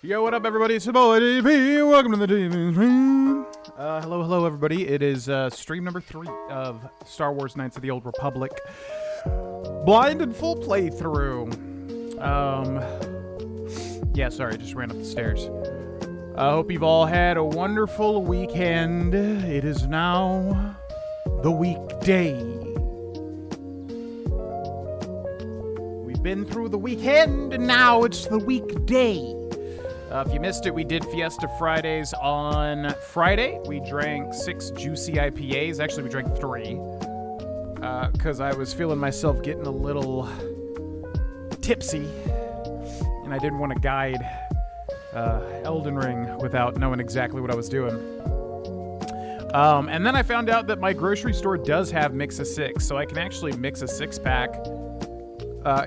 Yo, what up, everybody? It's your boy, DP. Welcome to the TV stream. Hello, everybody. It is stream number 3 of Star Wars Knights of the Old Republic. Blind and full playthrough. Yeah, sorry, just ran up the stairs. I hope you've all had a wonderful weekend. It is now the weekday. We've been through the weekend, and now it's the weekday. If you missed it, we did Fiesta Fridays on Friday. We drank 6 juicy IPAs. Actually, we drank 3. Because I was feeling myself getting a little tipsy. And I didn't want to guide Elden Ring without knowing exactly what I was doing. And then I found out that my grocery store does have Mix a 6. So I can actually mix a 6-pack.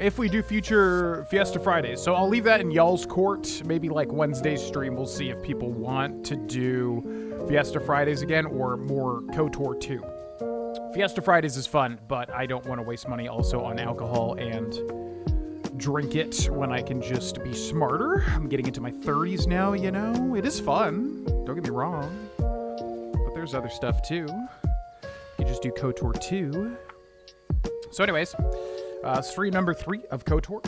If we do future Fiesta Fridays. So I'll leave that in y'all's court. Maybe like Wednesday's stream, we'll see if people want to do Fiesta Fridays again or more KOTOR 2. Fiesta Fridays is fun, but I don't want to waste money also on alcohol and drink it when I can just be smarter. I'm getting into my 30s now, you know? It is fun. Don't get me wrong. But there's other stuff too. You can just do KOTOR 2. So anyways... stream number 3 of KOTOR.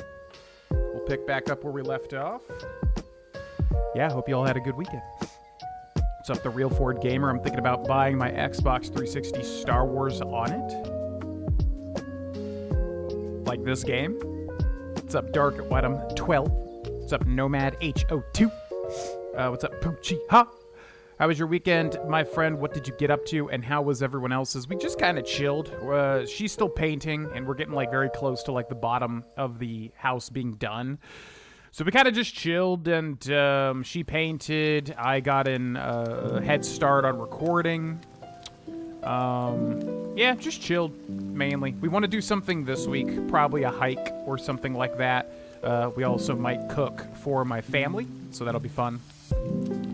We'll pick back up where we left off. Yeah, hope you all had a good weekend. What's up, the Real Ford Gamer? I'm thinking about buying my Xbox 360 Star Wars on it. Like this game. What's up, Dark Wadham 12? What's up, Nomad HO2? What's up, Poochie Ha? How was your weekend, my friend? What did you get up to, and how was everyone else's? We just kind of chilled. She's still painting, and we're getting like very close to like the bottom of the house being done. So we kind of just chilled, and she painted. I got in a head start on recording. Yeah, just chilled mainly. We want to do something this week, probably a hike or something like that. We also might cook for my family, so that'll be fun.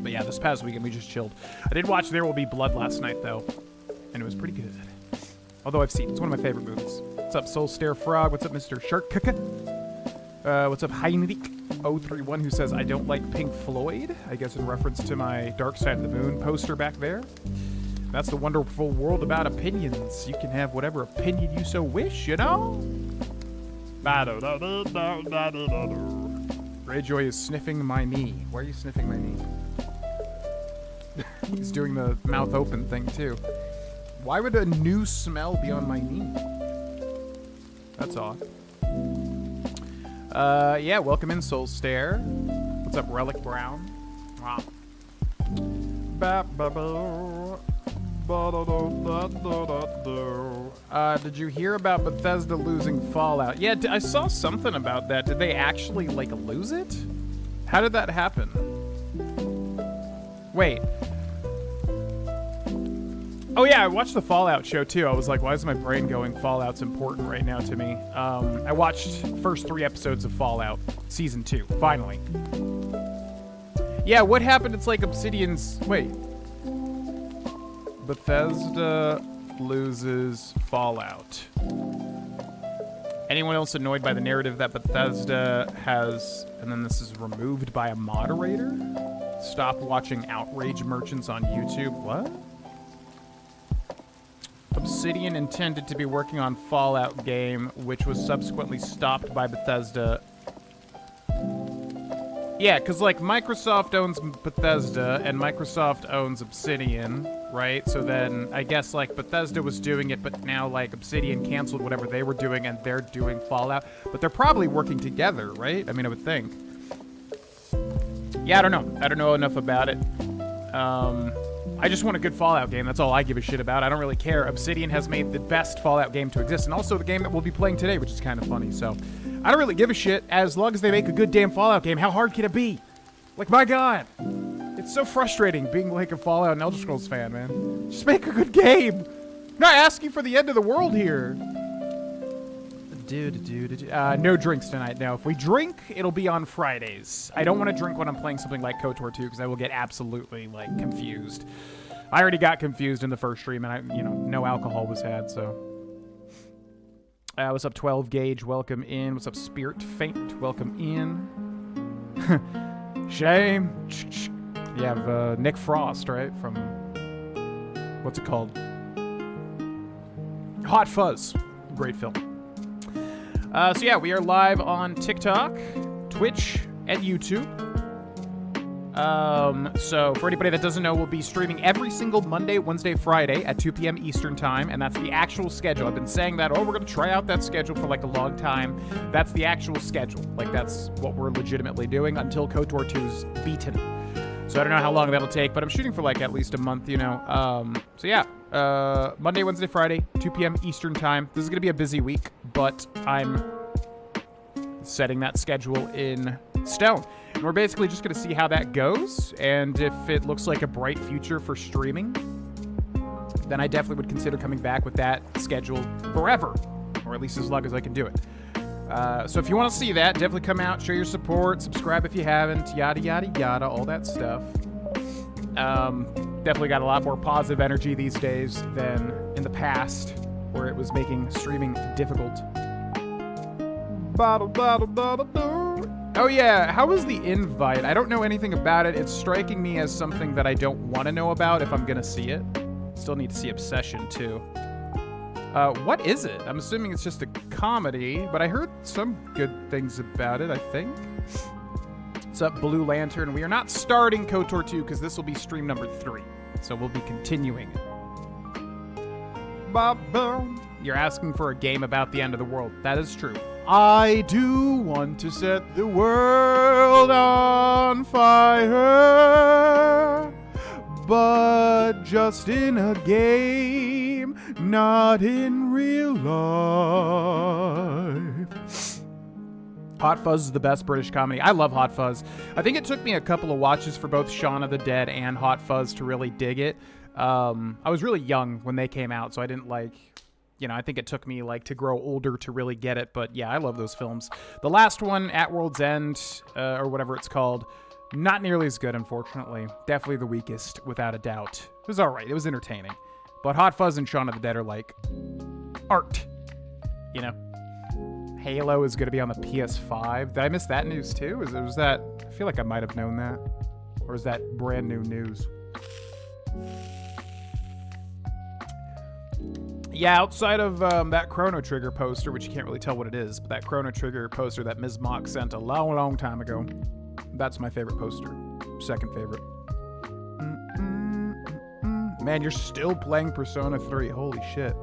But yeah, this past weekend we just chilled. I did watch There Will Be Blood last night, though, and it was pretty good. Although I've seen it. It's one of my favorite movies. What's up, Soul Stare Frog? What's up, Mr. Shark Kaka? What's up, Heinrich031, who says, I don't like Pink Floyd? I guess in reference to my Dark Side of the Moon poster back there. That's the wonderful world about opinions. You can have whatever opinion you so wish, you know? Greyjoy is sniffing my knee. Why are you sniffing my knee? He's doing the mouth open thing, too. Why would a new smell be on my knee? That's odd. Yeah, welcome in, Soul Stare. What's up, Relic Brown? Wow. Did you hear about Bethesda losing Fallout? Yeah, I saw something about that. Did they actually, like, lose it? How did that happen? Wait. Oh yeah, I watched the Fallout show too. I was like, why is my brain going Fallout's important right now to me? I watched first 3 episodes of Fallout Season 2, finally. Yeah, what happened? It's like Obsidian's... Wait. Bethesda loses Fallout. Anyone else annoyed by the narrative that Bethesda has... And then this is removed by a moderator? Stop watching outrage merchants on YouTube. What? Obsidian intended to be working on Fallout game, which was subsequently stopped by Bethesda. Yeah, because, like, Microsoft owns Bethesda, and Microsoft owns Obsidian, right? So then, I guess, like, Bethesda was doing it, but now, like, Obsidian canceled whatever they were doing, and they're doing Fallout. But they're probably working together, right? I mean, I would think. Yeah, I don't know. I don't know enough about it. I just want a good Fallout game. That's all I give a shit about. I don't really care. Obsidian has made the best Fallout game to exist, and also the game that we'll be playing today, which is kind of funny. So I don't really give a shit as long as they make a good damn Fallout game. How hard can it be? Like, my God. It's so frustrating being like a Fallout and Elder Scrolls fan, man. Just make a good game. I'm not asking for the end of the world here. No drinks tonight. No, if we drink, it'll be on Fridays. I don't want to drink when I'm playing something like KOTOR 2 because I will get absolutely, like, confused. I already got confused in the first stream, and no alcohol was had, so. What's up, 12 Gauge? Welcome in. What's up, Spirit Faint? Welcome in. Shame. You have Nick Frost, right? From, what's it called? Hot Fuzz. Great film. So yeah, we are live on TikTok, Twitch, and YouTube. So for anybody that doesn't know, we'll be streaming every single Monday, Wednesday, Friday at 2 p.m. Eastern time, and that's the actual schedule. I've been saying that, we're going to try out that schedule for like a long time. That's the actual schedule. Like, that's what we're legitimately doing until KOTOR 2's beaten. So I don't know how long that'll take, but I'm shooting for like at least a month, So yeah, Monday, Wednesday, Friday, 2 p.m. Eastern time. This is going to be a busy week, but I'm setting that schedule in stone. And we're basically just going to see how that goes, and if it looks like a bright future for streaming, then I definitely would consider coming back with that schedule forever, or at least as long as I can do it. So if you want to see that, definitely come out, show your support, subscribe if you haven't, yada, yada, yada, all that stuff. Definitely got a lot more positive energy these days than in the past, where it was making streaming difficult. Oh yeah, how was the invite? I don't know anything about it. It's striking me as something that I don't want to know about if I'm going to see it. Still need to see Obsession, too. What is it? I'm assuming it's just a comedy, but I heard some good things about it, I think. What's up, Blue Lantern? We are not starting KOTOR 2 because this will be stream number 3. So we'll be continuing it. You're asking for a game about the end of the world. That is true. I do want to set the world on fire, but just in a game, not in real life. Hot Fuzz is the best British comedy. I love Hot Fuzz. I think it took me a couple of watches for both Shaun of the Dead and Hot Fuzz to really dig it. I was really young when they came out, so I didn't like... I think it took me, like, to grow older to really get it. But, yeah, I love those films. The last one, At World's End, or whatever it's called, not nearly as good, unfortunately. Definitely the weakest, without a doubt. It was all right. It was entertaining. But Hot Fuzz and Shaun of the Dead are, like, art. Halo is going to be on the PS5. Did I miss that news, too? Was that... I feel like I might have known that. Or is that brand new news? Yeah, outside of that Chrono Trigger poster, which you can't really tell what it is, but that Chrono Trigger poster that Ms. Mock sent a long, long time ago, that's my favorite poster. Second favorite. Man, you're still playing Persona 3. Holy shit.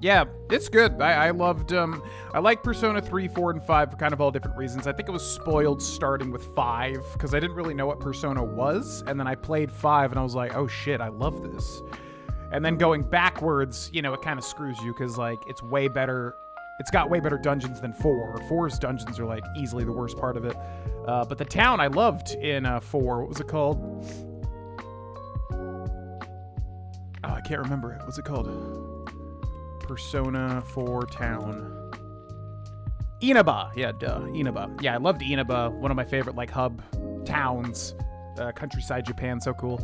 Yeah, it's good. I loved, I like Persona 3, 4, and 5 for kind of all different reasons. I think it was spoiled starting with 5, because I didn't really know what Persona was, and then I played 5, and I was like, oh shit, I love this. And then going backwards, it kind of screws you because, like, it's way better. It's got way better dungeons than 4. 4's dungeons are, like, easily the worst part of it. But the town I loved in 4, what was it called? can't remember it. What's it called? Persona 4 Town. Inaba. Yeah, duh. Inaba. Yeah, I loved Inaba. One of my favorite, like, hub towns. Countryside Japan, so cool.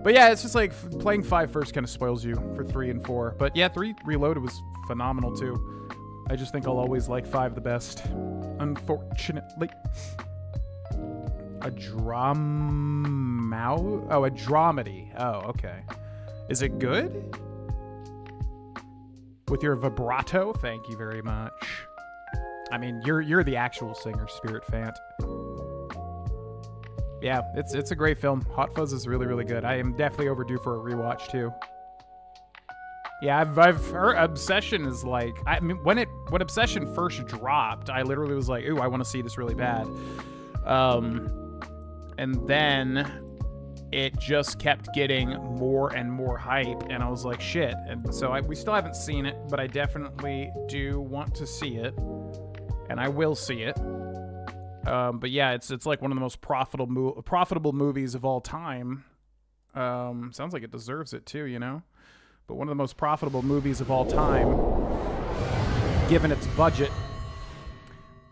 But yeah, it's just like playing 5 first kind of spoils you for 3 and 4. But yeah, 3 Reloaded was phenomenal too. I just think I'll always like 5 the best. Unfortunately. A dramedy. Oh, okay. Is it good? With your vibrato? Thank you very much. I mean, you're the actual singer, Spirit Fant. Yeah, it's a great film. Hot Fuzz is really, really good. I am definitely overdue for a rewatch too. Yeah, I've heard Obsession is like, I mean, when Obsession first dropped, I literally was like, ooh, I want to see this really bad. And then it just kept getting more and more hype, and I was like, shit. And so we still haven't seen it, but I definitely do want to see it, and I will see it. But yeah, it's like one of the most profitable movies of all time. Sounds like it deserves it too, you know? But one of the most profitable movies of all time, given its budget.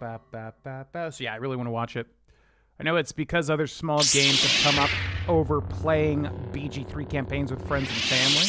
So yeah, I really want to watch it. I know it's because other small games have come up over playing BG3 campaigns with friends and family.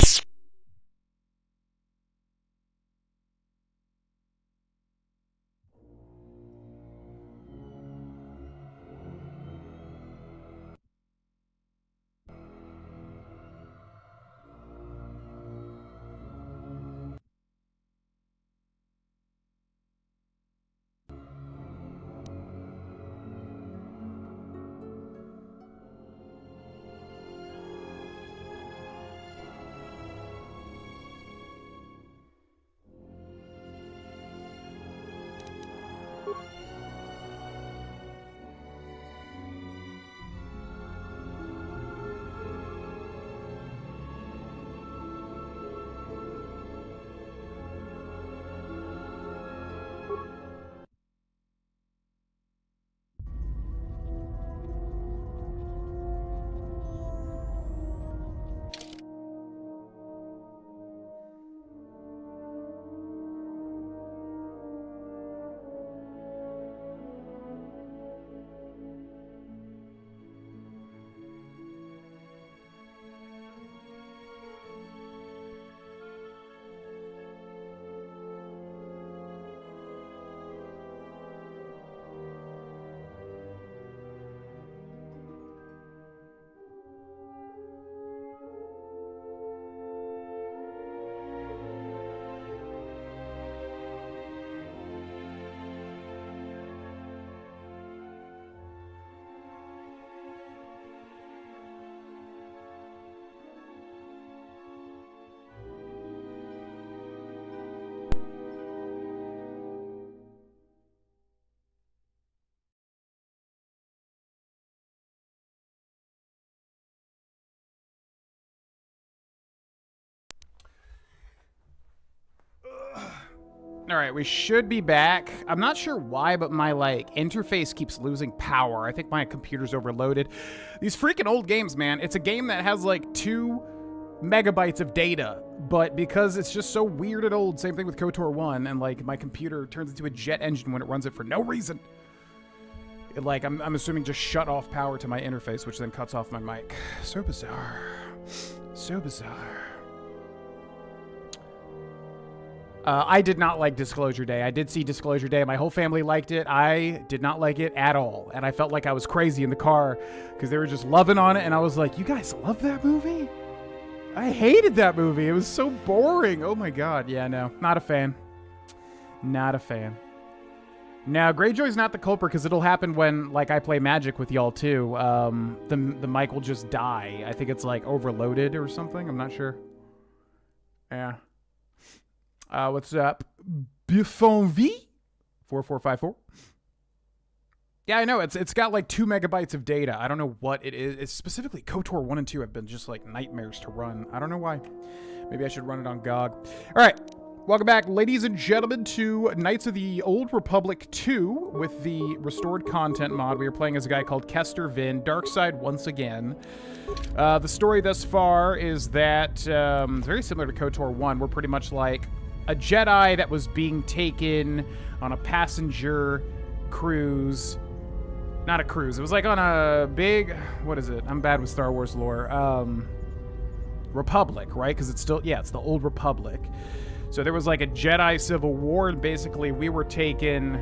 All right, we should be back. I'm not sure why, but my interface keeps losing power. I think my computer's overloaded. These freaking old games, man. It's a game that has 2 megabytes of data, but because it's just so weird and old, same thing with KOTOR 1, and my computer turns into a jet engine when it runs it for no reason. I'm assuming just shut off power to my interface, which then cuts off my mic. So bizarre. So bizarre. I did not like Disclosure Day. I did see Disclosure Day. My whole family liked it. I did not like it at all. And I felt like I was crazy in the car because they were just loving on it. And I was like, you guys love that movie? I hated that movie. It was so boring. Oh my God. Yeah, no. Not a fan. Not a fan. Now, Greyjoy's not the culprit because it'll happen when, I play Magic with y'all too. The mic will just die. I think it's, overloaded or something. I'm not sure. Yeah. What's up? Buffonvie? 4454. Yeah, I know. It's got 2 megabytes of data. I don't know what it is. It's specifically KOTOR 1 and 2 have been just nightmares to run. I don't know why. Maybe I should run it on GOG. All right. Welcome back, ladies and gentlemen, to Knights of the Old Republic 2 with the restored content mod. We are playing as a guy called Kester Vin, Darkside once again. The story thus far is that it's very similar to KOTOR 1. We're pretty much like a Jedi that was being taken on a passenger cruise. Not a cruise. It was like on a big... What is it? I'm bad with Star Wars lore. Republic, right? Because it's still... Yeah, it's the Old Republic. So there was like a Jedi Civil War, and basically we were taken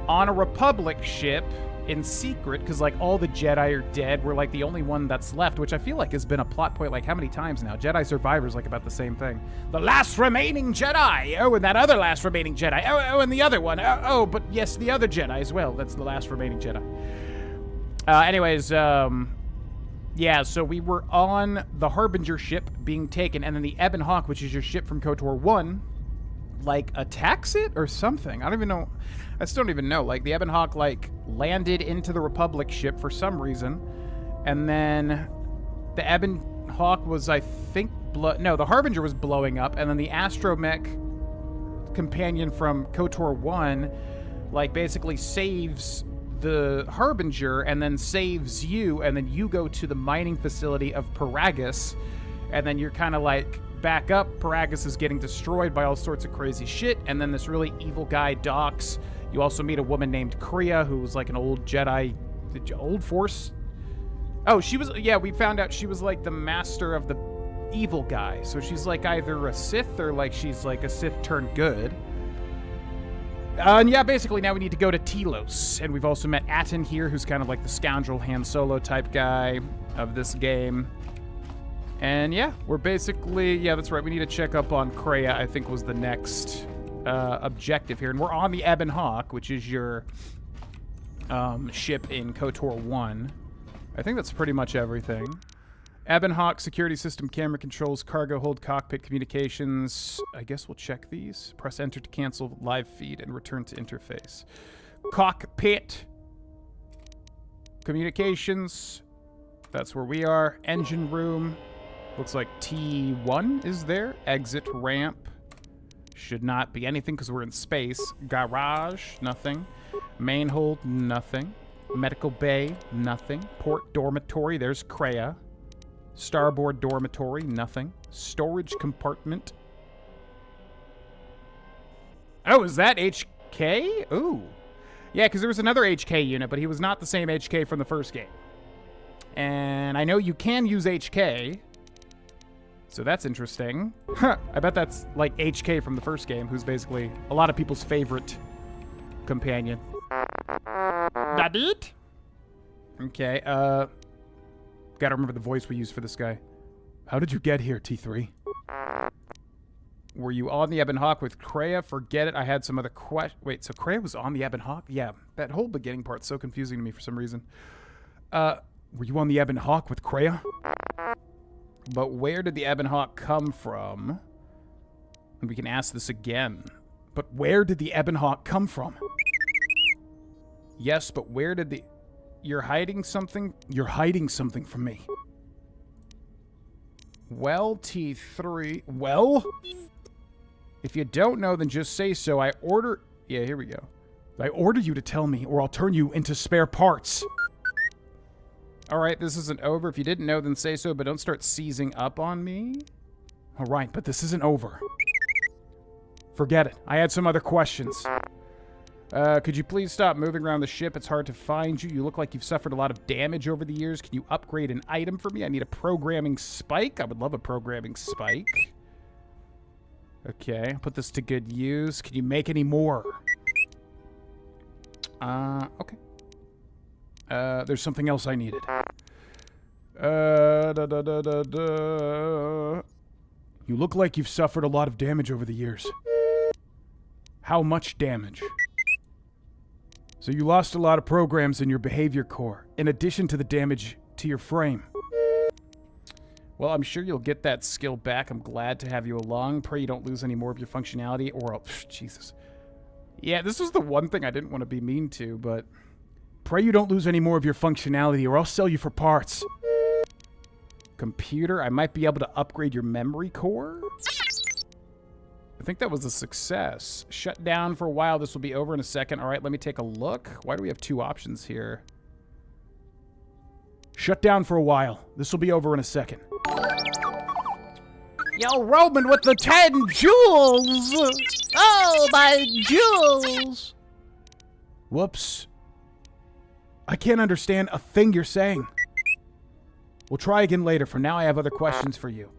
on a Republic ship in secret, because like all the Jedi are dead. We're like the only one that's left, which I feel like has been a plot point like how many times now? Jedi Survivor's like about the same thing. The last remaining Jedi! Oh, and that other last remaining Jedi. Oh, and the other one. Oh, but yes, the other Jedi as well. That's the last remaining Jedi. Yeah, so we were on the Harbinger ship being taken, and then the Ebon Hawk, which is your ship from KOTOR 1, like, attacks it or something. I don't even know. I still don't even know. Like, the Ebon Hawk, like, landed into the Republic ship for some reason, and then the Ebon Hawk was, I think, no, the Harbinger was blowing up, and then the astromech companion from KOTOR 1, like, basically saves the Harbinger and then saves you, and then you go to the mining facility of Paragus, and then you're kind of like back up. Paragus is getting destroyed by all sorts of crazy shit, and then this really evil guy docks. You also meet a woman named Kriya, who was like an old Jedi, old Force. Oh, she was, yeah, we found out she was like the master of the evil guy, so she's like either a Sith or like she's like a Sith turned good. And yeah, basically now we need to go to Telos, and we've also met Atten here, who's kind of like the scoundrel Han Solo type guy of this game. And yeah, we're basically, yeah, that's right, we need to check up on Kriya, I think was the next objective here. And we're on the Ebon Hawk, which is your ship in KOTOR 1. I think that's pretty much everything. Ebon Hawk, security system, camera controls, cargo hold, cockpit communications. I guess we'll check these. Press enter to cancel live feed and return to interface. Cockpit. Communications. That's where we are. Engine room. Looks like T1 is there. Exit ramp. Should not be anything because we're in space. Garage. Nothing. Main hold. Nothing. Medical bay. Nothing. Port dormitory. There's Kriya. Starboard dormitory, nothing. Storage compartment. Oh, is that HK? Ooh. Yeah, because there was another HK unit, but he was not the same HK from the first game. And I know you can use HK, so that's interesting. Huh, I bet that's like HK from the first game, who's basically a lot of people's favorite companion. That it? Okay, gotta remember the voice we used for this guy. How did you get here, T3? Were you on the Ebon Hawk with Kriya? Forget it. I had some other question. Wait, so Kriya was on the Ebon Hawk? Yeah, that whole beginning part's so confusing to me for some reason. Were you on the Ebon Hawk with Kriya? But where did the Ebon Hawk come from? And we can ask this again. But where did the Ebon Hawk come from? Yes, but where did the... You're hiding something? You're hiding something from me. Well, T3... Well? If you don't know, then just say so. I order... Yeah, here we go. I order you to tell me, or I'll turn you into spare parts. Alright, this isn't over. If you didn't know, then say so, but don't start seizing up on me. Alright, but this isn't over. Forget it. I had some other questions. Could you please stop moving around the ship? It's hard to find you. You look like you've suffered a lot of damage over the years. Can you upgrade an item for me? I need a programming spike. I would love a programming spike. Okay, put this to good use. Can you make any more? Okay. There's something else I needed. You look like you've suffered a lot of damage over the years. How much damage? So you lost a lot of programs in your behavior core, in addition to the damage to your frame. Well, I'm sure you'll get that skill back. I'm glad to have you along. Pray you don't lose any more of your functionality, or I'll... Jesus. Yeah, this was the one thing I didn't want to be mean to, but... Pray you don't lose any more of your functionality, or I'll sell you for parts. Computer, I might be able to upgrade your memory core? think that was a success. Shut down for a while. This will be over in a second. All right, let me take a look. Why do we have 2 options here? Shut down for a while. This will be over in a second. Yo, Roman with the 10 jewels! Oh, my jewels! Whoops. I can't understand a thing you're saying. We'll try again later. For now, I have other questions for you.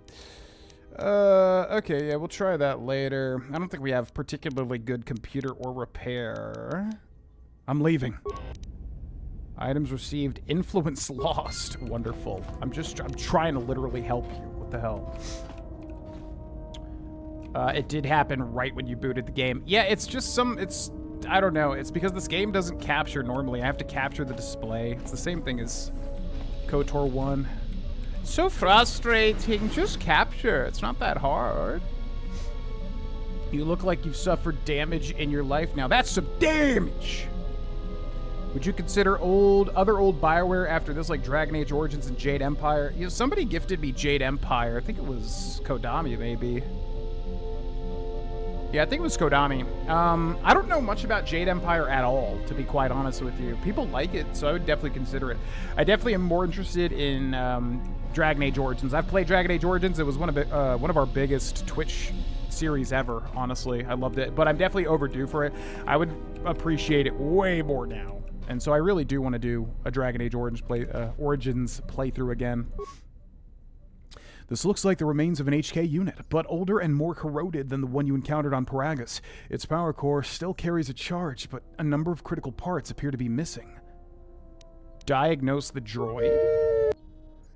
Okay, yeah, we'll try that later. I don't think we have particularly good computer or repair. I'm leaving. Items received, influence lost. Wonderful. I'm trying to literally help you. What the hell? It did happen right when you booted the game. Yeah, it's just I don't know. It's because this game doesn't capture normally. I have to capture the display. It's the same thing as KOTOR 1. So frustrating. Just capture. It's not that hard. You look like you've suffered damage in your life now. That's some damage! Would you consider other old BioWare after this, like Dragon Age Origins and Jade Empire? You know, somebody gifted me Jade Empire. I think it was Kodami, maybe. Yeah, I think it was Kodami. I don't know much about Jade Empire at all, to be quite honest with you. People like it, so I would definitely consider it. I definitely am more interested in Dragon Age Origins. I've played Dragon Age Origins. It was one of our biggest Twitch series ever, honestly. I loved it, but I'm definitely overdue for it. I would appreciate it way more now. And so I really do want to do a Dragon Age Origins playthrough again. This looks like the remains of an HK unit, but older and more corroded than the one you encountered on Paragus. Its power core still carries a charge, but a number of critical parts appear to be missing. Diagnose the droid.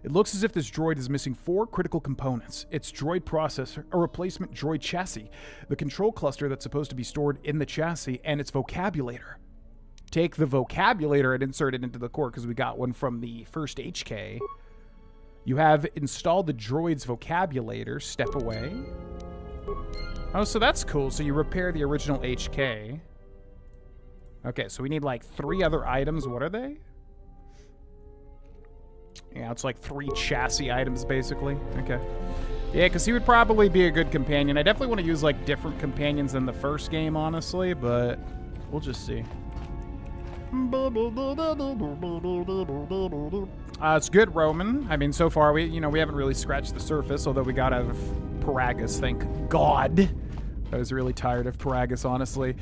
It looks as if this droid is missing 4 critical components. Its droid processor, a replacement droid chassis, the control cluster that's supposed to be stored in the chassis, and its vocabulator. Take the vocabulator and insert it into the core, because we got one from the first HK. You have installed the droid's vocabulator. Step away. Oh, so that's cool. So you repair the original HK. Okay, so we need like 3 other items. What are they? Yeah, it's like 3 chassis items, basically. Okay. Yeah, because he would probably be a good companion. I definitely want to use like different companions than the first game, honestly, but we'll just see. It's good, Roman. I mean, so far we haven't really scratched the surface, although we got out of Paragus, thank God. I was really tired of Paragus, honestly.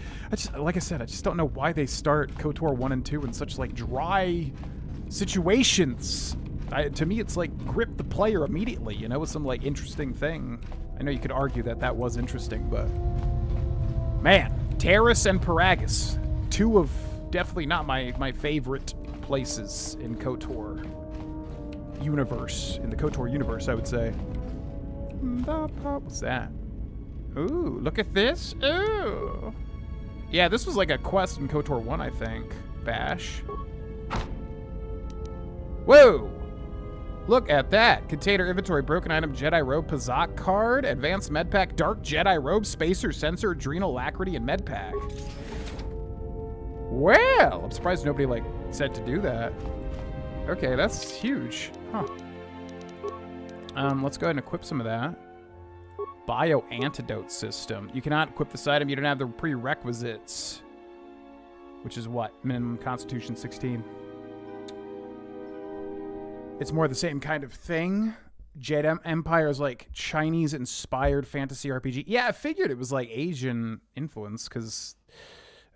Like I said, I just don't know why they start KOTOR 1 and 2 in such like dry situations. To me, it's like grip the player immediately, you know, with some like interesting thing. I know you could argue that was interesting, but man, Terrace and Paragus, 2 of definitely not my favorite places in KOTOR universe. In the KOTOR universe, I would say. What's that? Ooh, look at this. Ooh. Yeah, this was like a quest in KOTOR 1, I think. Bash. Whoa! Look at that. Container inventory, broken item, Jedi robe, Pazak card, advanced medpack, dark Jedi robe, spacer, sensor, adrenal, alacrity, and medpack. Well, I'm surprised nobody, like, said to do that. Okay, that's huge. Huh. Let's go ahead and equip some of that. Bio-antidote system. You cannot equip this item. You don't have the prerequisites. Which is what? Minimum Constitution 16. It's more the same kind of thing. Jade Empire is like Chinese-inspired fantasy RPG. Yeah, I figured it was like Asian influence, because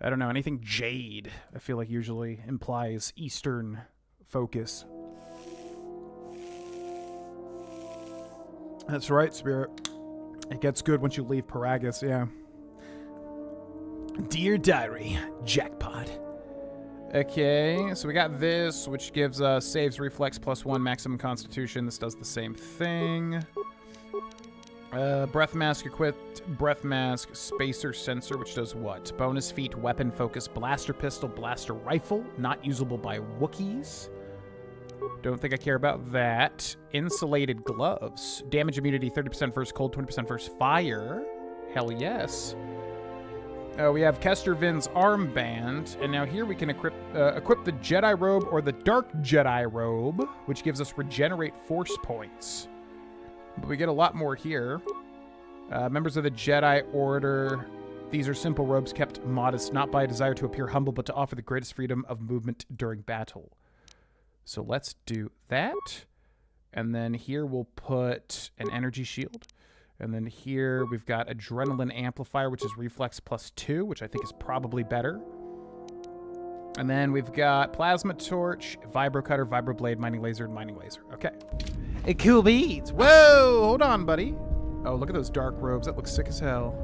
I don't know, anything Jade, I feel like usually implies Eastern focus. That's right, Spirit. It gets good once you leave Paragus, yeah. Dear Diary, jackpot. Okay, so we got this, which gives us saves reflex +1 maximum constitution. This does the same thing. Breath mask equipped, breath mask, spacer sensor, which does what? Bonus feat, weapon focus, blaster pistol, blaster rifle, not usable by Wookiees. Don't think I care about that. Insulated gloves, damage immunity, 30% versus cold, 20% versus fire. Hell yes. We have Kester Vin's armband, and now here we can equip the Jedi robe or the Dark Jedi robe, which gives us regenerate force points. But we get a lot more here. Members of the Jedi Order. These are simple robes kept modest, not by a desire to appear humble, but to offer the greatest freedom of movement during battle. So let's do that. And then here we'll put an energy shield. And then here we've got adrenaline amplifier, which is reflex +2, which I think is probably better. And then we've got plasma torch, vibro cutter, vibro blade, mining laser, and mining laser. Okay. Hey, cool beads. Whoa, hold on, buddy. Oh, look at those dark robes. That looks sick as hell.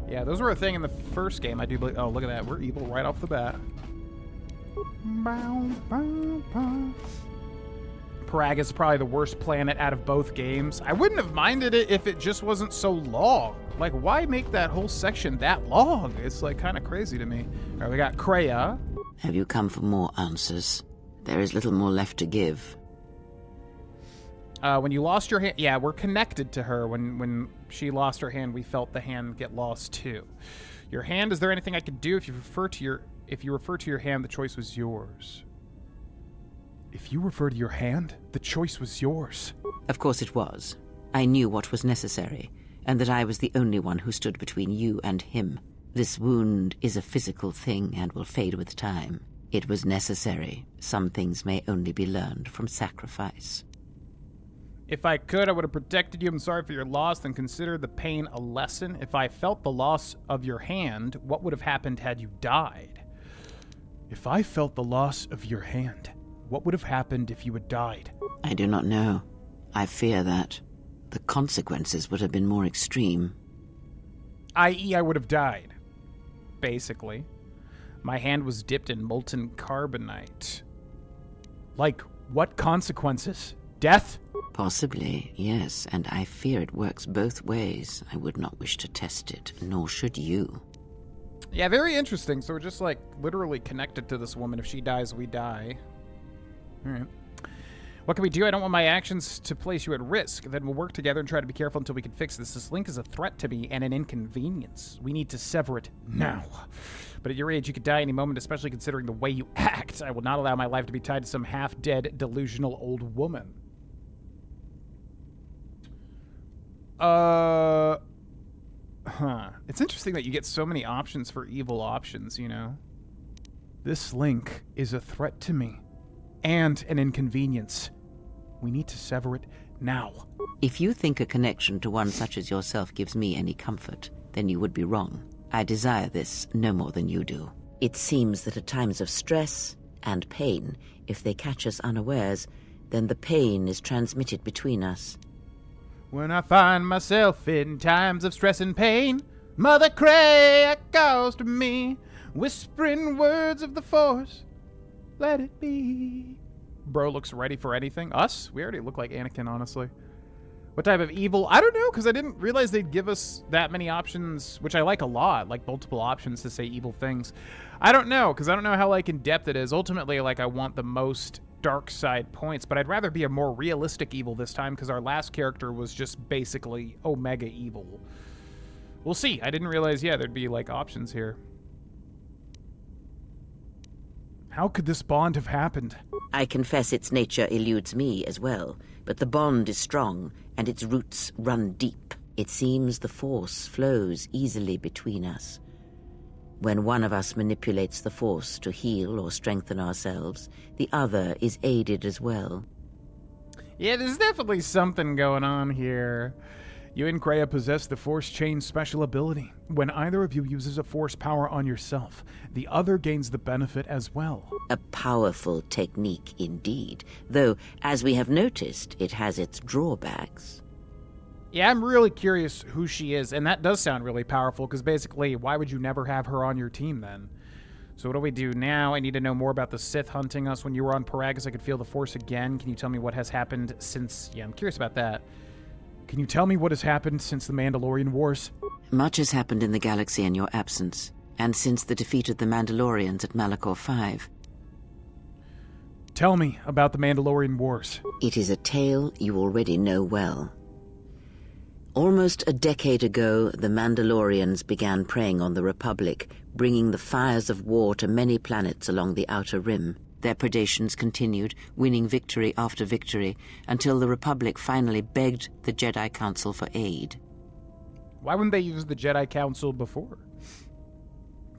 Yeah, those were a thing in the first game, I do believe. Oh, look at that. We're evil right off the bat. Parag is probably the worst planet out of both games. I wouldn't have minded it if it just wasn't so long. Like, why make that whole section that long? It's, like, kind of crazy to me. All right, we got Kreia. Have you come for more answers? There is little more left to give. When you lost your hand... Yeah, we're connected to her. When she lost her hand, we felt the hand get lost, too. Your hand, is there anything I could do? If you refer to your hand, the choice was yours. If you refer to your hand, the choice was yours. Of course it was. I knew what was necessary, and that I was the only one who stood between you and him. This wound is a physical thing and will fade with time. It was necessary. Some things may only be learned from sacrifice. If I could, I would have protected you. I'm sorry for your loss and consider the pain a lesson. If I felt the loss of your hand, what would have happened had you died? If I felt the loss of your hand, what would have happened if you had died? I do not know. I fear that the consequences would have been more extreme. I.e., I would have died. Basically. My hand was dipped in molten carbonite. Like, what consequences? Death? Possibly, yes, and I fear it works both ways. I would not wish to test it, nor should you. Yeah, very interesting. So we're just, like, literally connected to this woman. If she dies, we die. All right. What can we do? I don't want my actions to place you at risk. Then we'll work together and try to be careful until we can fix this. This link is a threat to me and an inconvenience. We need to sever it now. But at your age, you could die any moment, especially considering the way you act. I will not allow my life to be tied to some half-dead, delusional old woman. It's interesting that you get so many options for evil options, you know? This link is a threat to me and an inconvenience. We need to sever it now. If you think a connection to one such as yourself gives me any comfort, then you would be wrong. I desire this no more than you do. It seems that at times of stress and pain, if they catch us unawares, then the pain is transmitted between us. When I find myself in times of stress and pain, Mother Kreia calls to me, whispering words of the Force. Let it be. Bro looks ready for anything. Us? We already look like Anakin, honestly. What type of evil? I don't know, because I didn't realize they'd give us that many options, which I like a lot, like multiple options to say evil things. I don't know, because I don't know how, like, in-depth it is. Ultimately, like, I want the most dark side points, but I'd rather be a more realistic evil this time, because our last character was just basically Omega evil. We'll see. I didn't realize, yeah, there'd be, like, options here. How could this bond have happened? I confess its nature eludes me as well, but the bond is strong, and its roots run deep. It seems the Force flows easily between us. When one of us manipulates the Force to heal or strengthen ourselves, the other is aided as well. Yeah, there's definitely something going on here. You and Kreia possess the Force Chain special ability. When either of you uses a Force power on yourself, the other gains the benefit as well. A powerful technique indeed, though, as we have noticed, it has its drawbacks. Yeah, I'm really curious who she is, and that does sound really powerful, because basically, why would you never have her on your team then? So what do we do now? I need to know more about the Sith hunting us. When you were on Paragus, I could feel the Force again. Can you tell me what has happened since... Yeah, I'm curious about that. Can you tell me what has happened since the Mandalorian Wars? Much has happened in the galaxy in your absence, and since the defeat of the Mandalorians at Malachor 5. Tell me about the Mandalorian Wars. It is a tale you already know well. Almost a decade ago, the Mandalorians began preying on the Republic, bringing the fires of war to many planets along the Outer Rim. Their predations continued, winning victory after victory, until the Republic finally begged the Jedi Council for aid. Why wouldn't they use the Jedi Council before?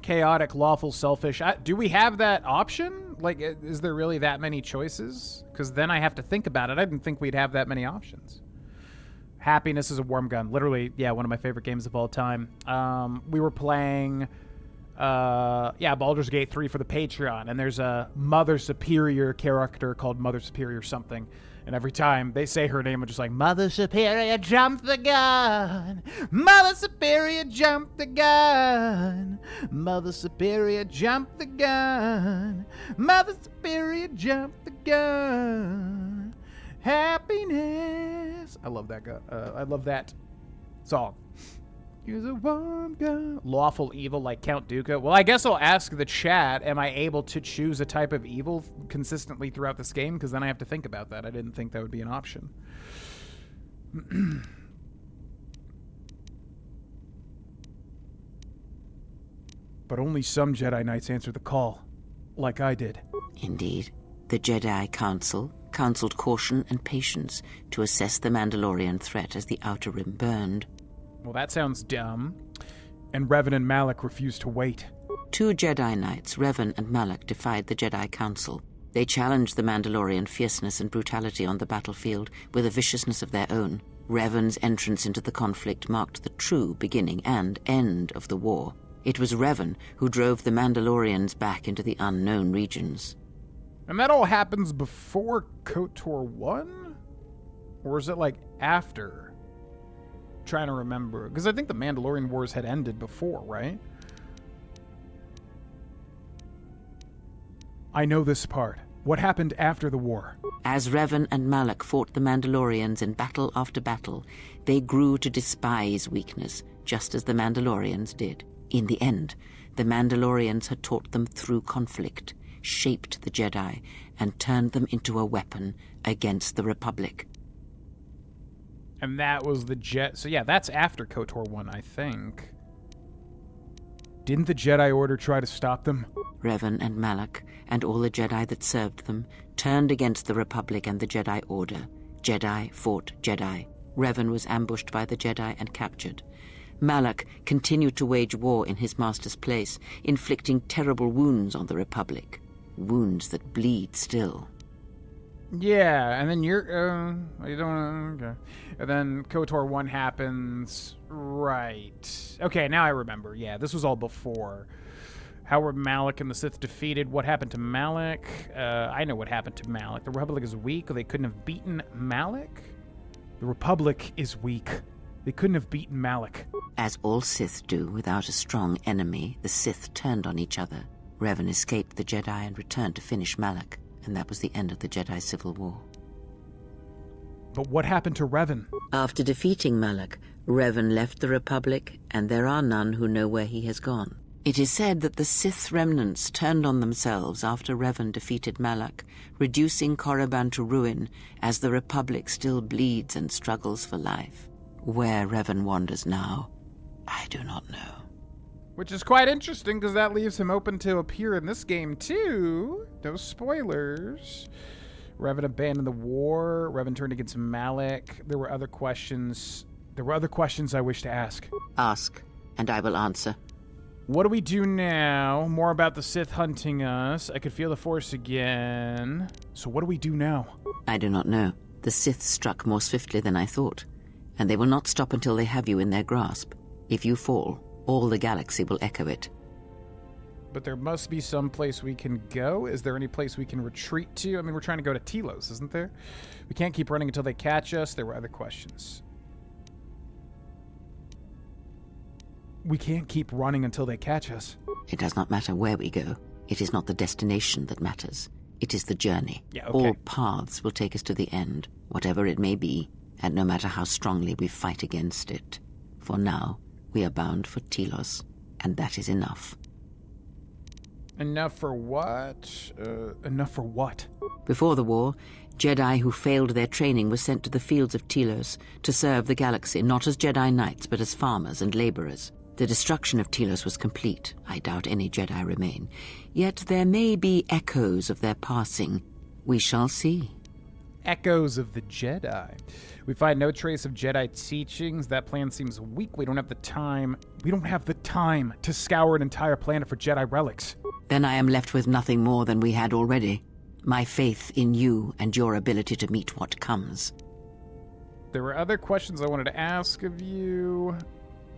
Chaotic, lawful, selfish. Do we have that option? Like, is there really that many choices? Because then I have to think about it. I didn't think we'd have that many options. Happiness is a warm gun. Literally, yeah, one of my favorite games of all time. We were playing, Baldur's Gate 3 for the Patreon, and there's a Mother Superior character called Mother Superior something. And every time they say her name, I'm just like, Mother Superior, jump the gun. Mother Superior, jump the gun. Mother Superior, jump the gun. Mother Superior, jump the gun. Happiness. I love that gun. I love that song. Use a warm gun. Lawful evil like Count Dooku. Well, I guess I'll ask the chat, am I able to choose a type of evil consistently throughout this game? Because then I have to think about that. I didn't think that would be an option. But only some Jedi Knights answer the call, like I did. Indeed. The Jedi Council counseled caution and patience to assess the Mandalorian threat as the Outer Rim burned. Well, that sounds dumb. And Revan and Malak refused to wait. 2 Jedi Knights, Revan and Malak, defied the Jedi Council. They challenged the Mandalorian fierceness and brutality on the battlefield with a viciousness of their own. Revan's entrance into the conflict marked the true beginning and end of the war. It was Revan who drove the Mandalorians back into the unknown regions. And that all happens before KOTOR 1? Or is it like after? Trying to remember, because I think the Mandalorian Wars had ended before, right? I know this part. What happened after the war? As Revan and Malak fought the Mandalorians in battle after battle, they grew to despise weakness, just as the Mandalorians did. In the end, the Mandalorians had taught them through conflict, shaped the Jedi, and turned them into a weapon against the Republic. And that was the So yeah, that's after KOTOR 1, I think. Didn't the Jedi Order try to stop them? Revan and Malak, and all the Jedi that served them, turned against the Republic and the Jedi Order. Jedi fought Jedi. Revan was ambushed by the Jedi and captured. Malak continued to wage war in his master's place, inflicting terrible wounds on the Republic. Wounds that bleed still. Yeah, and then you don't, okay. And then KOTOR 1 happens, right. Okay, now I remember. Yeah, this was all before. How were Malak and the Sith defeated? What happened to Malak? I know what happened to Malak. The Republic is weak. They couldn't have beaten Malak? The Republic is weak. They couldn't have beaten Malak. As all Sith do, without a strong enemy, the Sith turned on each other. Revan escaped the Jedi and returned to finish Malak, and that was the end of the Jedi Civil War. But what happened to Revan? After defeating Malak, Revan left the Republic, and there are none who know where he has gone. It is said that the Sith remnants turned on themselves after Revan defeated Malak, reducing Korriban to ruin as the Republic still bleeds and struggles for life. Where Revan wanders now, I do not know. Which is quite interesting, because that leaves him open to appear in this game, too. No spoilers. Revan abandoned the war. Revan turned against Malak. There were other questions. I wish to ask. Ask, and I will answer. What do we do now? More about the Sith hunting us. I could feel the Force again. So what do we do now? I do not know. The Sith struck more swiftly than I thought, and they will not stop until they have you in their grasp. If you fall, all the galaxy will echo it. But there must be some place we can go. Is there any place we can retreat to? I mean, we're trying to go to Telos, isn't there? We can't keep running until they catch us. There were other questions. We can't keep running until they catch us. It does not matter where we go. It is not the destination that matters. It is the journey. Yeah, okay. All paths will take us to the end, whatever it may be, and no matter how strongly we fight against it. For now, we are bound for Telos, and that is enough. Enough for what? Enough for what? Before the war, Jedi who failed their training were sent to the fields of Telos to serve the galaxy, not as Jedi Knights, but as farmers and laborers. The destruction of Telos was complete. I doubt any Jedi remain. Yet there may be echoes of their passing. We shall see. Echoes of the Jedi. We find no trace of Jedi teachings. That plan seems weak. We don't have the time. We don't have the time to scour an entire planet for Jedi relics. Then I am left with nothing more than we had already. My faith in you and your ability to meet what comes. There were other questions I wanted to ask of you.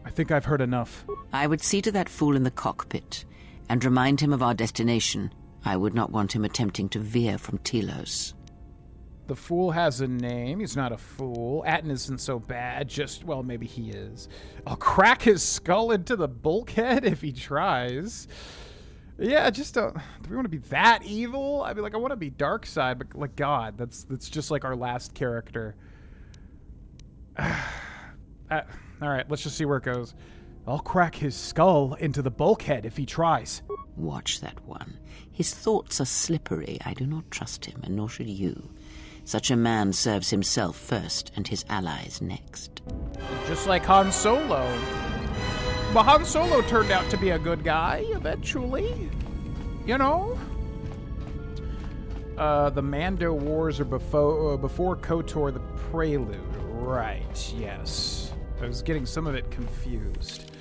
I think I've heard enough. I would see to that fool in the cockpit and remind him of our destination. I would not want him attempting to veer from Telos. The fool has a name. He's not a fool. Atten isn't so bad. Well, maybe he is. I'll crack his skull into the bulkhead if he tries. Yeah, do we want to be that evil? I mean, like, I want to be dark side, but like, God, that's just like our last character. All right, let's just see where it goes. I'll crack his skull into the bulkhead if he tries. Watch that one. His thoughts are slippery. I do not trust him, and nor should you. Such a man serves himself first and his allies next. Just like Han Solo. But Han Solo turned out to be a good guy eventually. You know? The Mando Wars are before KOTOR the Prelude. Right, yes. I was getting some of it confused.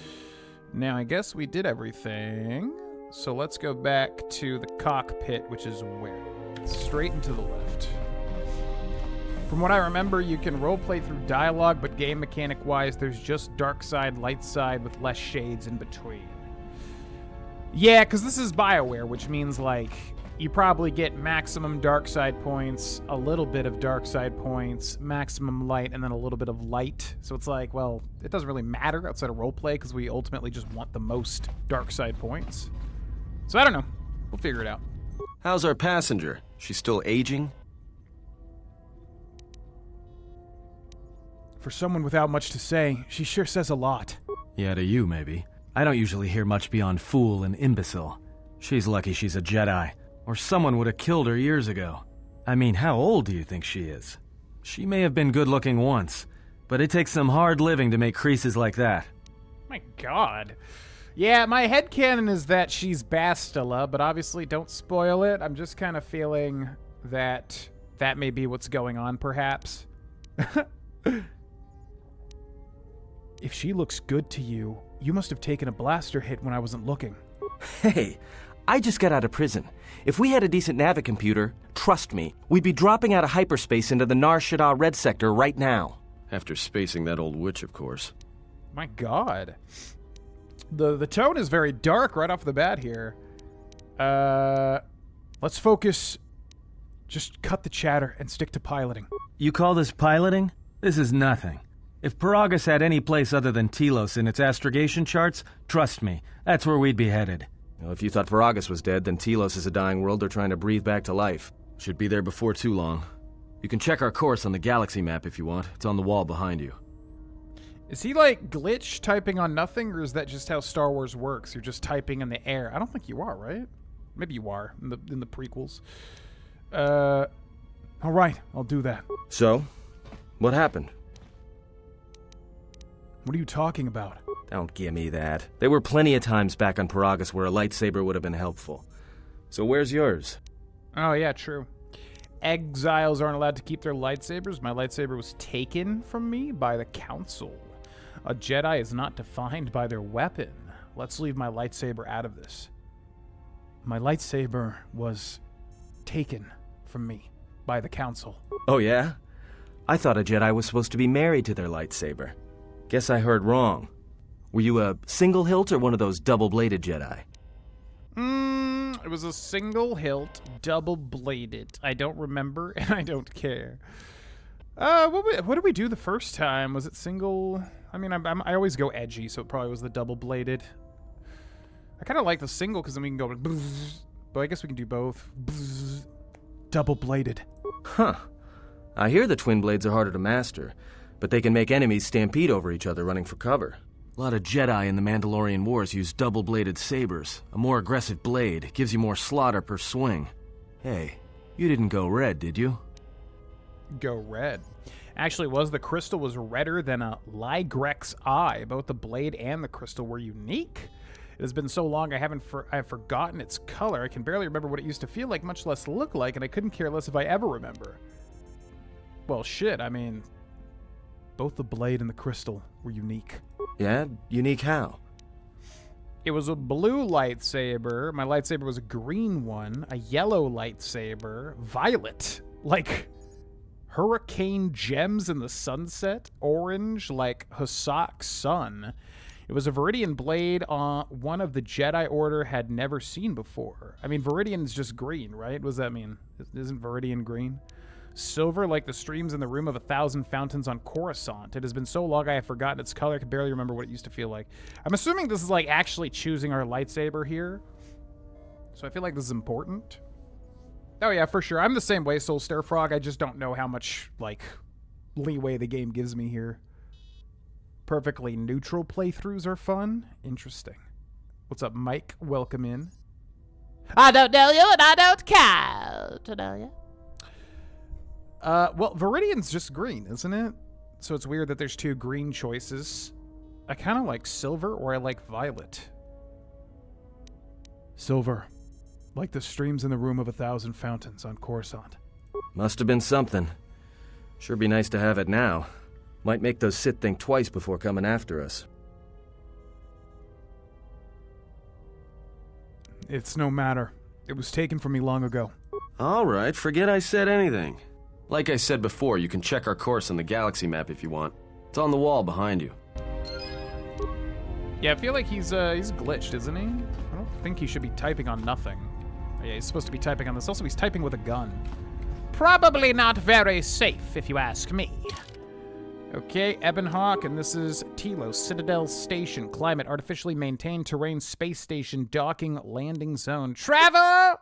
Now, I guess we did everything. So let's go back to the cockpit, which is where? Straight and to the left. From what I remember, you can roleplay through dialogue, but game mechanic-wise, there's just dark side, light side, with less shades in between. Yeah, because this is BioWare, which means, like, you probably get maximum dark side points, a little bit of dark side points, maximum light, and then a little bit of light. So it's like, well, it doesn't really matter outside of roleplay, because we ultimately just want the most dark side points. So I don't know. We'll figure it out. How's our passenger? She's still aging? For someone without much to say, she sure says a lot. Yeah, to you, maybe. I don't usually hear much beyond fool and imbecile. She's lucky she's a Jedi, or someone would have killed her years ago. I mean, how old do you think she is? She may have been good-looking once, but it takes some hard living to make creases like that. My God. Yeah, my headcanon is that she's Bastila, but obviously don't spoil it. I'm just kind of feeling that that may be what's going on, perhaps. If she looks good to you, you must have taken a blaster hit when I wasn't looking. Hey, I just got out of prison. If we had a decent navicomputer, trust me, we'd be dropping out of hyperspace into the Nar Shaddaa Red Sector right now. After spacing that old witch, of course. My God. The tone is very dark right off the bat here. Let's focus. Just cut the chatter and stick to piloting. You call this piloting? This is nothing. If Paragus had any place other than Telos in its astrogation charts, trust me, that's where we'd be headed. Well, if you thought Paragus was dead, then Telos is a dying world they're trying to breathe back to life. Should be there before too long. You can check our course on the galaxy map if you want. It's on the wall behind you. Is he like glitch typing on nothing, or is that just how Star Wars works? You're just typing in the air. I don't think you are, right? Maybe you are in the prequels. All right, I'll do that. So, what happened? What are you talking about? Don't give me that. There were plenty of times back on Paragus where a lightsaber would have been helpful. So where's yours? Oh, yeah, true. Exiles aren't allowed to keep their lightsabers. My lightsaber was taken from me by the Council. A Jedi is not defined by their weapon. Let's leave my lightsaber out of this. My lightsaber was taken from me by the Council. Oh, yeah? I thought a Jedi was supposed to be married to their lightsaber. Guess I heard wrong. Were you a single hilt or one of those double-bladed Jedi? It was a single hilt, double-bladed. I don't remember, and I don't care. What did we do the first time? Was it single? I mean, I always go edgy, so it probably was the double-bladed. I kind of like the single, because then we can go... But I guess we can do both. Double-bladed. Huh. I hear the twin blades are harder to master, but they can make enemies stampede over each other running for cover. A lot of Jedi in the Mandalorian Wars use double-bladed sabers. A more aggressive blade gives you more slaughter per swing. Hey, you didn't go red, did you? Go red. Actually, the crystal was redder than a Ligrex eye. Both the blade and the crystal were unique. It has been so long I have forgotten its color. I can barely remember what it used to feel like, much less look like, and I couldn't care less if I ever remember. Well, shit, I mean, both the blade and the crystal were unique. Yeah? Unique how? It was a blue lightsaber. My lightsaber was a green one. A yellow lightsaber. Violet. Like hurricane gems in the sunset. Orange like Husak's sun. It was a Viridian blade one of the Jedi Order had never seen before. I mean, Viridian's just green, right? What does that mean? Isn't Viridian green? Silver like the streams in the room of 1,000 fountains on Coruscant. It has been so long I have forgotten its color. I can barely remember what it used to feel like. I'm assuming this is like actually choosing our lightsaber here. So I feel like this is important. Oh yeah, for sure. I'm the same way, Soul Stare Frog. I just don't know how much like leeway the game gives me here. Perfectly neutral playthroughs are fun. Interesting. What's up, Mike? Welcome in. I don't know you and I don't care to know you. Well, Viridian's just green, isn't it? So it's weird that there's two green choices. I kind of like silver or I like violet. Silver. Like the streams in the room of 1,000 fountains on Coruscant. Must have been something. Sure be nice to have it now. Might make those Sith think twice before coming after us. It's no matter. It was taken from me long ago. Alright, forget I said anything. Like I said before, you can check our course on the galaxy map if you want. It's on the wall behind you. Yeah, I feel like he's glitched, isn't he? I don't think he should be typing on nothing. Oh, yeah, he's supposed to be typing on this. Also, he's typing with a gun. Probably not very safe, if you ask me. Okay, Ebonhawk, and this is Telos, Citadel Station, climate, artificially maintained terrain, space station, docking, landing zone. Travel!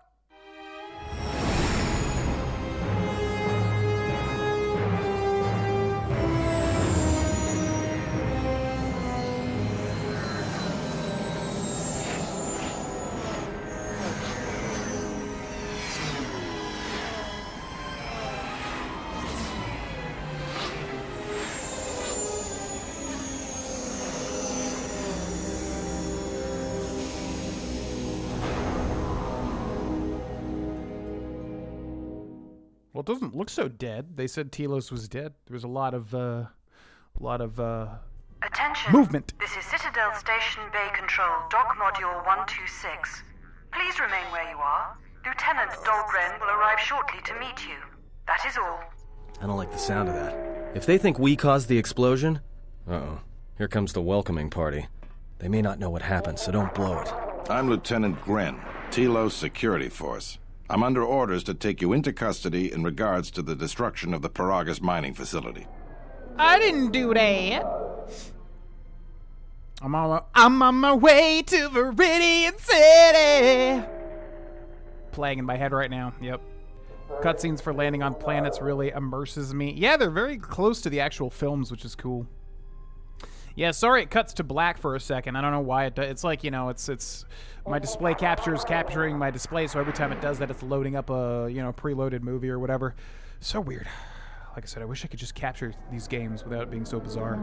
Well, it doesn't look so dead. They said Telos was dead. There was a lot of Attention. movement. This is Citadel Station Bay Control, Dock Module 126. Please remain where you are. Lieutenant Dahlgren will arrive shortly to meet you. That is all. I don't like the sound of that. If they think we caused the explosion... Uh-oh. Here comes the welcoming party. They may not know what happened, so don't blow it. I'm Lieutenant Gren, Telos Security Force. I'm under orders to take you into custody in regards to the destruction of the Paragas mining facility. I didn't do that. I'm on my way to Viridian City. Playing in my head right now. Yep. Cutscenes for landing on planets really immerses me. Yeah, they're very close to the actual films, which is cool. Yeah, sorry it cuts to black for a second. I don't know why it does. It's like, you know, it's my display capturing my display, so every time it does that, it's loading up a, you know, preloaded movie or whatever. So weird. Like I said, I wish I could just capture these games without it being so bizarre.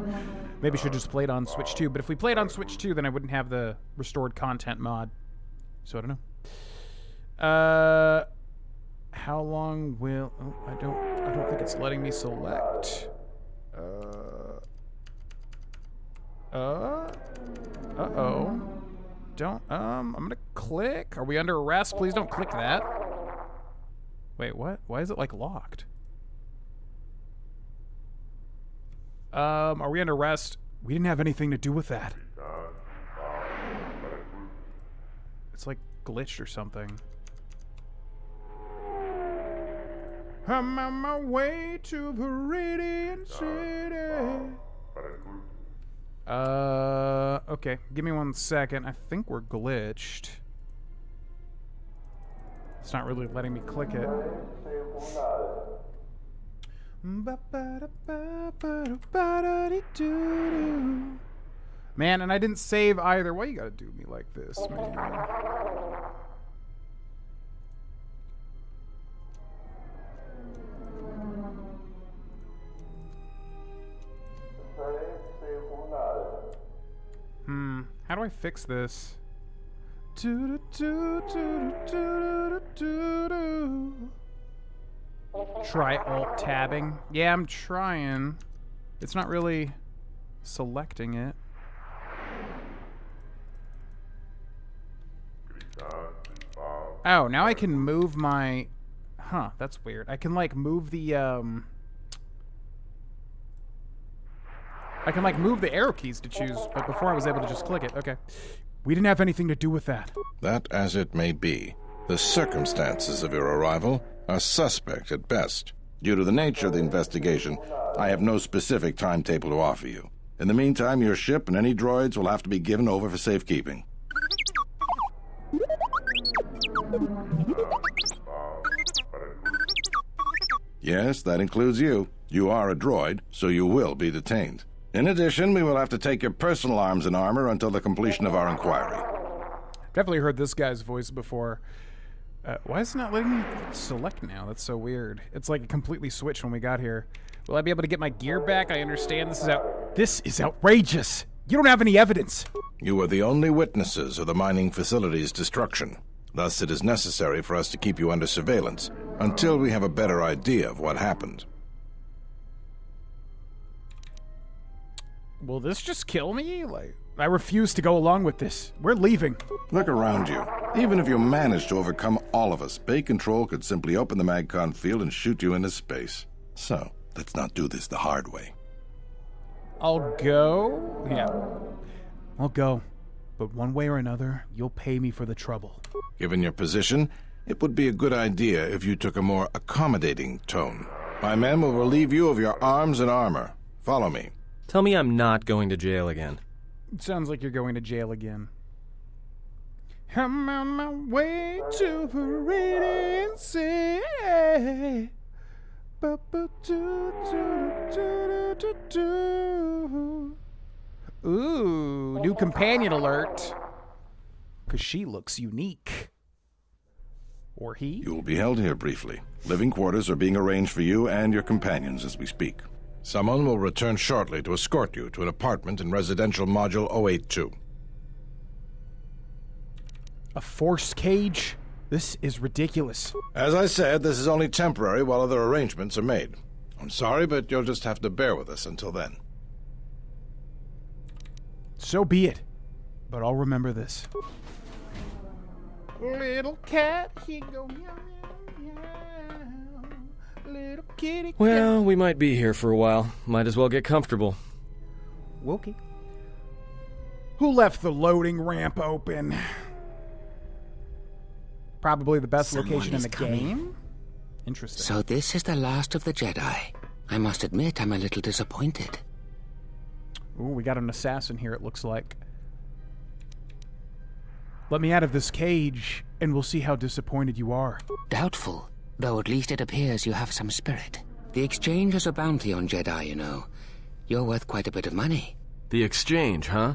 Maybe I should just play it on Switch 2, but if we played on Switch 2, then I wouldn't have the restored content mod. So I don't know. How long will... Oh, I don't think it's letting me select. Uh-oh. Don't, I'm gonna click. Are we under arrest? Please don't click that. Wait, what? Why is it, like, locked? Are we under arrest? We didn't have anything to do with that. It's, like, glitched or something. I'm on my way to Viridian City. Okay. Give me 1 second. I think we're glitched. It's not really letting me click it. Man, and I didn't save either. Why you gotta do me like this, man? How do I fix this? Try alt-tabbing. Yeah, I'm trying. It's not really selecting it. Oh, now I can move my... Huh, that's weird. I can, like, move the, I can, like, move the arrow keys to choose, but before I was able to just click it. Okay. We didn't have anything to do with that. That as it may be, the circumstances of your arrival are suspect at best. Due to the nature of the investigation, I have no specific timetable to offer you. In the meantime, your ship and any droids will have to be given over for safekeeping. Yes, that includes you. You are a droid, so you will be detained. In addition, we will have to take your personal arms and armor until the completion of our inquiry. Definitely heard this guy's voice before. Why is it not letting me select now? That's so weird. It's like it completely switched when we got here. Will I be able to get my gear back? I understand this is outrageous. You don't have any evidence. You are the only witnesses of the mining facility's destruction. Thus, it is necessary for us to keep you under surveillance until we have a better idea of what happened. Will this just kill me? Like, I refuse to go along with this. We're leaving. Look around you. Even if you manage to overcome all of us, Bay Control could simply open the MagCon field and shoot you into space. So, let's not do this the hard way. I'll go. Yeah. I'll go. But one way or another, you'll pay me for the trouble. Given your position, it would be a good idea if you took a more accommodating tone. My men will relieve you of your arms and armor. Follow me. Tell me I'm not going to jail again. It sounds like you're going to jail again. I'm on my way to the Radiant Sea. Ooh, new companion alert. Because she looks unique. Or he? You will be held here briefly. Living quarters are being arranged for you and your companions as we speak. Someone will return shortly to escort you to an apartment in Residential Module 082. A force cage? This is ridiculous. As I said, this is only temporary while other arrangements are made. I'm sorry, but you'll just have to bear with us until then. So be it. But I'll remember this. Little cat, he go meow, meow, meow. Little kitty cat. Well, we might be here for a while. Might as well get comfortable. Okay. Who left the loading ramp open? Probably the best location in the game. Interesting. So this is the last of the Jedi. I must admit I'm a little disappointed. Ooh, we got an assassin here, it looks like. Let me out of this cage, and we'll see how disappointed you are. Doubtful, though at least it appears you have some spirit. The exchange has a bounty on Jedi, you know. You're worth quite a bit of money. The exchange, huh?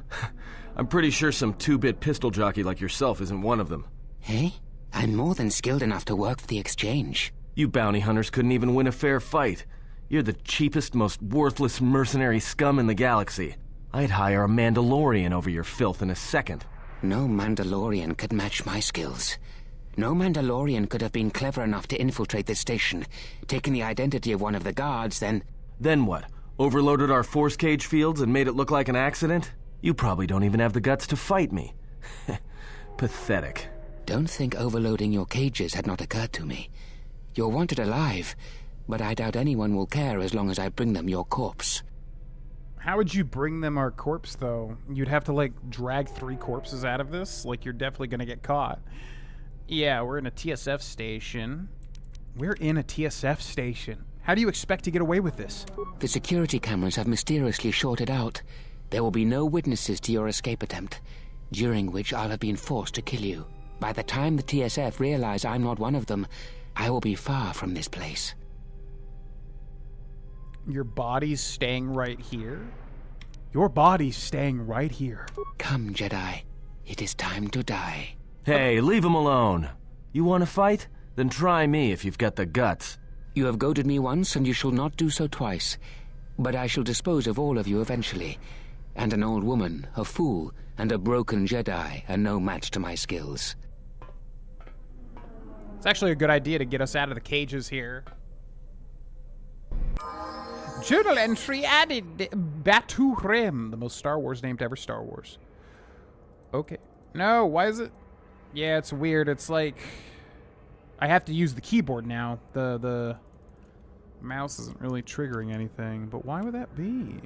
I'm pretty sure some two-bit pistol jockey like yourself isn't one of them. Hey? I'm more than skilled enough to work for the exchange. You bounty hunters couldn't even win a fair fight. You're the cheapest, most worthless mercenary scum in the galaxy. I'd hire a Mandalorian over your filth in a second. No Mandalorian could match my skills. No Mandalorian could have been clever enough to infiltrate this station, taken the identity of one of the guards, then... Then what? Overloaded our force cage fields and made it look like an accident? You probably don't even have the guts to fight me. Pathetic. Don't think overloading your cages had not occurred to me. You're wanted alive, but I doubt anyone will care as long as I bring them your corpse. How would you bring them our corpse, though? You'd have to, like, drag 3 corpses out of this? Like, you're definitely gonna get caught. Yeah, we're in a TSF station. We're in a TSF station. How do you expect to get away with this? The security cameras have mysteriously shorted out. There will be no witnesses to your escape attempt, during which I'll have been forced to kill you. By the time the TSF realize I'm not one of them, I will be far from this place. Your body's staying right here? Your body's staying right here. Come, Jedi. It is time to die. Hey, leave him alone. You want to fight? Then try me if you've got the guts. You have goaded me once, and you shall not do so twice. But I shall dispose of all of you eventually. And an old woman, a fool, and a broken Jedi are no match to my skills. It's actually a good idea to get us out of the cages here. Journal entry added. Batu Rim, the most Star Wars named ever Star Wars. Okay. No, why is it? Yeah, it's weird. It's like I have to use the keyboard now. The mouse isn't really triggering anything. But why would that be?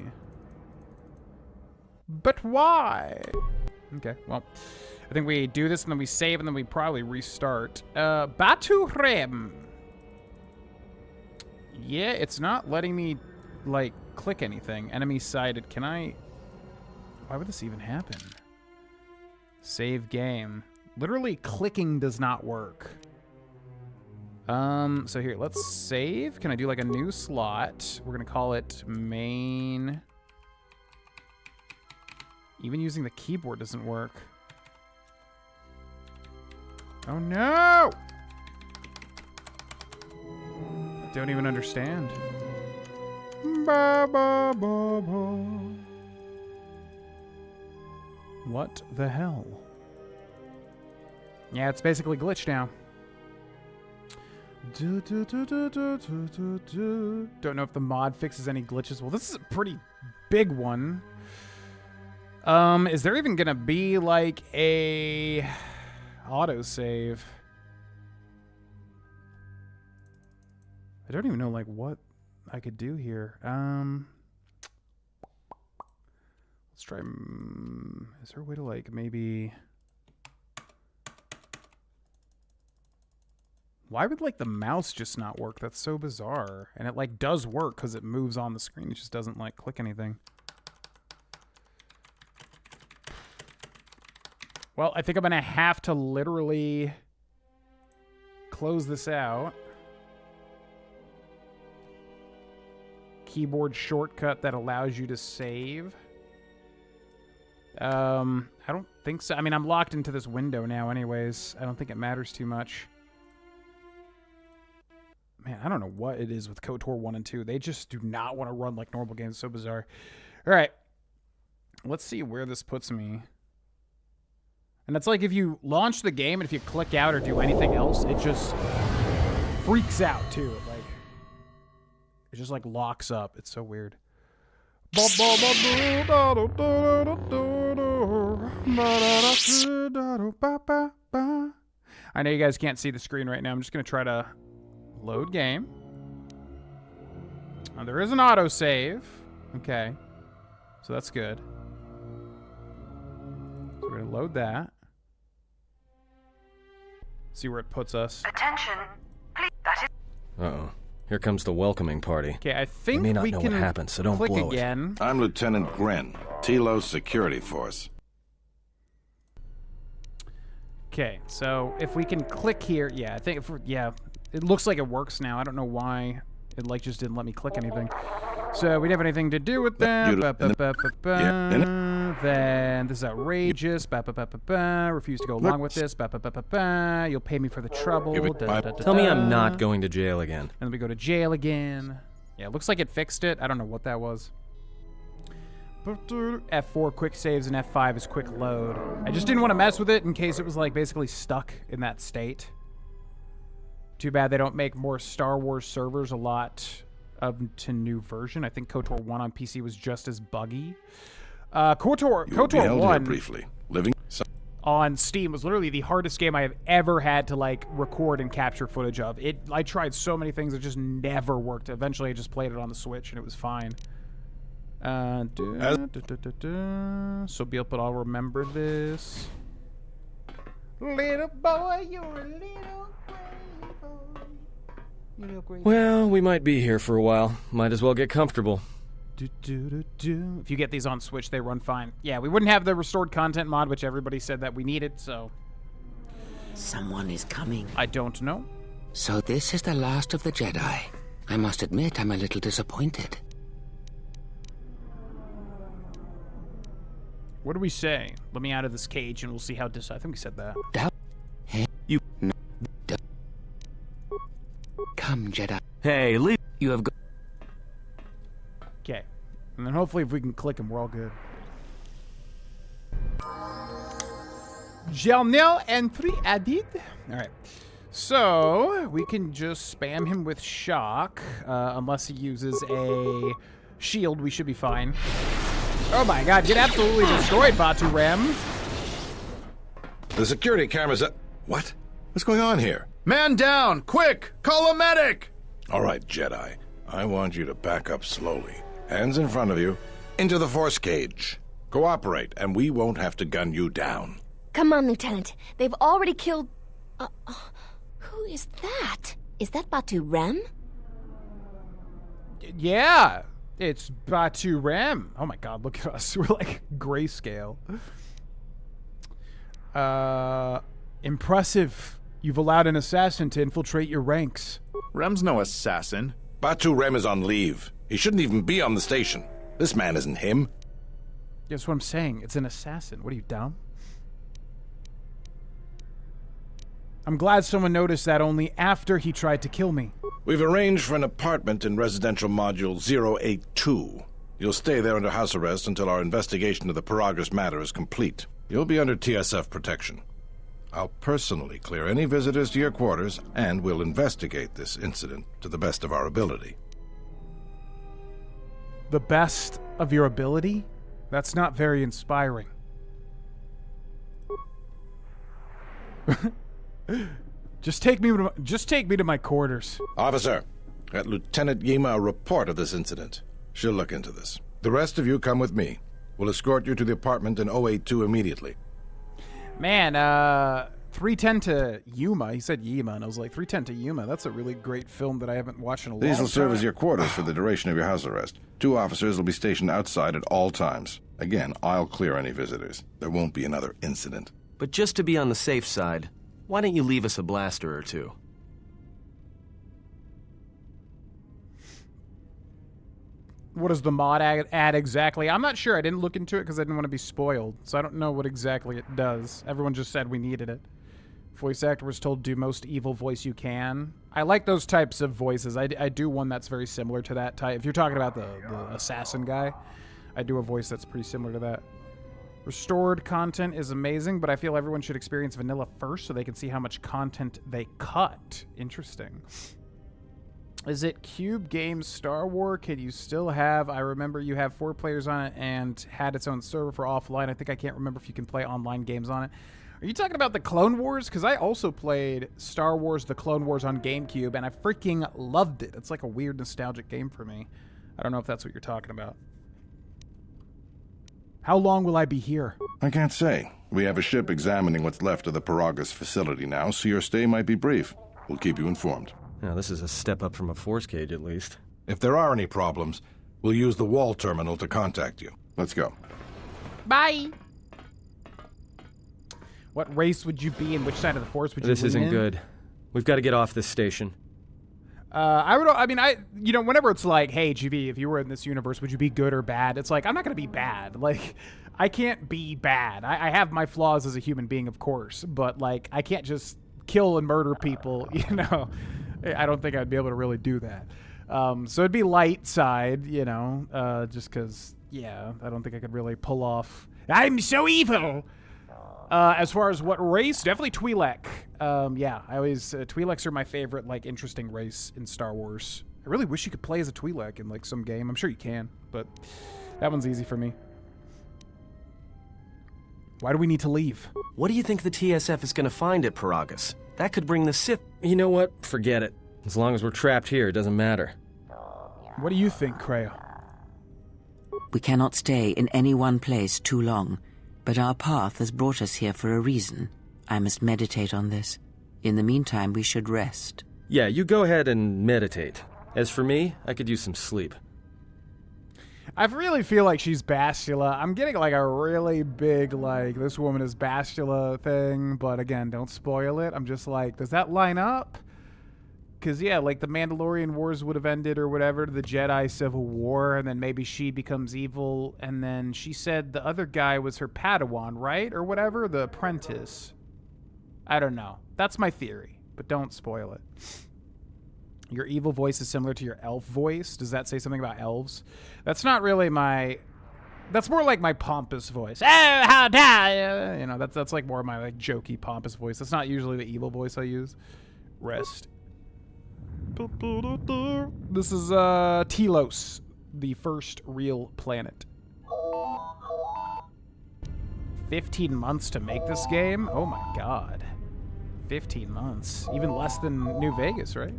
But why? Okay, well, I think we do this and then we save and then we probably restart. Batu Rim. Yeah, it's not letting me, like, click anything. Enemy sighted. Can I... Why would this even happen? Save game. Literally clicking does not work. So here, let's save. Can I do, like, a new slot? We're gonna call it main. Even using the keyboard doesn't work. Oh, no! I don't even understand. Ba, ba, ba, ba. What the hell? Yeah, it's basically glitched now. Don't know if the mod fixes any glitches. Well, this is a pretty big one. Is there even gonna be like a autosave? I don't even know like what I could do here. Let's try. Is there a way to like maybe? Why would like the mouse just not work? That's so bizarre. And it like does work because it moves on the screen. It just doesn't like click anything. Well, I think I'm gonna have to literally close this out. Keyboard shortcut that allows you to save. I don't think so. I mean, I'm locked into this window now anyways. I don't think it matters too much. Man, I don't know what it is with KOTOR 1 and 2. They just do not want to run like normal games. It's so bizarre. All right. Let's see where this puts me. And it's like if you launch the game and if you click out or do anything else, it just freaks out too. Like it just like locks up. It's so weird. I know you guys can't see the screen right now. I'm just going to try to load game. There is an autosave. Okay. So that's good. So we're going to load that. See where it puts us. Attention. Please. That is. Uh-oh. Here comes the welcoming party. Okay, I think you may not we know can what happened, so don't click blow again. I'm Lieutenant Gren, Tilo's security force. Okay, so if we can click here, yeah, I think yeah, it looks like it works now. I don't know why it like just didn't let me click anything. So we didn't have anything to do with that. Then this is outrageous. Refuse to go along with this. You'll pay me for the trouble. Tell me I'm not going to jail again. And then we go to jail again. Yeah, it looks like it fixed it. I don't know what that was. F4 quick saves and F5 is quick load. I just didn't want to mess with it in case it was like basically stuck in that state. Too bad they don't make more Star Wars servers a lot to new version. I think KOTOR 1 on PC was just as buggy. KOTOR 1 briefly. Living on Steam was literally the hardest game I have ever had to like record and capture footage of. I tried so many things, it just never worked. Eventually I just played it on the Switch and it was fine. So be up, but I'll remember this. Little boy, you're a little boy. Well, we might be here for a while. Might as well get comfortable. If you get these on Switch, they run fine. Yeah, we wouldn't have the restored content mod, which everybody said that we needed, so... Someone is coming. I don't know. So this is the last of the Jedi. I must admit I'm a little disappointed. What do we say? Let me out of this cage and we'll see how I think we said that. Come, Jedi. Hey, leave. You have got... Okay. And then hopefully if we can click them, we're all good. Journal entry added. Alright. So, we can just spam him with shock. Unless he uses a shield, we should be fine. Oh my god, get absolutely destroyed, Batu Rem. The security cameras are... What? What's going on here? Man down! Quick! Call a medic! All right, Jedi. I want you to back up slowly. Hands in front of you. Into the force cage. Cooperate, and we won't have to gun you down. Come on, Lieutenant. They've already killed... who is that? Is that Batu Rem? Yeah, it's Batu Rem. Oh my god, look at us. We're like grayscale. Impressive. You've allowed an assassin to infiltrate your ranks. Rem's no assassin. Batu Rem is on leave. He shouldn't even be on the station. This man isn't him. That's what I'm saying. It's an assassin. What are you, dumb? I'm glad someone noticed that only after he tried to kill me. We've arranged for an apartment in residential module 082. You'll stay there under house arrest until our investigation of the Paragus matter is complete. You'll be under TSF protection. I'll personally clear any visitors to your quarters, and we'll investigate this incident to the best of our ability. The best of your ability? That's not very inspiring. Just take me to my quarters. Officer, get Lieutenant Yima a report of this incident. She'll look into this. The rest of you come with me. We'll escort you to the apartment in 082 immediately. Man, 310 to Yuma. He said Yima, and I was like, 310 to Yuma. That's a really great film that I haven't watched in a long time. These will serve as your quarters for the duration of your house arrest. 2 officers will be stationed outside at all times. Again, I'll clear any visitors. There won't be another incident. But just to be on the safe side, why don't you leave us a blaster or two? What does the mod add exactly? I'm not sure. I didn't look into it because I didn't want to be spoiled. So I don't know what exactly it does. Everyone just said we needed it. Voice actor was told do most evil voice you can. I like those types of voices. I do one that's very similar to that type. If you're talking about the assassin guy, I do a voice that's pretty similar to that. Restored content is amazing, but I feel everyone should experience vanilla first so they can see how much content they cut. Interesting. Is it Cube Games Star Wars? Can you still have... I remember you have 4 players on it and had its own server for offline. I think I can't remember if you can play online games on it. Are you talking about the Clone Wars? Because I also played Star Wars The Clone Wars on GameCube, and I freaking loved it. It's like a weird nostalgic game for me. I don't know if that's what you're talking about. How long will I be here? I can't say. We have a ship examining what's left of the Paragus facility now, so your stay might be brief. We'll keep you informed. Now, this is a step up from a force cage, at least. If there are any problems, we'll use the wall terminal to contact you. Let's go. Bye. What race would you be and which side of the force would you This lean isn't in? good. We've got to get off this station. Whenever it's like, hey, GV, if you were in this universe, would you be good or bad? It's like, I'm not going to be bad. Like, I can't be bad. I have my flaws as a human being, of course, but, like, I can't just kill and murder people, you know? I don't think I'd be able to really do that. So it'd be light side, you know, just because, yeah, I don't think I could really pull off, I'm so evil! As far as what race, definitely Twi'lek. Yeah, I always Twi'leks are my favorite, like, interesting race in Star Wars. I really wish you could play as a Twi'lek in, like, some game. I'm sure you can, but that one's easy for me. Why do we need to leave? What do you think the TSF is going to find at Paragus? That could bring the Sith... You know what? Forget it. As long as we're trapped here, it doesn't matter. What do you think, Kreia? We cannot stay in any one place too long, but our path has brought us here for a reason. I must meditate on this. In the meantime, we should rest. Yeah, you go ahead and meditate. As for me, I could use some sleep. I really feel like she's Bastila. I'm getting like a really big, like, this woman is Bastila thing, but again, don't spoil it. I'm just like, does that line up? Because, yeah, like the Mandalorian Wars would have ended or whatever, the Jedi Civil War, and then maybe she becomes evil, and then she said the other guy was her Padawan, right? Or whatever, the apprentice. I don't know. That's my theory, but don't spoil it. Your evil voice is similar to your elf voice. Does that say something about elves? That's not really my... That's more like my pompous voice. Oh, how dare you? You know, that's like more of my, like, jokey, pompous voice. That's not usually the evil voice I use. Rest. This is Telos, the first real planet. 15 months to make this game? Oh my god. 15 months. Even less than New Vegas, right?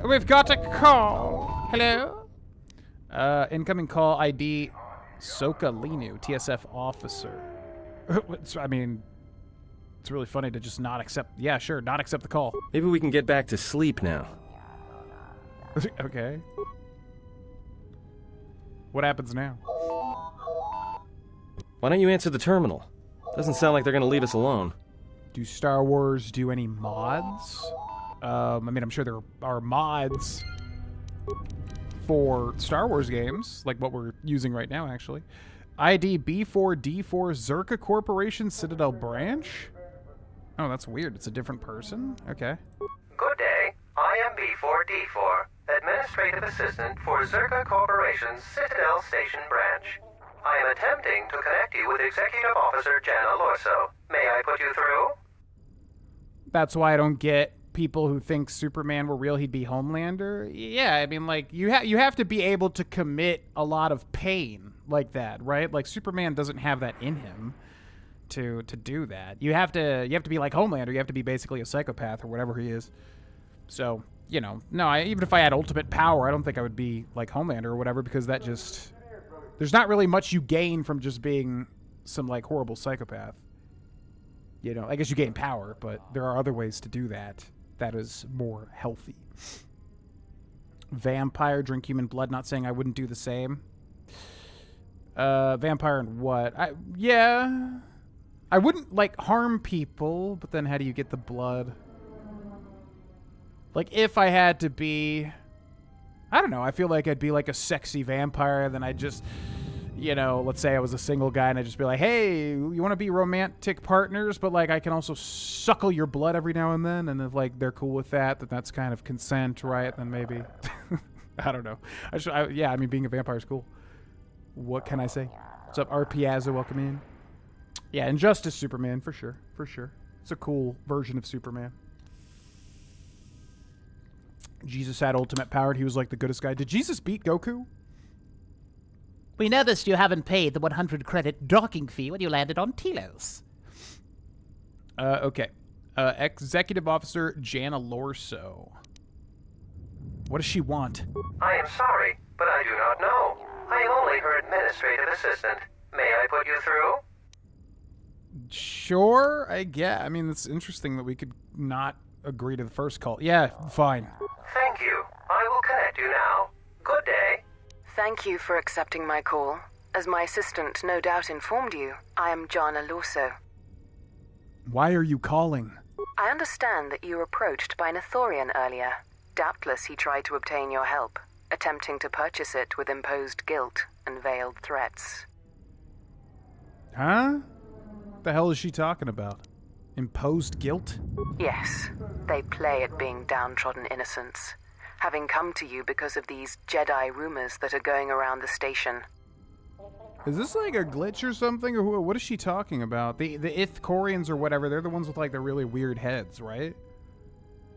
We've got a call. Hello? Incoming call ID Soka Linu, TSF officer. I mean, it's really funny to just not accept. Yeah, sure, not accept the call. Maybe we can get back to sleep now. Okay. What happens now? Why don't you answer the terminal? Doesn't sound like they're gonna leave us alone. Do Star Wars do any mods? I mean, I'm sure there are mods for Star Wars games, like what we're using right now, actually. ID B4D4 Zerka Corporation Citadel Branch? Oh, that's weird. It's a different person? Okay. Good day. I am B4D4, Administrative Assistant for Zerka Corporation's Citadel Station Branch. I am attempting to connect you with Executive Officer Jana Lorso. May I put you through? That's why I don't get people who think Superman were real, he'd be Homelander. Yeah, I mean, like, you have to be able to commit a lot of pain like that, right? Like, Superman doesn't have that in him to do that. You have to be like Homelander. You have to be basically a psychopath or whatever he is. So, you know, no, even if I had ultimate power, I don't think I would be like Homelander or whatever, because that just... There's not really much you gain from just being some, like, horrible psychopath. You know, I guess you gain power, but there are other ways to do that. That is more healthy. Vampire, drink human blood, not saying I wouldn't do the same. Vampire and what? Yeah. I wouldn't, like, harm people, but then how do you get the blood? Like, if I had to be... I don't know, I feel like I'd be like a sexy vampire, then I'd just... You know, let's say I was a single guy and I'd just be like, hey, you want to be romantic partners, but, like, I can also suckle your blood every now and then, and if, like, they're cool with that, then that's kind of consent, right? Then maybe... I don't know. Yeah, I mean, being a vampire is cool. What can I say? What's up, RPazza? Welcome in. Yeah, Injustice Superman, for sure. For sure. It's a cool version of Superman. Jesus had ultimate power. He was, like, the goodest guy. Did Jesus beat Goku? We noticed you haven't paid the 100 credit docking fee when you landed on Telos. Okay. Executive Officer Jana Lorso. What does she want? I am sorry, but I do not know. I am only her administrative assistant. May I put you through? Sure, I guess. I mean, it's interesting that we could not agree to the first call. Yeah, fine. Thank you. I will connect you now. Good day. Thank you for accepting my call. As my assistant no doubt informed you, I am Jana Lorso. Why are you calling? I understand that you were approached by an Ithorian earlier. Doubtless he tried to obtain your help, attempting to purchase it with imposed guilt and veiled threats. Huh? What the hell is she talking about? Imposed guilt? Yes, they play at being downtrodden innocents, having come to you because of these Jedi rumors that are going around the station. Is this like a glitch or something? Or what is she talking about? The Ithorians or whatever, they're the ones with like the really weird heads, right?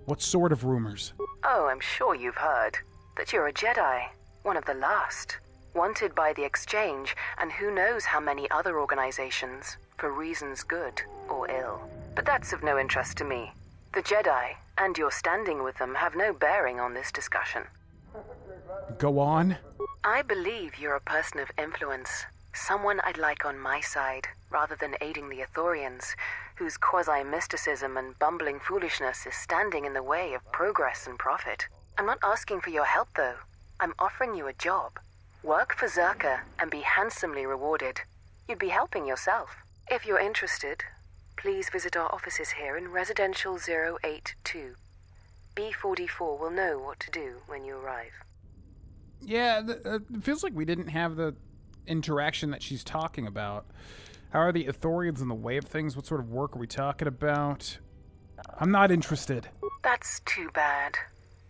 What sort of rumors? Oh, I'm sure you've heard that you're a Jedi, one of the last, wanted by the Exchange and who knows how many other organizations, for reasons good or ill. But that's of no interest to me. The Jedi, and your standing with them, have no bearing on this discussion. Go on. I believe you're a person of influence, someone I'd like on my side, rather than aiding the Ithorians, whose quasi-mysticism and bumbling foolishness is standing in the way of progress and profit. I'm not asking for your help, though. I'm offering you a job. Work for Zerka and be handsomely rewarded. You'd be helping yourself. If you're interested, please visit our offices here in Residential 082. B44 will know what to do when you arrive. Yeah, it feels like we didn't have the interaction that she's talking about. How are the Ithorians in the way of things? What sort of work are we talking about? I'm not interested. That's too bad.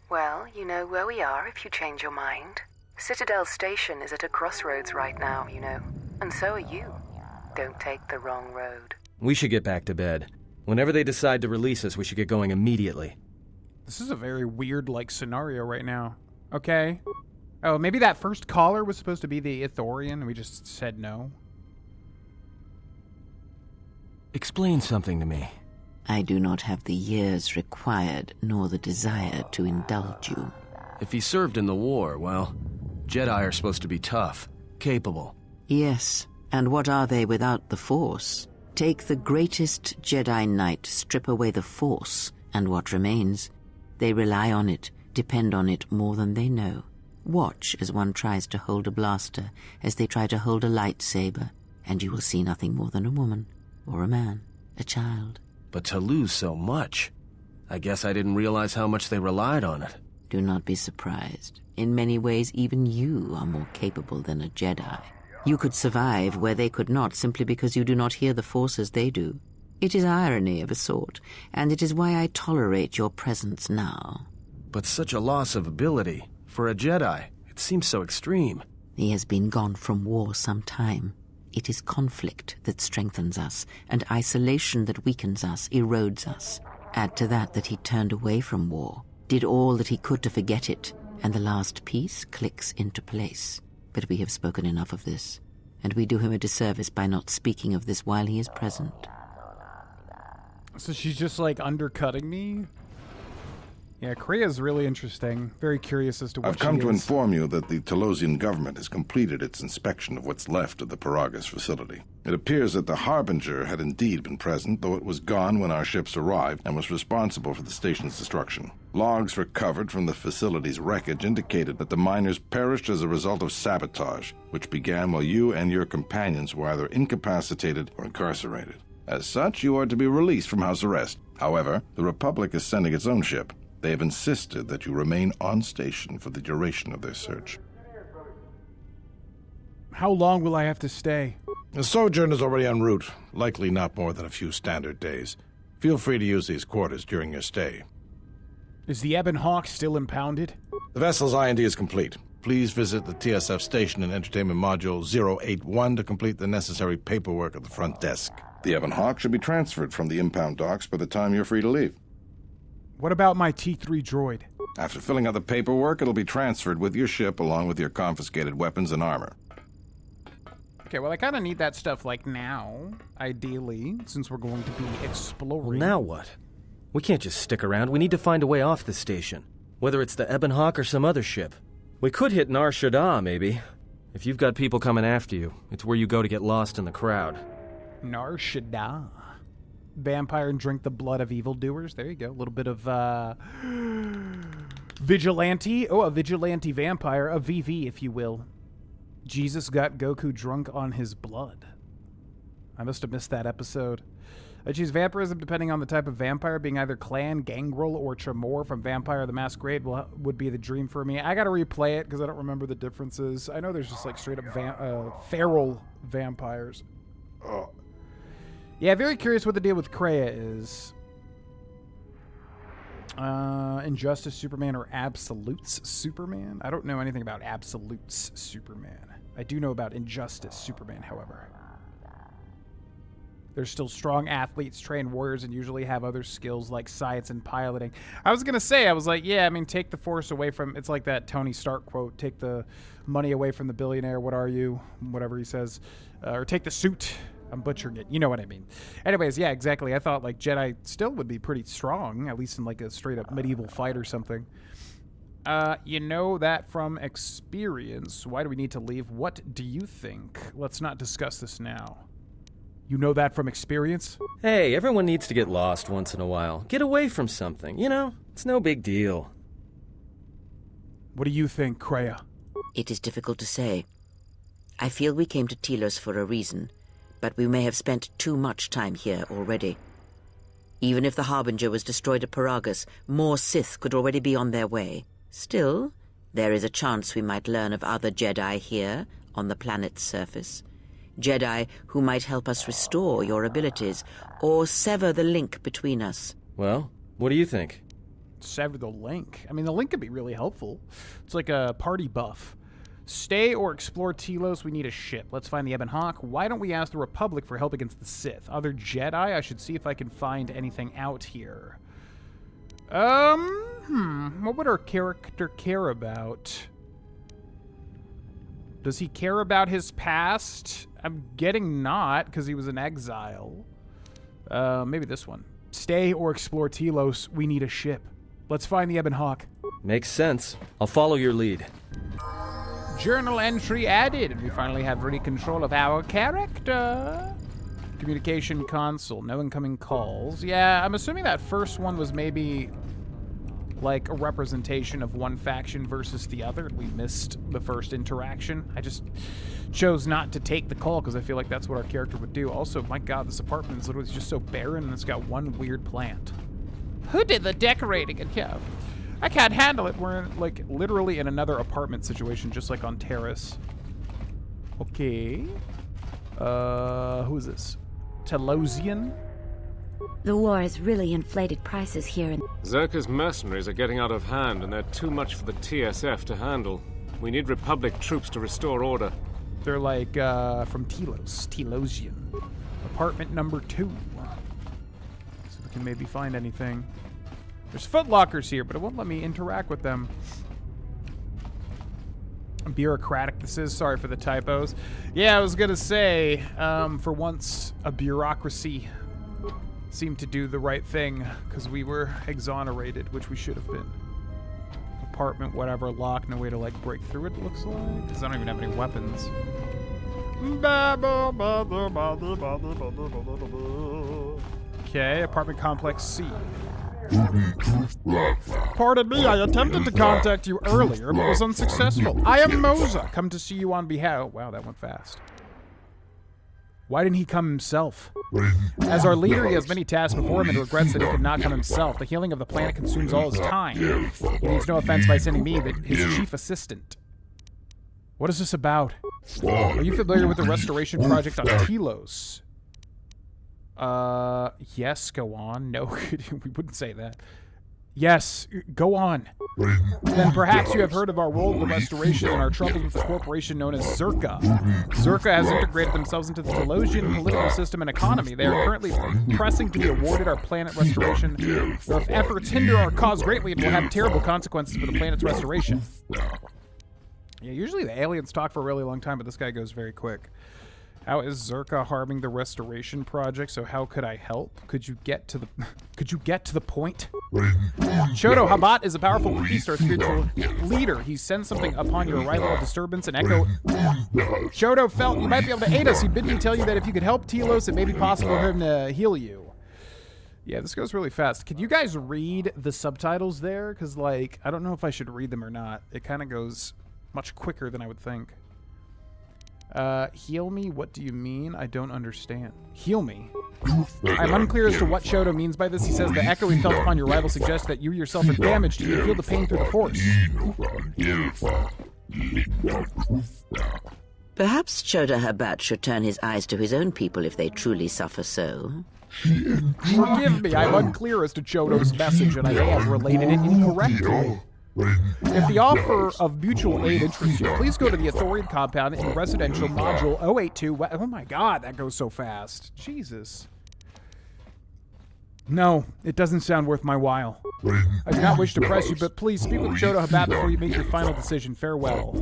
Well, you know where we are if you change your mind. Citadel Station is at a crossroads right now, you know. And so are you. Don't take the wrong road. We should get back to bed. Whenever they decide to release us, we should get going immediately. This is a very weird, scenario right now. Okay. Oh, maybe that first caller was supposed to be the Ithorian, and we just said no. Explain something to me. I do not have the years required, nor the desire to indulge you. If he served in the war, well, Jedi are supposed to be tough, capable. Yes, and what are they without the Force? Take the greatest Jedi Knight, strip away the Force, and what remains? They rely on it, depend on it more than they know. Watch as one tries to hold a blaster, as they try to hold a lightsaber, and you will see nothing more than a woman, or a man, a child. But to lose so much, I guess I didn't realize how much they relied on it. Do not be surprised. In many ways, even you are more capable than a Jedi. You could survive where they could not simply because you do not hear the Force as they do. It is irony of a sort, and it is why I tolerate your presence now. But such a loss of ability, for a Jedi, it seems so extreme. He has been gone from war some time. It is conflict that strengthens us, and isolation that weakens us, erodes us. Add to that he turned away from war, did all that he could to forget it, and the last piece clicks into place. But we have spoken enough of this, and we do him a disservice by not speaking of this while he is present. So she's just, undercutting me? Yeah, Krea's really interesting. Very curious as to what I've come she to is. inform you that the Telosian government has completed its inspection of what's left of the Paragus facility. It appears that the Harbinger had indeed been present, though it was gone when our ships arrived and was responsible for the station's destruction. Logs recovered from the facility's wreckage indicated that the miners perished as a result of sabotage, which began while you and your companions were either incapacitated or incarcerated. As such, you are to be released from house arrest. However, the Republic is sending its own ship. They have insisted that you remain on station for the duration of their search. How long will I have to stay? The sojourn is already en route, likely not more than a few standard days. Feel free to use these quarters during your stay. Is the Ebon Hawk still impounded? The vessel's IND is complete. Please visit the TSF station and Entertainment Module 081 to complete the necessary paperwork at the front desk. The Ebon Hawk should be transferred from the impound docks by the time you're free to leave. What about my T3 droid? After filling out the paperwork, it'll be transferred with your ship along with your confiscated weapons and armor. Okay, well, I kind of need that stuff, now, ideally, since we're going to be exploring. Well, now what? We can't just stick around. We need to find a way off the station. Whether it's the Ebon Hawk or some other ship. We could hit Nar Shaddaa, maybe. If you've got people coming after you, it's where you go to get lost in the crowd. Nar Shaddaa. Vampire and drink the blood of evildoers. There you go. A little bit of vigilante. Oh, a vigilante vampire. A VV, if you will. Jesus got Goku drunk on his blood. I must have missed that episode. I choose vampirism depending on the type of vampire, being either Clan, Gangrel, or Tremor from Vampire the Masquerade would be the dream for me. I gotta replay it because I don't remember the differences. I know there's just straight up feral vampires. Ugh. Yeah, very curious what the deal with Krea is. Injustice Superman or Absolutes Superman? I don't know anything about Absolutes Superman. I do know about Injustice Superman, however. They're still strong athletes, trained warriors, and usually have other skills like science and piloting. I was going to say, yeah, take the Force away from... It's like that Tony Stark quote, take the money away from the billionaire, what are you? Whatever he says. Or take the suit... I'm butchering it. You know what I mean. Anyways, yeah, exactly. I thought Jedi still would be pretty strong, at least in a straight up medieval fight or something. You know that from experience. Why do we need to leave? What do you think? Let's not discuss this now. You know that from experience? Hey, everyone needs to get lost once in a while. Get away from something, It's no big deal. What do you think, Kreia? It is difficult to say. I feel we came to Telos for a reason, but we may have spent too much time here already. Even if the Harbinger was destroyed at Paragus, more Sith could already be on their way. Still, there is a chance we might learn of other Jedi here, on the planet's surface. Jedi who might help us restore your abilities, or sever the link between us. Well, what do you think? Sever the link? The link could be really helpful. It's like a party buff. Stay or explore Telos. We need a ship. Let's find the Ebon Hawk. Why don't we ask the Republic for help against the Sith? Other Jedi? I should see if I can find anything out here. What would our character care about? Does he care about his past? I'm getting not, because he was in exile. Maybe this one. Stay or explore Telos. We need a ship. Let's find the Ebon Hawk. Makes sense. I'll follow your lead. Journal entry added, and we finally have ready control of our character. Communication console, no incoming calls. Yeah, I'm assuming that first one was maybe like a representation of one faction versus the other. We missed the first interaction. I just chose not to take the call because I feel like that's what our character would do. Also, my god, this apartment is literally just so barren and it's got one weird plant. Who did the decorating in here? I can't handle it. We're like literally in another apartment situation, just like on Terrace. Okay. Who is this? Telosian? The war has really inflated prices here in... Zerka's mercenaries are getting out of hand, and they're too much for the TSF to handle. We need Republic troops to restore order. They're like, from Telos. Telosian. Apartment number 2. So we can maybe find anything. There's footlockers here, but it won't let me interact with them. Bureaucratic this is. Sorry for the typos. Yeah, I was gonna say, for once, a bureaucracy seemed to do the right thing, because we were exonerated, which we should have been. Apartment, whatever, locked, no way to, like, break through it, looks like. Because I don't even have any weapons. Okay, apartment complex C. Pardon me, I attempted to contact you earlier, but was unsuccessful. I am Moza, come to see you on behalf... Oh, wow, that went fast. Why didn't he come himself? As our leader, he has many tasks before him and regrets that he could not come himself. The healing of the planet consumes all his time. He needs no offense by sending me, but his chief assistant. What is this about? Are you familiar with the restoration project on Telos? Yes, go on. No, we wouldn't say that. Yes, go on. Then perhaps you have heard of our role in the restoration and our troubles with the corporation known as Zerka. Zerka has integrated themselves into the Telosian political system and economy. They are currently pressing to be awarded our planet restoration. Their efforts hinder our cause greatly and will have terrible consequences for the planet's restoration. Yeah, usually the aliens talk for a really long time, but this guy goes very quick. How is Zerka harming the restoration project? So how could I help? Could you get to the point? Chodo Habat is a powerful priest or spiritual leader. He sends something upon your arrival, a disturbance, an echo. Chodo felt you might be able to aid us. He bid me tell you that if you could help Telos, it may be possible for him to heal you. Yeah, this goes really fast. Could you guys read the subtitles there? Because, like, I don't know if I should read them or not. It kind of goes much quicker than I would think. Heal me? What do you mean? I don't understand. Heal me? I'm unclear as to what Chodo means by this. He says the echo he felt upon your arrival suggests that you yourself are damaged. You can feel the pain through the force. Perhaps Chodo Habat should turn his eyes to his own people if they truly suffer so. Forgive me, I'm unclear as to Chodo's message, and I may have related it incorrectly. If the offer of mutual aid interests you, please go to the Athorian compound in residential module 082. Oh my god, that goes so fast. Jesus. No, it doesn't sound worth my while. I do not wish to press you, but please speak with Chodo Habat before you make your final decision. Farewell.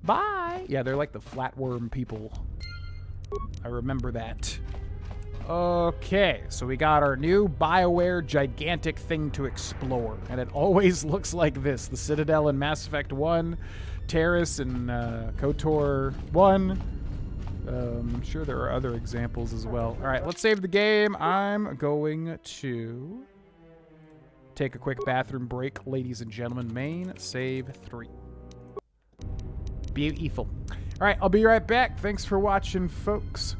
Bye! Yeah, they're like the flatworm people. I remember that. Okay, so we got our new BioWare gigantic thing to explore, and it always looks like this. The Citadel in Mass Effect 1, Terrace in KOTOR 1. I'm sure there are other examples as well. All right, let's save the game. I'm going to take a quick bathroom break, ladies and gentlemen. Main save 3. Beautiful. All right, I'll be right back. Thanks for watching, folks.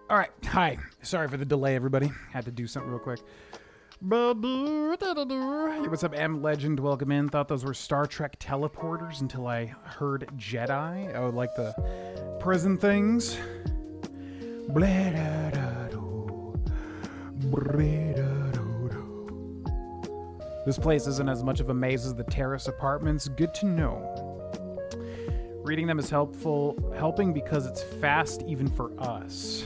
All right. Hi. Sorry for the delay, everybody. Had to do something real quick. Hey, what's up, M Legend? Welcome in. Thought those were Star Trek teleporters until I heard Jedi. Oh, like the prison things. This place isn't as much of a maze as the terrace apartments. Good to know. Reading them is helping because it's fast even for us.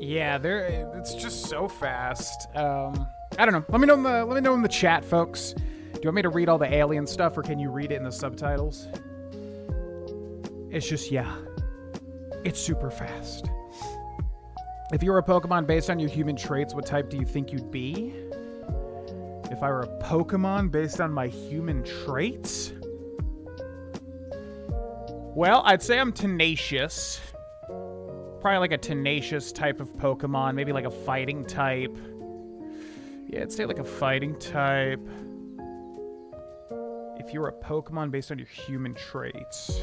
Yeah, it's just so fast. I don't know. Let me know in the chat, folks. Do you want me to read all the alien stuff, or can you read it in the subtitles? It's just, yeah. It's super fast. If you were a Pokemon based on your human traits, what type do you think you'd be? If I were a Pokemon based on my human traits? Well, I'd say I'm tenacious. Probably like a tenacious type of Pokemon. Maybe like a fighting type. Yeah, I'd say like a fighting type. If you're a Pokemon based on your human traits.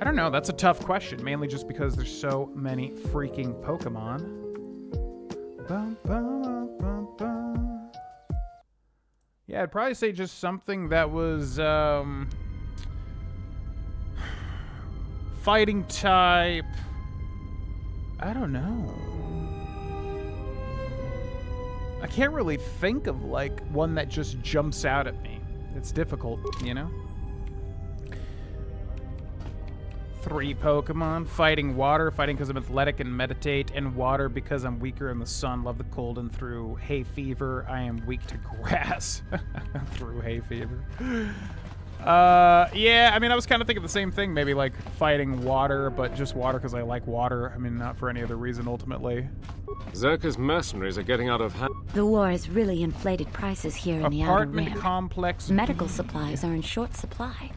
I don't know. That's a tough question. Mainly just because there's so many freaking Pokemon. Yeah, I'd probably say just something that was, fighting type. I don't know. I can't really think of, like, one that just jumps out at me. It's difficult, you know? 3 Pokemon. Fighting water. Fighting because I'm athletic and meditate. And water because I'm weaker in the sun. Love the cold. And through hay fever, I am weak to grass. Through hay fever. Yeah, I mean, I was kind of thinking the same thing. Maybe, like, fighting water, but just water because I like water. I mean, not for any other reason, ultimately. Zerka's mercenaries are getting out of hand. The war has really inflated prices here in the Outer Rim. Apartment complex. Medical supplies are in short supply.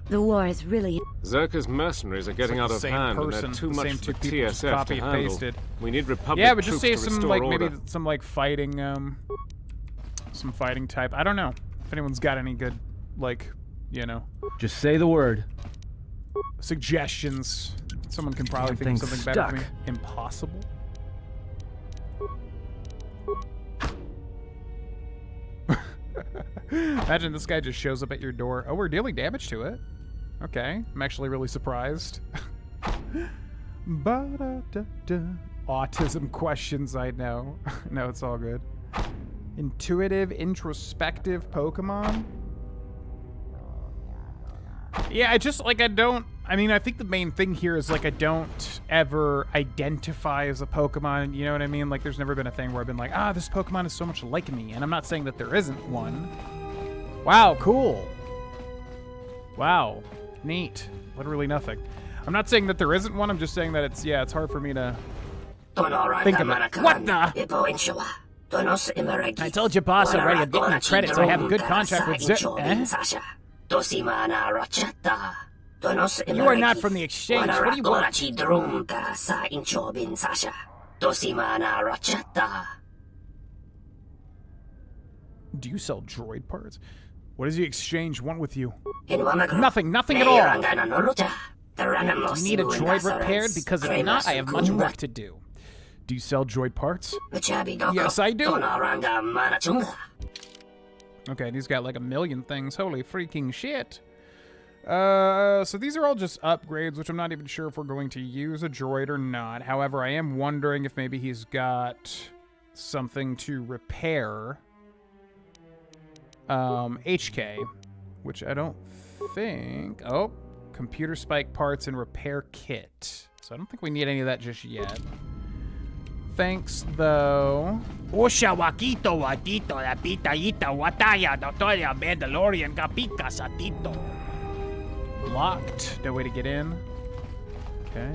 The war is really... Zerka's mercenaries are getting out of hand, and they're too much for the TSF to handle. We need Republic yeah, but just say troops to some, restore like, order. maybe some, like, fighting, some fighting type. I don't know. If anyone's got any good, like, you know... Just say the word. Suggestions. Someone can probably think of something better for me. Impossible? Imagine this guy just shows up at your door. Oh, we're dealing damage to it. Okay. I'm actually really surprised. Autism questions, I know. No, it's all good. Intuitive, introspective Pokemon? Yeah, I just, like, I think the main thing here is, like, I don't ever identify as a Pokemon, you know what I mean? Like, there's never been a thing where I've been like, this Pokemon is so much like me, and I'm not saying that there isn't one. Wow, cool. Wow, neat. Literally nothing. I'm not saying that there isn't one, I'm just saying that it's hard for me to think of it. What the? I told your boss already, I'm getting the credit, so I have a good contract with You are not from the exchange. What do you want? Do you sell droid parts? What does the exchange want with you? Nothing at all. Do you need a droid repaired? Because if not, I have much work to do. Do you sell droid parts? Yes, I do. Okay, and he's got like 1 million things. Holy freaking shit. So these are all just upgrades, which I'm not even sure if we're going to use a droid or not. However, I am wondering if maybe he's got something to repair HK, which I don't think... Oh, computer spike parts and repair kit. So I don't think we need any of that just yet. Thanks, though. Osha wakito watito la pitayita wataya dotoya Mandalorian kapika satito. Locked. No way to get in. Okay.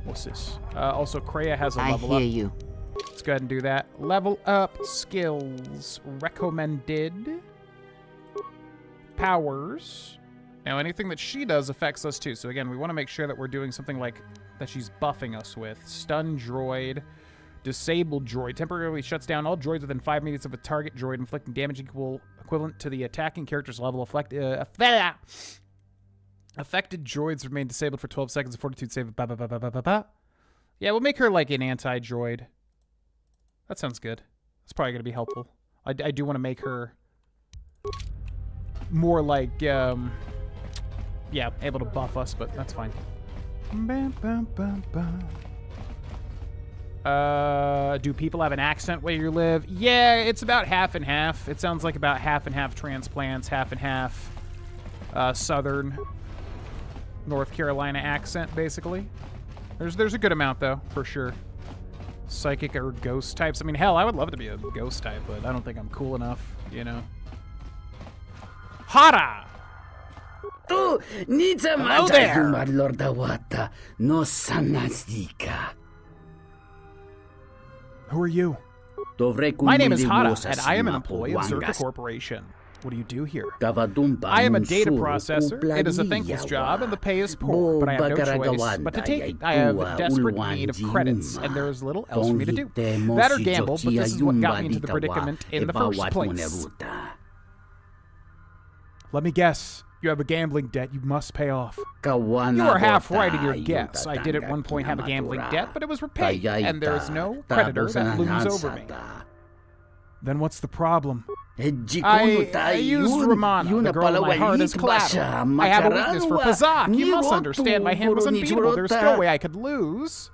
What's this? Also, Kreia has a level up. I hear you. Let's go ahead and do that. Level up skills. Recommended. Powers. Now, anything that she does affects us too. So again, we want to make sure that we're doing something like that she's buffing us with. Stun droid. Disabled droid. Temporarily shuts down all droids within 5 meters of a target droid, inflicting damage equivalent to the attacking character's level. Affected droids remain disabled for 12 seconds of fortitude save. Ba, ba, ba, ba, ba, ba, ba. Yeah, we'll make her like an anti-droid. That sounds good. That's probably going to be helpful. I do want to make her more like, yeah, able to buff us, but that's fine. Do people have an accent where you live? Yeah, it's about half and half. It sounds like about half and half transplants, half and half southern North Carolina accent, basically. There's a good amount, though, for sure. Psychic or ghost types. I mean, hell, I would love to be a ghost type, but I don't think I'm cool enough, you know. Hara! Tu nița there. marilor da wata no sanasika. Who are you? My name is Hara, and I am an employee of Zerka Corporation. What do you do here? I am a data processor. It is a thankless job, and the pay is poor, but I have no choice but to take it. I have a desperate need of credits, and there is little else for me to do. That or gamble, but this is what got me into the predicament in the first place. Let me guess. You have a gambling debt you must pay off. You are half right in your guess. I did at one point have a gambling debt, but it was repaid, and there is no creditor that looms over me. Then what's the problem? I used Romana, the girl in my heart, as collateral. I have a weakness for Pazak. You must understand my hand was unbeatable. There's no way I could lose.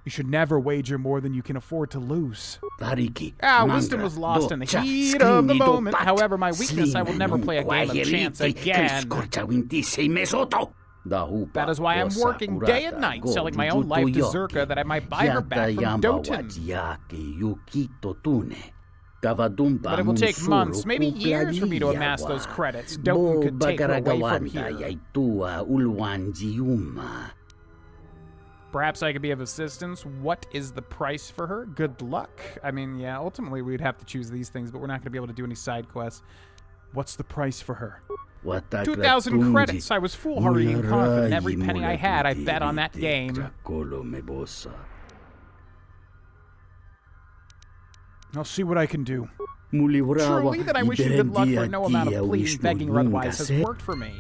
You should never wager more than you can afford to lose. Wisdom was lost in the heat of the moment. However, my weakness, I will never play a game of chance again. That is why I'm working day and night, selling my own life to Zerka that I might buy her back from Doten. But it will take months, maybe years for me to amass those credits. Doten could take her away from here. Perhaps I could be of assistance. What is the price for her? Good luck. I mean, yeah, ultimately we'd have to choose these things, but we're not going to be able to do any side quests. What's the price for her? 2,000 credits. I was foolhardy and confident. Every penny I had, I bet on that game. I'll see what I can do. Truly, then I wish you good luck, for no amount of pleading, begging, or otherwise has worked for me.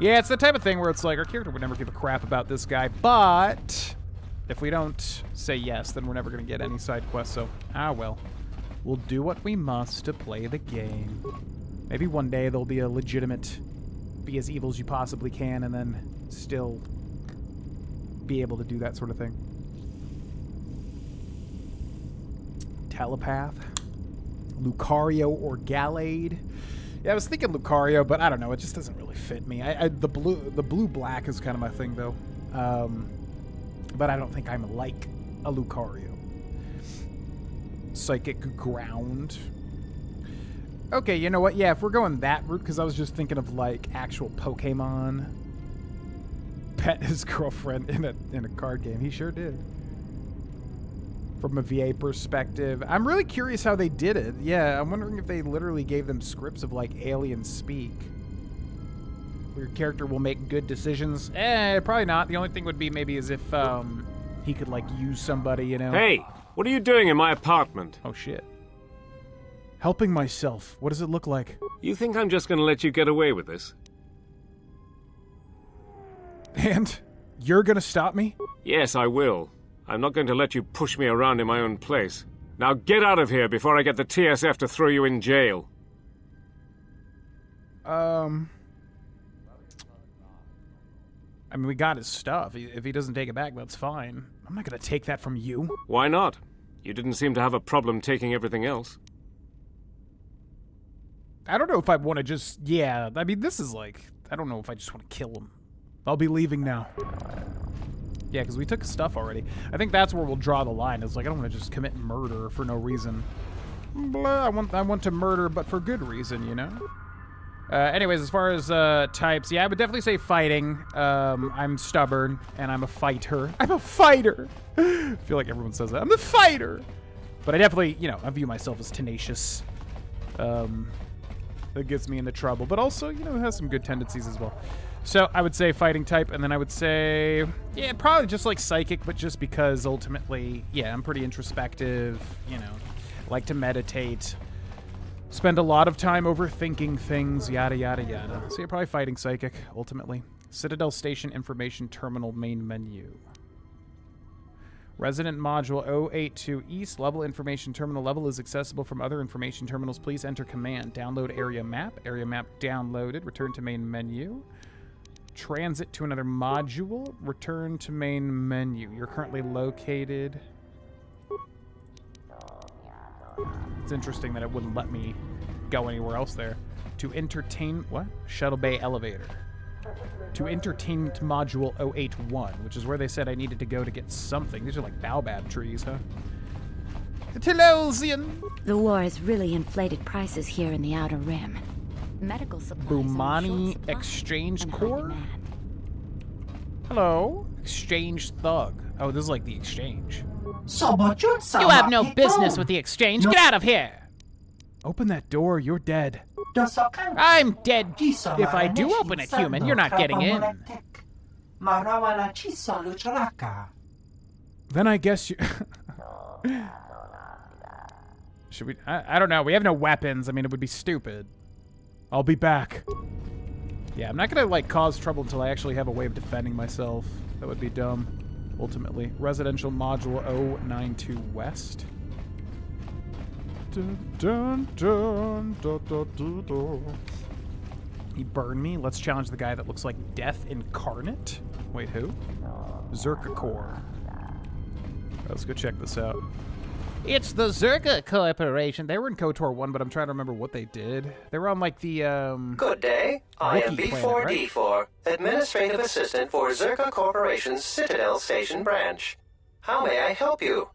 Yeah, it's the type of thing where it's like, our character would never give a crap about this guy, but if we don't say yes, then we're never going to get any side quests, so, well. We'll do what we must to play the game. Maybe one day there'll be a legitimate, be as evil as you possibly can, and then still be able to do that sort of thing. Telepath. Lucario or Gallade. Yeah, I was thinking Lucario, but I don't know. It just doesn't really fit me. The blue-black is kind of my thing, though. But I don't think I'm like a Lucario. Psychic Ground. Okay, you know what? Yeah, if we're going that route, because I was just thinking of, like, actual Pokemon. Pet his girlfriend in a card game. He sure did. From a VA perspective. I'm really curious how they did it. Yeah, I'm wondering if they literally gave them scripts of, like, alien speak. Where your character will make good decisions. Probably not. The only thing would be maybe as if, he could, like, use somebody, you know? Hey, what are you doing in my apartment? Oh, shit. Helping myself. What does it look like? You think I'm just going to let you get away with this? And? You're going to stop me? Yes, I will. I'm not going to let you push me around in my own place. Now get out of here before I get the TSF to throw you in jail. I mean, we got his stuff. If he doesn't take it back, that's fine. I'm not going to take that from you. Why not? You didn't seem to have a problem taking everything else. I don't know if I want to just... Yeah, I mean, this is like... I don't know if I just want to kill him. I'll be leaving now. Yeah, because we took stuff already. I think that's where we'll draw the line. It's like, I don't want to just commit murder for no reason. Blah, I want to murder, but for good reason, you know? Anyways, as far as types, yeah, I would definitely say fighting. I'm stubborn, and I'm a fighter. I'm a fighter! I feel like everyone says that. I'm a fighter! But I definitely, you know, I view myself as tenacious. That gets me into trouble. But also, you know, it has some good tendencies as well. So I would say fighting type, and then I would say, yeah, probably just like psychic, but just because ultimately, yeah, I'm pretty introspective, you know, like to meditate. Spend a lot of time overthinking things, yada, yada, yada. So you're probably fighting Psychic, ultimately. Citadel Station Information Terminal main menu. Resident Module 082 East. Level Information Terminal. Level is accessible from other information terminals. Please enter command. Download area map. Area map downloaded. Return to main menu. Transit to another module. Return to main menu. You're currently located... It's interesting that it wouldn't let me go anywhere else there. To entertain... What? Shuttle Bay Elevator. To Entertainment Module 081, which is where they said I needed to go to get something. These are like baobab trees, huh? Telosian! The war has really inflated prices here in the Outer Rim. Medical supplies Bumani Exchange Corps? Hello? Exchange Thug. Oh, this is like the exchange. You have no business with the exchange. Get out of here! Open that door, you're dead. I'm dead. If I do open it, human, you're not getting in. Then I guess you... Should we... I don't know. We have no weapons. I mean, it would be stupid. I'll be back. Yeah, I'm not gonna, like, cause trouble until I actually have a way of defending myself. That would be dumb, ultimately. Residential Module 092 West. Dun, dun, dun, dun, dun, dun, dun. He burned me. Let's challenge the guy that looks like Death Incarnate. Wait, who? Zerka Corps. Let's go check this out. It's the Zerka Corporation. They were in KOTOR 1, but I'm trying to remember what they did. They were on, like, the, Good day. I am Wookiee B4D4, planet, right? Administrative Assistant for Zerka Corporation's Citadel Station branch. How may I help you?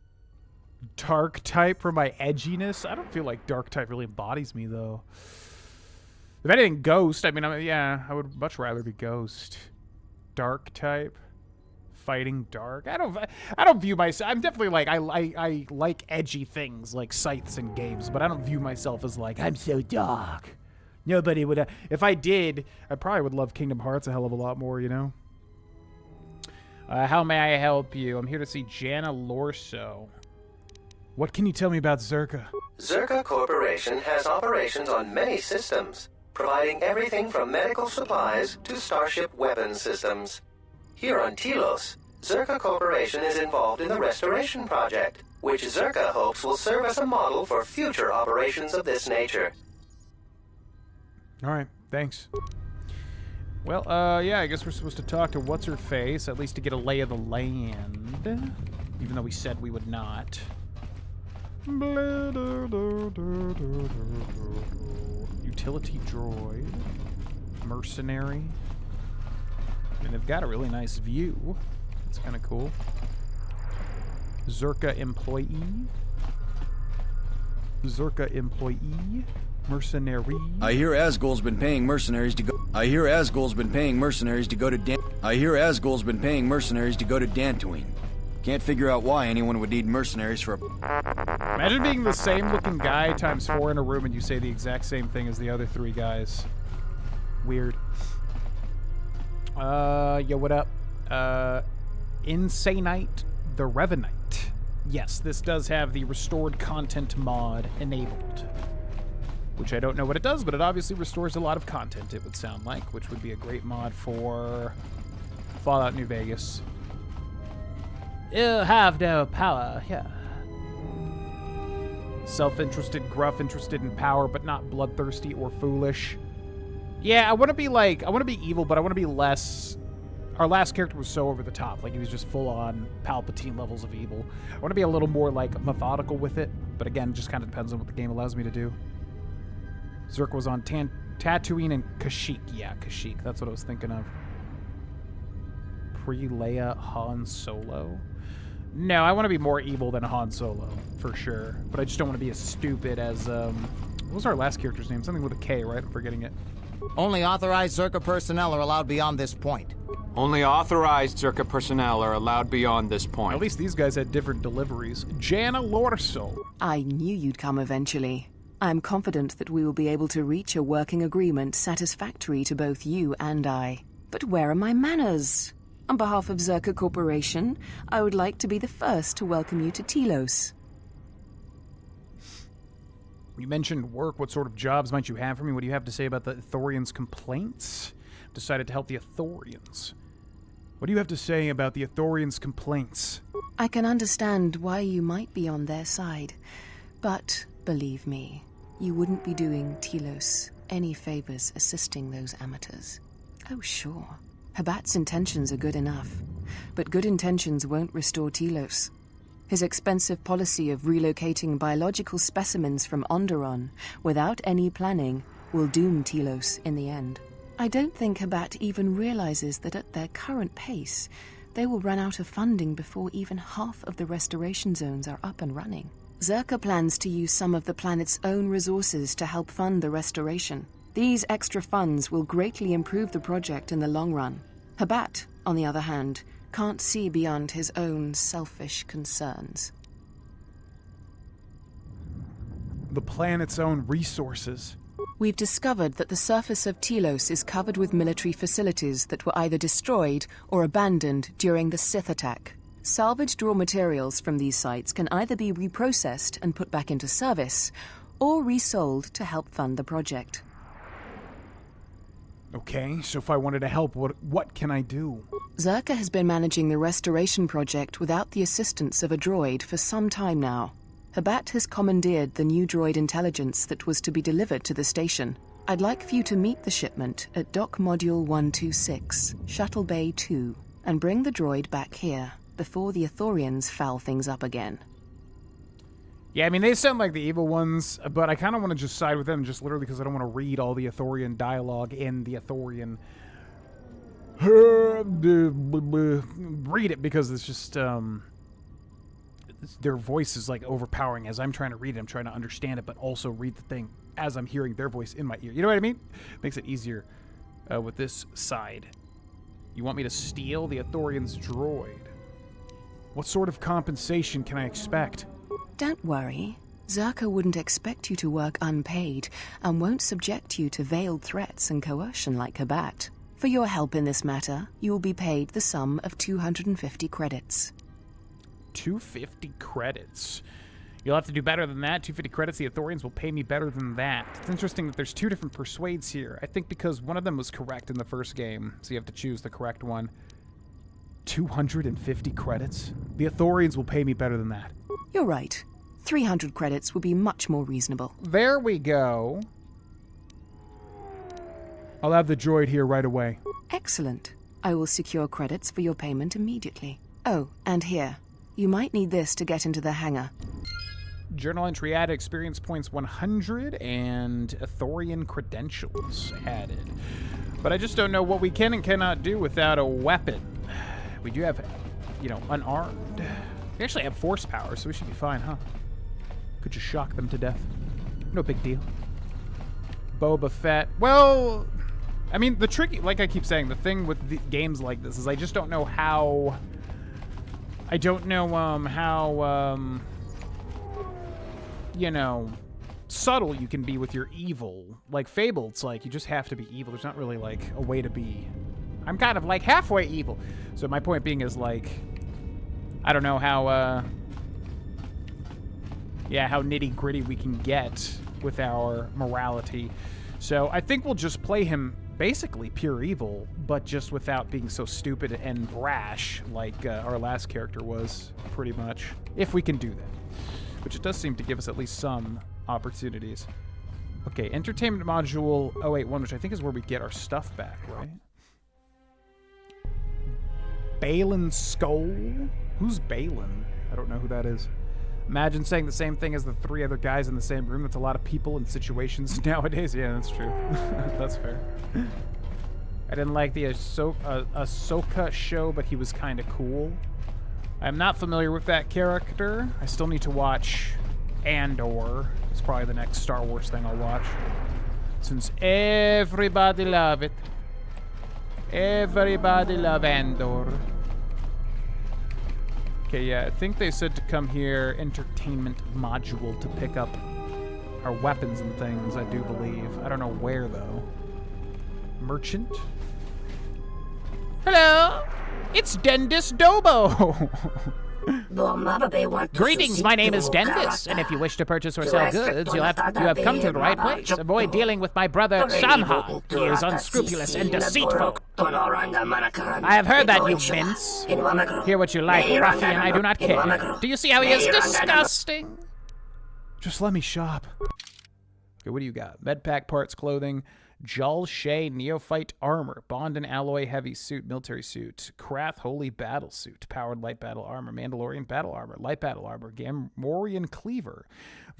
Dark type for my edginess? I don't feel like dark type really embodies me, though. If anything, ghost. I mean, yeah, I would much rather be ghost. Dark type. Fighting dark. I don't view myself... I'm definitely like... I like edgy things, like scythes in games, but I don't view myself as like, I'm so dark. Nobody would... if I did, I probably would love Kingdom Hearts a hell of a lot more, you know? How may I help you? I'm here to see Jana Lorso. What can you tell me about Zerka? Zerka Corporation has operations on many systems, providing everything from medical supplies to starship weapon systems. Here on Telos, Zerka Corporation is involved in the Restoration Project, which Zerka hopes will serve as a model for future operations of this nature. Alright, thanks. Well, yeah, I guess we're supposed to talk to What's-Her-Face, at least to get a lay of the land. Even though we said we would not. Utility droid. Mercenary. And they've got a really nice view. It's kind of cool. Zerka employee. Zerka employee. Mercenary. I hear Asgul's been paying mercenaries to go. I hear Asgul's been paying mercenaries to go to Dantooine. Can't figure out why anyone would need mercenaries for a... Imagine being the same looking guy times 4 in a room and you say the exact same thing as the other 3 guys. Weird. Yo, what up? Insanite the Revenite. Yes, this does have the restored content mod enabled. Which I don't know what it does, but it obviously restores a lot of content, it would sound like, which would be a great mod for Fallout New Vegas. You have no power, yeah. Self-interested, gruff, interested in power, but not bloodthirsty or foolish. Yeah, I want to be evil, but I want to be less... Our last character was so over the top, like he was just full-on Palpatine levels of evil. I want to be a little more, like, methodical with it, but again, it just kind of depends on what the game allows me to do. Zerk was on Tatooine and Kashyyyk. Yeah, Kashyyyk, that's what I was thinking of. Pre-Leia Han Solo? No, I want to be more evil than Han Solo, for sure. But I just don't want to be as stupid as, what was our last character's name? Something with a K, right? I'm forgetting it. Only authorized Zerka personnel are allowed beyond this point. Only authorized Zerka personnel are allowed beyond this point. At least these guys had different deliveries. Jana Lorso. I knew you'd come eventually. I'm confident that we will be able to reach a working agreement satisfactory to both you and I. But where are my manners? On behalf of Zerka Corporation, I would like to be the first to welcome you to Telos. You mentioned work. What sort of jobs might you have for me? What do you have to say about the Ithorians' complaints? Decided to help the Ithorians. What do you have to say about the Ithorians' complaints? I can understand why you might be on their side, but believe me, you wouldn't be doing Telos any favors assisting those amateurs. Oh, sure. Habat's intentions are good enough, but good intentions won't restore Telos. His expensive policy of relocating biological specimens from Onderon without any planning will doom Telos in the end. I don't think Habat even realizes that at their current pace, they will run out of funding before even half of the restoration zones are up and running. Zerka plans to use some of the planet's own resources to help fund the restoration. These extra funds will greatly improve the project in the long run. Habat, on the other hand, can't see beyond his own selfish concerns. The planet's own resources. We've discovered that the surface of Telos is covered with military facilities that were either destroyed or abandoned during the Sith attack. Salvaged raw materials from these sites can either be reprocessed and put back into service, or resold to help fund the project. Okay, so if I wanted to help, what can I do? Zerka has been managing the restoration project without the assistance of a droid for some time now. Habat has commandeered the new droid intelligence that was to be delivered to the station. I'd like for you to meet the shipment at Dock Module 126, Shuttle Bay 2, and bring the droid back here before the Ithorians foul things up again. Yeah, I mean, they sound like the evil ones, but I kind of want to just side with them just literally because I don't want to read all the Ithorian dialogue in the Ithorian. Read it because it's just, their voice is like overpowering as I'm trying to read it. I'm trying to understand it, but also read the thing as I'm hearing their voice in my ear. You know what I mean? Makes it easier with this side. You want me to steal the Ithorian's droid? What sort of compensation can I expect? Don't worry. Zerka wouldn't expect you to work unpaid and won't subject you to veiled threats and coercion like Habat. For your help in this matter, you will be paid the sum of 250 credits. 250 credits. You'll have to do better than that. 250 credits, the Ithorians will pay me better than that. It's interesting that there's two different persuades here. I think because one of them was correct in the first game, so you have to choose the correct one. 250 credits? The Ithorians will pay me better than that. You're right. 300 credits would be much more reasonable. There we go. I'll have the droid here right away. Excellent. I will secure credits for your payment immediately. Oh, and here. You might need this to get into the hangar. Journal entry added, experience points 100, and Ithorian credentials added. But I just don't know what we can and cannot do without a weapon. We do have, unarmed. We actually have force power, so we should be fine, huh? Could just shock them to death. No big deal. Boba Fett. Well, I mean, the tricky, like I keep saying, the thing with the games like this is I just don't know how... I don't know subtle you can be with your evil. Like Fable, it's like you just have to be evil. There's not really like a way to be. I'm kind of like halfway evil. So my point being is like, I don't know how how nitty gritty we can get with our morality. So I think we'll just play him basically pure evil, but just without being so stupid and brash like our last character was, pretty much. If we can do that. Which it does seem to give us at least some opportunities. Okay, Entertainment Module 081, which I think is where we get our stuff back, right? Balin Skull? Who's Balin? I don't know who that is. Imagine saying the same thing as the three other guys in the same room. That's a lot of people and situations nowadays. Yeah, that's true. That's fair. I didn't like the Ahsoka show, but he was kind of cool. I'm not familiar with that character. I still need to watch Andor. It's probably the next Star Wars thing I'll watch. Since everybody love it. Everybody love Andor. Okay, yeah, I think they said to come here, Entertainment Module, to pick up our weapons and things, I do believe. I don't know where, though. Merchant? Hello! It's Dendis Dobo! Greetings, my name is Dendis, and if you wish to purchase or sell goods, you have come to the right place. Avoid dealing with my brother Samha. He is unscrupulous and deceitful. I have heard that, you mince. Hear what you like, ruffian, I do not care. Do you see how he is disgusting? Just let me shop. Okay, what do you got? Medpack parts, clothing, Jal Shay Neophyte armor, Bond and Alloy heavy suit, military suit, Krath Holy battle suit, powered light battle armor, Mandalorian battle armor, light battle armor, Gamorrean cleaver,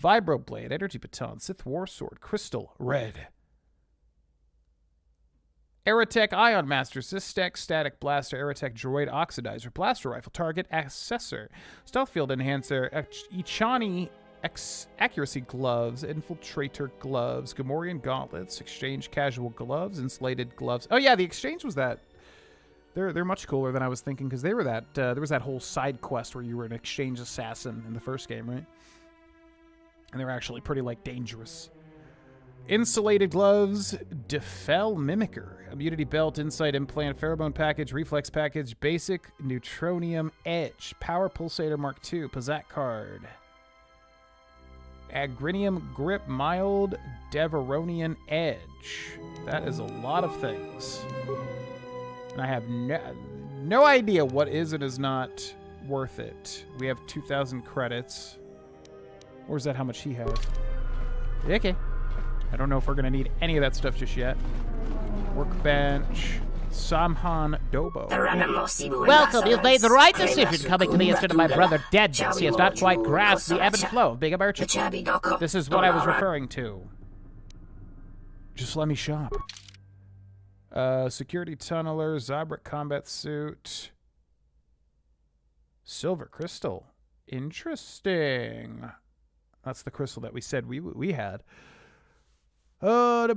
Vibroblade, energy baton, Sith war sword, crystal red, Aerotech Ion Master, Systech Static Blaster, Aerotech Droid Oxidizer, Blaster Rifle, Target Assessor, Stealth Field Enhancer, Ichani Accuracy Gloves, Infiltrator Gloves, Gamorrean Gauntlets, Exchange Casual Gloves, Insulated Gloves. Oh yeah, the Exchange was that. They're much cooler than I was thinking, because they were that, there was that whole side quest where you were an Exchange Assassin in the first game, right? And they were actually pretty, like, dangerous. Insulated Gloves, Defel Mimicker, Immunity Belt, Insight Implant, Pheromone Package, Reflex Package, Basic Neutronium Edge, Power Pulsator Mark II, Pazak Card, Agrinium Grip, Mild Deveronian Edge. That is a lot of things. And I have no idea what is and is not worth it. We have 2,000 credits. Or is that how much he has? Okay. I don't know if we're going to need any of that stuff just yet. Workbench. Samhan Dobo. Welcome, you've made the right decision coming to me instead of my brother Deadness. He has not quite grasped the ebb and flow of being a merchant. This is what I was referring to. Just let me shop. Security Tunneler, Zabrak Combat Suit. Silver Crystal. Interesting. That's the crystal that we said we had. A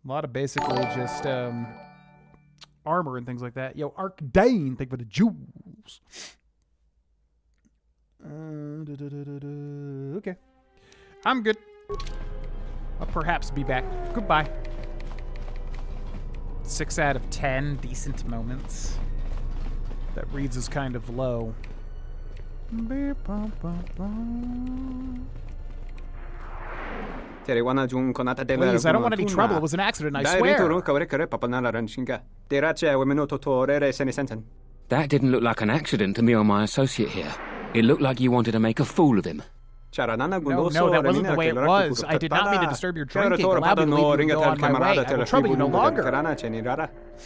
lot of basically just armor and things like that. Yo, Arcdane, thank you for the jewels. Okay. I'm good. I'll perhaps be back. Goodbye. 6 out of 10 decent moments. That reads as kind of low. Please, I don't want any trouble. It was an accident, I swear. That didn't look like an accident to me or my associate here. It looked like you wanted to make a fool of him. No, that wasn't the way it was. I did not mean to disturb your drinking. Allow me to leave you and go on my way. I will trouble you no longer.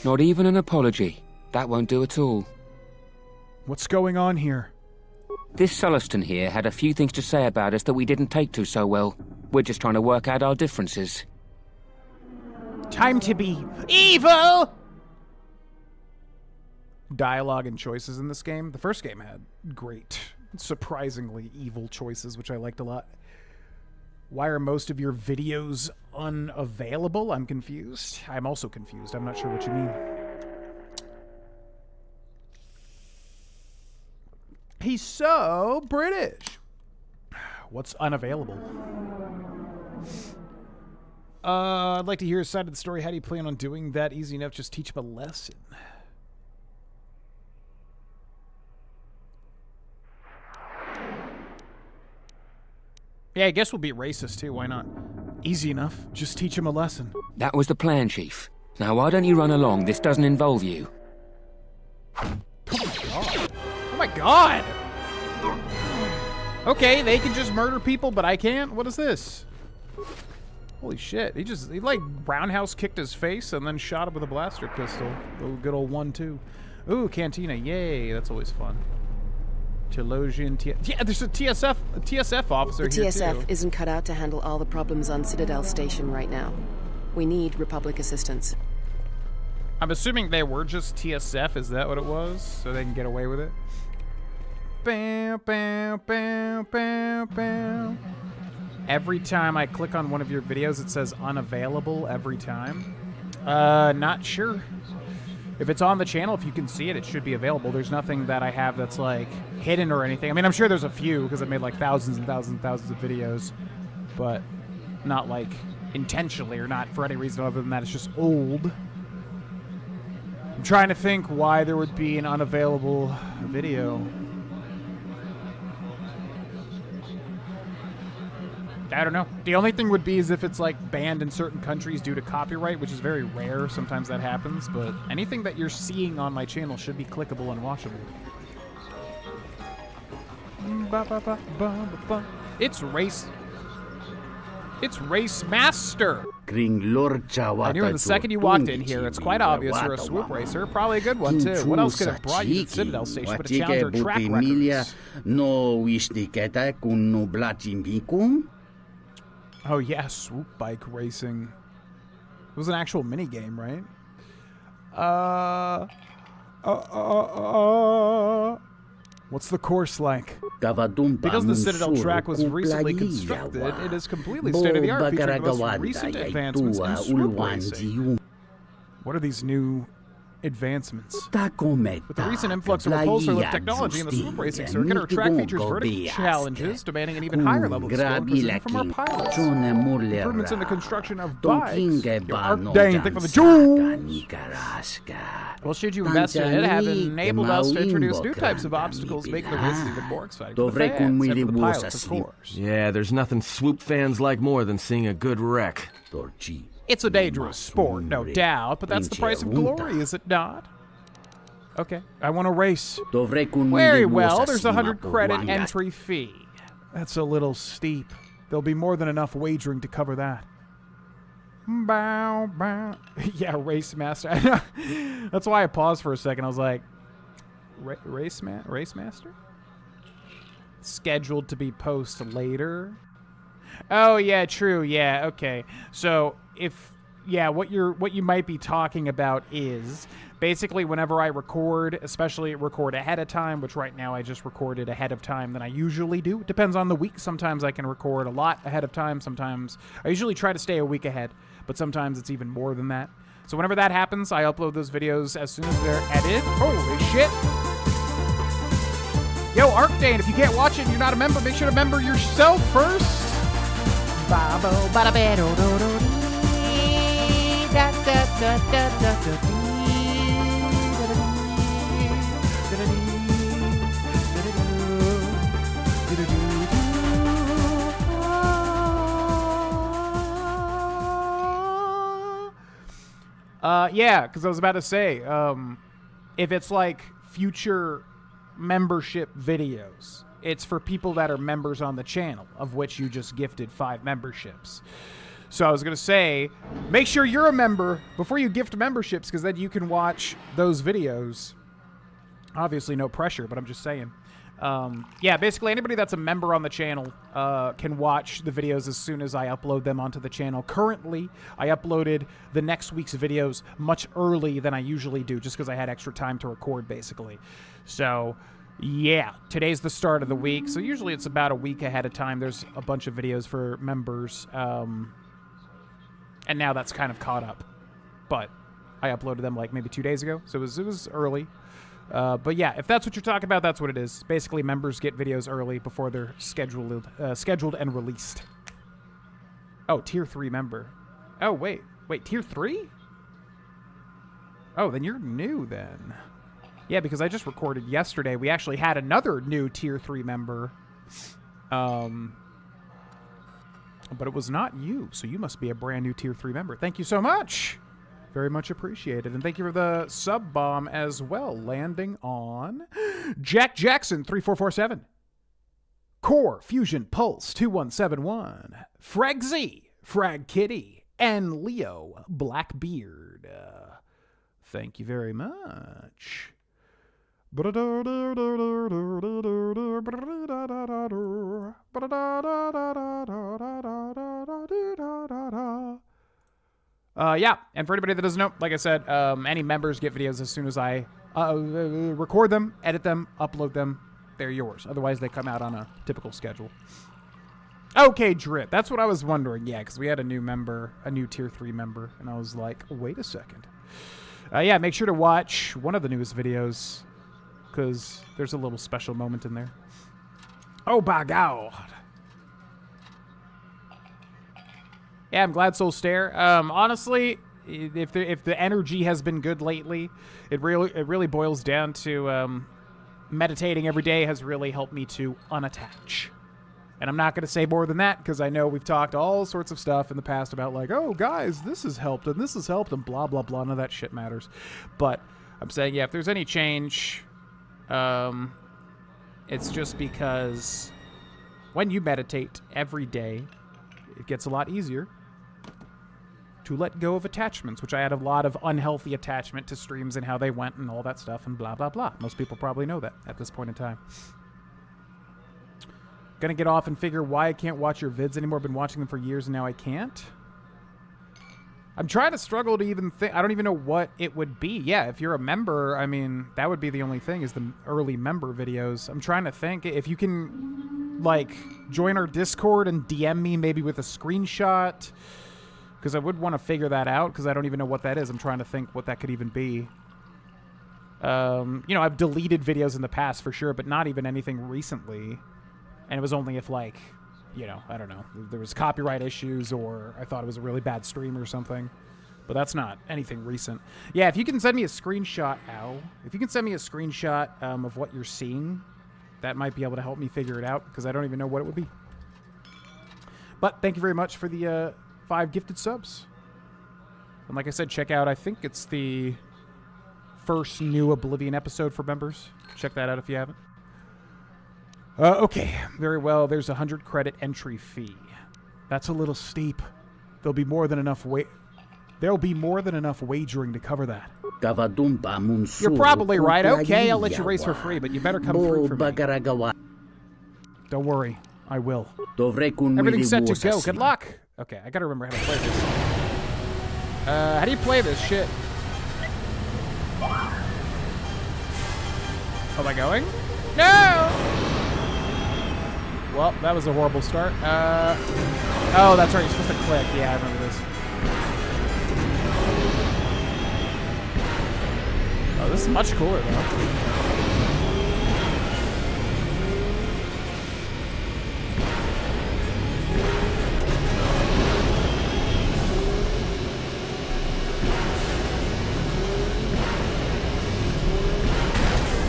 Not even an apology. That won't do at all. What's going on here? This Sulluston here had a few things to say about us that we didn't take to so well. We're just trying to work out our differences. Time to be evil! Dialogue and choices in this game. The first game had great, surprisingly evil choices, which I liked a lot. Why are most of your videos unavailable? I'm confused. I'm also confused. I'm not sure what you mean. He's so British. What's unavailable? I'd like to hear his side of the story. How do you plan on doing that? Easy enough. Just teach him a lesson. Yeah, I guess we'll be racist too. Why not? Easy enough. Just teach him a lesson. That was the plan, Chief. Now why don't you run along? This doesn't involve you. Oh my god! Okay, they can just murder people, but I can't? What is this? Holy shit. He like roundhouse kicked his face and then shot him with a blaster pistol. Oh, good old 1-2. Ooh, Cantina. Yay, that's always fun. Telosian yeah, there's a TSF officer here, too. The TSF isn't cut out to handle all the problems on Citadel Station right now. We need Republic assistance. I'm assuming they were just TSF. Is that what it was? So they can get away with it? Bam, bam, bam, bam, bam. Every time I click on one of your videos, it says unavailable every time. Not sure. If it's on the channel, if you can see it, it should be available. There's nothing that I have that's, like, hidden or anything. I mean, I'm sure there's a few, because I've made, like, thousands and thousands and thousands of videos. But not, like, intentionally or not for any reason other than that. It's just old. I'm trying to think why there would be an unavailable video. I don't know. The only thing would be is if it's like banned in certain countries due to copyright, which is very rare. Sometimes that happens, but anything that you're seeing on my channel should be clickable and watchable. It's Race Master. I knew in the second you walked in here, it's quite obvious you're a swoop racer. Probably a good one, too. What else could have brought you to the Citadel Station but a Challenger track records? Oh, yeah, swoop bike racing. It was an actual mini-game, right? What's the course like? Because the Citadel track was recently constructed, it is completely state-of-the-art, featuring the most recent advancements in swoop racing. What are these new advancements? With the recent influx of repulsor lift technology in the swoop racing circuit, our track features vertical challenges, demanding an even higher level of skill and precision from our pilots. Improvements in the construction of bikes. Your arc dang, think for the jewels. Well, should you invest in it, have enabled us to introduce new types of obstacles, making the races even more exciting for the fans and for the pilots, of course. Yeah, there's nothing swoop fans like more than seeing a good wreck. It's a dangerous sport, no doubt, but that's the price of glory, is it not? Okay, I want to race. Very well, there's a 100 credit entry fee. That's a little steep. There'll be more than enough wagering to cover that. Bow, bow. Yeah, Race Master. That's why I paused for a second. I was like, Race Master? Scheduled to be posted later. Oh yeah, true. Yeah, okay. So what you might be talking about is basically whenever I record, especially record ahead of time, which right now I just recorded ahead of time than I usually do. It depends on the week. Sometimes I can record a lot ahead of time. Sometimes I usually try to stay a week ahead, but sometimes it's even more than that. So whenever that happens, I upload those videos as soon as they're edited. Holy shit. Yo, Arcdane, if you can't watch it and you're not a member, make sure to member yourself first. Yeah, because I was about to say, if it's like future membership videos, it's for people that are members on the channel, of which you just gifted 5 memberships. So I was going to say, make sure you're a member before you gift memberships, because then you can watch those videos. Obviously, no pressure, but I'm just saying. Yeah, basically anybody that's a member on the channel can watch the videos as soon as I upload them onto the channel. Currently, I uploaded the next week's videos much early than I usually do, just because I had extra time to record, basically. So, yeah, today's the start of the week, so usually it's about a week ahead of time. There's a bunch of videos for members, and now that's kind of caught up. But I uploaded them like maybe 2 days ago, so it was early. But yeah, if that's what you're talking about, that's what it is. Basically, members get videos early before they're scheduled and released. Oh, Tier 3 member. Oh, wait, Tier 3? Oh, then you're new then. Yeah, because I just recorded yesterday. We actually had another new Tier 3 member. But it was not you, so you must be a brand new Tier 3 member. Thank you so much. Very much appreciated. And thank you for the sub bomb as well. Landing on Jack Jackson 3447. Core Fusion Pulse 2171. Frag Z, Frag Kitty, and Leo Blackbeard. Thank you very much. Yeah, and for anybody that doesn't know, like I said, any members get videos as soon as I record them, edit them, upload them. They're yours. Otherwise, they come out on a typical schedule. Okay, Drip. That's what I was wondering. Yeah, because we had a new member, a new Tier 3 member, and I was like, wait a second. Yeah, make sure to watch one of the newest videos, because there's a little special moment in there. Oh, by God. Yeah, I'm glad Soul Stare. Honestly, if the energy has been good lately, it really boils down to meditating every day has really helped me to unattach. And I'm not going to say more than that because I know we've talked all sorts of stuff in the past about like, oh, guys, this has helped and this has helped and blah, blah, blah. None of that shit matters. But I'm saying, yeah, if there's any change, it's just because when you meditate every day, it gets a lot easier to let go of attachments, which I had a lot of unhealthy attachment to streams and how they went and all that stuff and blah, blah, blah. Most people probably know that at this point in time. Gonna get off and figure why I can't watch your vids anymore. Been watching them for years and now I can't. I'm trying to struggle to even think. I don't even know what it would be. Yeah, if you're a member, I mean, that would be the only thing is the early member videos. I'm trying to think if you can, like, join our Discord and DM me maybe with a screenshot. Because I would want to figure that out because I don't even know what that is. I'm trying to think what that could even be. You know, I've deleted videos in the past for sure, but not even anything recently. And it was only if, like, you know, I don't know, there was copyright issues or I thought it was a really bad stream or something. But that's not anything recent. Yeah, if you can send me a screenshot, if you can send me a screenshot of what you're seeing, that might be able to help me figure it out because I don't even know what it would be. But thank you very much for the 5 gifted subs. And like I said, check out, I think it's the first new Oblivion episode for members. Check that out if you haven't. Okay, very well. There's a 100 credit entry fee. That's a little steep. There'll be more than enough wagering to cover that. You're probably right. Okay, I'll let you race for free, but you better come through for me. Don't worry, I will. Everything's set to go. Good luck. Okay, I gotta remember how to play this. How do you play this shit? Am I going? No! Well, that was a horrible start. Oh, that's right. You're supposed to click. Yeah, I remember this. Oh, this is much cooler, though.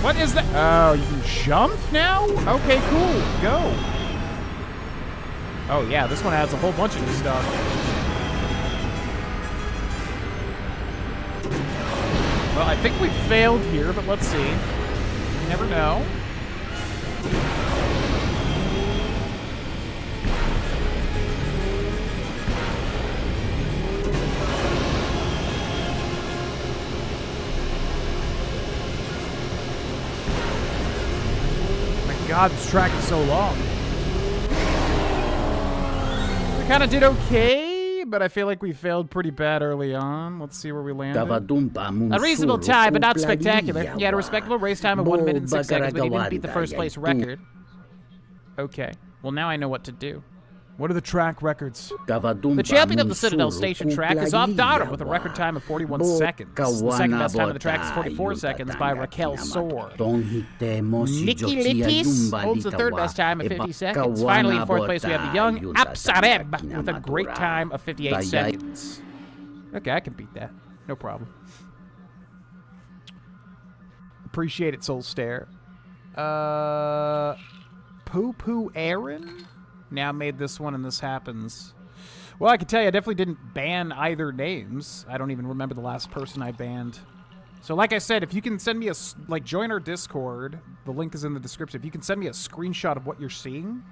What is that? Oh, you can jump now? Okay, cool. Go. Oh, yeah, this one adds a whole bunch of new stuff. Well, I think we failed here, but let's see. You never know. God, this track is so long. We kind of did okay, but I feel like we failed pretty bad early on. Let's see where we landed. A reasonable time, but not spectacular. You had a respectable race time of 1 minute and 6 seconds, but you didn't beat the first place record. Okay, well now I know what to do. What are the track records? The champion of the Citadel Station track is off Darum with a record time of 41 seconds. The second best time of the track is 44 seconds by Raquel Sor. Nikki Litis holds the third best time of 50 seconds. Finally, in fourth place, we have the young Apsareb with a great time of 58 seconds. Okay, I can beat that. No problem. Appreciate it, Soul Stare. Poo Poo Aaron? Now made this one and this happens. Well, I can tell you I definitely didn't ban either names. I don't even remember the last person I banned. So like I said, if you can send me a, like, join our Discord, the link is in the description. If you can send me a screenshot of what you're seeing,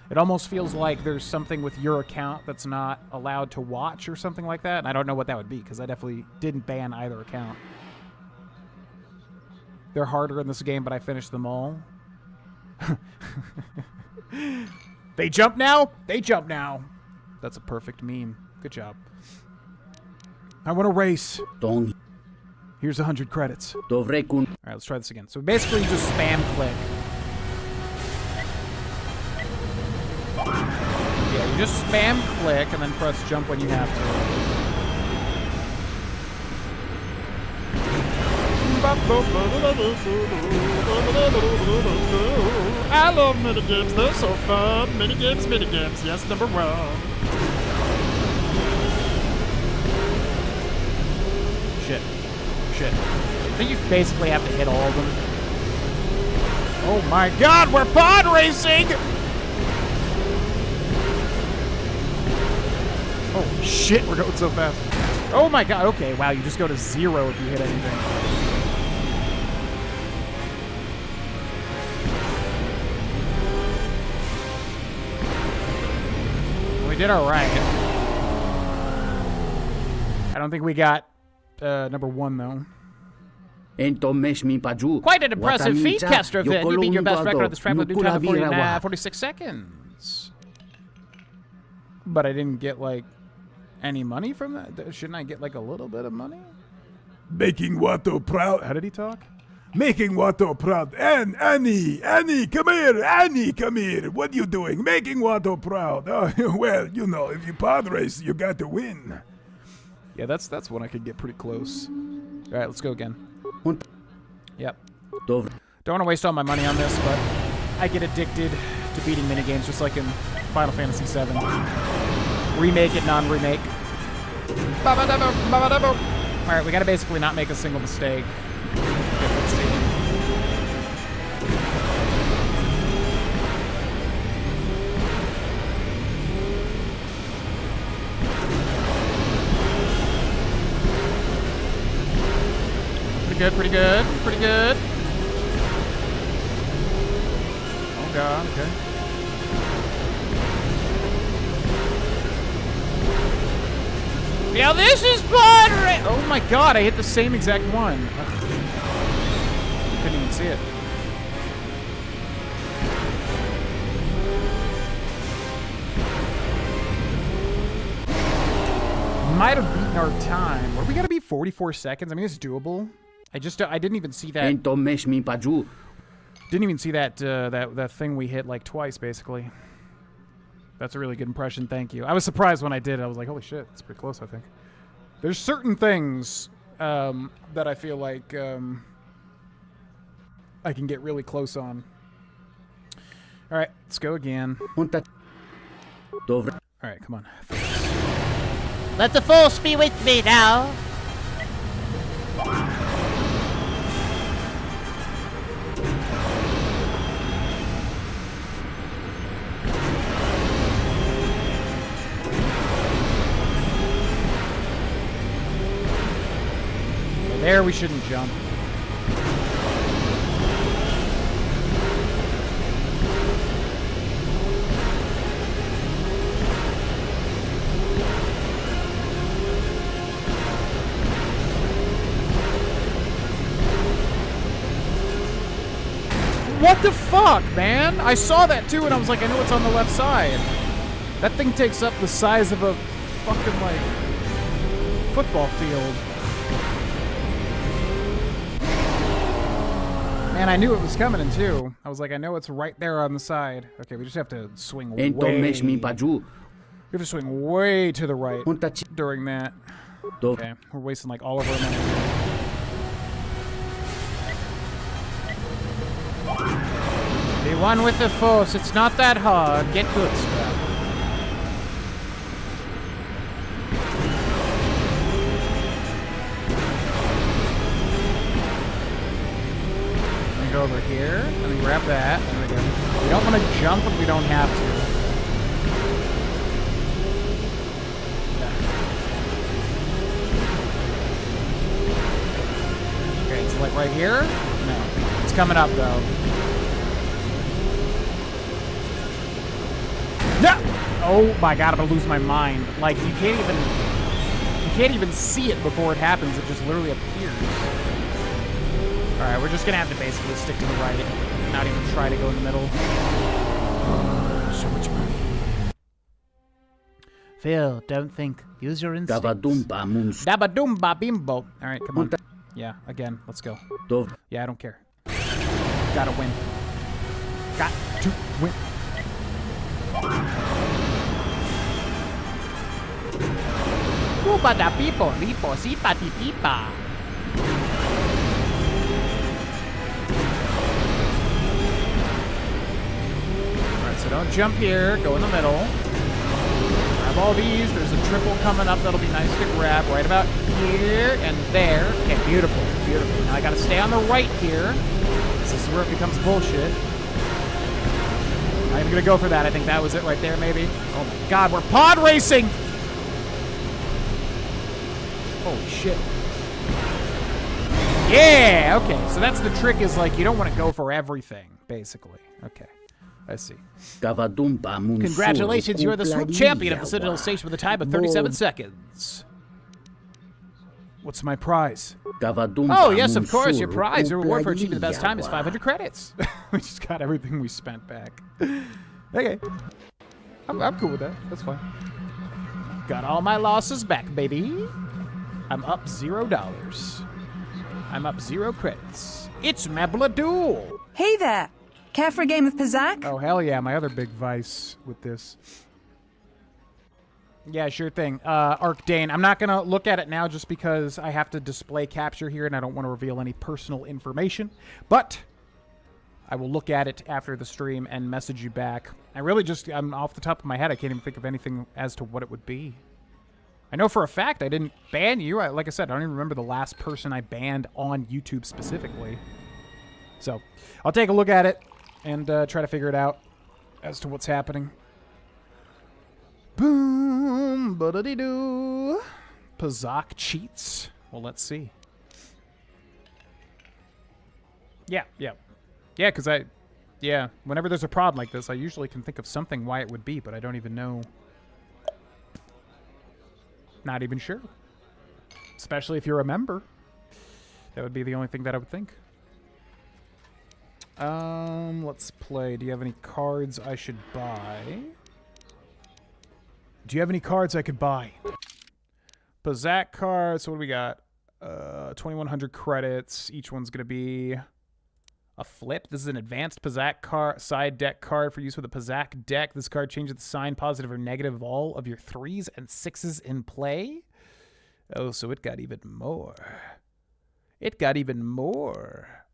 it almost feels like there's something with your account that's not allowed to watch or something like that. And I don't know what that would be because I definitely didn't ban either account. They're harder in this game, but I finished them all. They jump now? They jump now. That's a perfect meme. Good job. I want to race. Here's 100 credits. All right, let's try this again. So basically, you just spam click. Yeah, you just spam click and then press jump when you have to. I love minigames, they're so fun. Minigames, yes, number one. shit. I think you basically have to hit all of them. Oh my god, we're pod racing! Oh shit, we're going so fast. Oh my god, okay, wow, you just go to 0 if you hit anything. We did alright. I don't think we got number 1 though. Quite an impressive feat, Kestervin. You beat your best record on this track with a new time of 46 seconds. But I didn't get, like, any money from that? Shouldn't I get, like, a little bit of money? Making Watto proud. How did he talk? Making Watto proud. And Annie, come here. Annie, come here. What are you doing? Making Watto proud. Oh, well, you know, if you pod race, you got to win. Yeah, that's when I could get pretty close. All right, let's go again. Yep. Don't want to waste all my money on this, but I get addicted to beating minigames just like in Final Fantasy VII. Remake it, non-remake. Alright, we gotta basically not make a single mistake. Pretty good. Oh god, okay. Yeah, this is fun! Oh my god, I hit the same exact one. Ugh. Couldn't even see it. Might have beaten our time. What, we gotta be 44 seconds? I mean, it's doable. I didn't even see that. Didn't even see that that thing we hit like twice, basically. That's a really good impression, thank you. I was surprised when I did. I was like, holy shit, it's pretty close, I think. There's certain things that I feel like I can get really close on. All right, let's go again. All right, come on. Let the force be with me now. There, we shouldn't jump. What the fuck, man? I saw that too, and I was like, I know it's on the left side. That thing takes up the size of a fucking, like, football field. Man, I knew it was coming in too. I was like, I know it's right there on the side. Okay, we just have to swing way. We have to swing way to the right during that. Okay, we're wasting like all of our money. Be one with the force. It's not that hard. Get good, Strap. Go over here, and then grab that, and we go. We don't want to jump if we don't have to. Yeah. Okay, it's like right here? No. It's coming up, though. No! Oh my god, I'm gonna lose my mind. Like, you can't even see it before it happens. It just literally appears. Alright, we're just gonna have to basically stick to the right, not even try to go in the middle. So much money. Phil, don't think. Use your instincts. Dabadumba bimbo. Alright, come on. Yeah, again, let's go. Yeah, I don't care. Gotta win. Got to win. Cuba da pipo, ripo, sipa ti pipa. So don't jump here, go in the middle. Grab grab all these. There's a triple coming up that'll be nice to grab right about here and there. Okay, beautiful, beautiful. Now I gotta stay on the right here. This is where it becomes bullshit. I'm even gonna go for that. I think that was it right there, maybe. Oh my god, we're pod racing! Holy shit. Yeah, okay. So that's the trick, is like you don't want to go for everything, basically. Okay. I see. Congratulations, you're the swoop champion of the Citadel Station with a time of 37 seconds. What's my prize? Oh, yes, of course. Your prize, your reward for achieving the best time is 500 credits. We just got everything we spent back. Okay. I'm cool with that. That's fine. Got all my losses back, baby. I'm up $0. I'm up 0 credits. It's Mabladul. Hey there. Care for a game of Pizzac? Oh, hell yeah. My other big vice with this. Yeah, sure thing. Arcdane. I'm not going to look at it now just because I have to display capture here and I don't want to reveal any personal information. But I will look at it after the stream and message you back. I'm off the top of my head. I can't even think of anything as to what it would be. I know for a fact I didn't ban you. Like I said, I don't even remember the last person I banned on YouTube specifically. So I'll take a look at it and try to figure it out as to what's happening. Boom, ba-da-dee-doo. Pizzac cheats. Well, let's see. Yeah, because whenever there's a problem like this, I usually can think of something why it would be, but I don't even know. Not even sure. Especially if you're a member. That would be the only thing that I would think. Let's play. Do you have any cards I should buy? Do you have any cards I could buy? Pizzac cards. So what do we got? 2,100 credits. Each one's going to be a flip. This is an advanced Pizzac card, side deck card for use with a Pizzac deck. This card changes the sign, positive or negative, of all of your 3s and 6s in play. Oh, so it got even more. It got even more.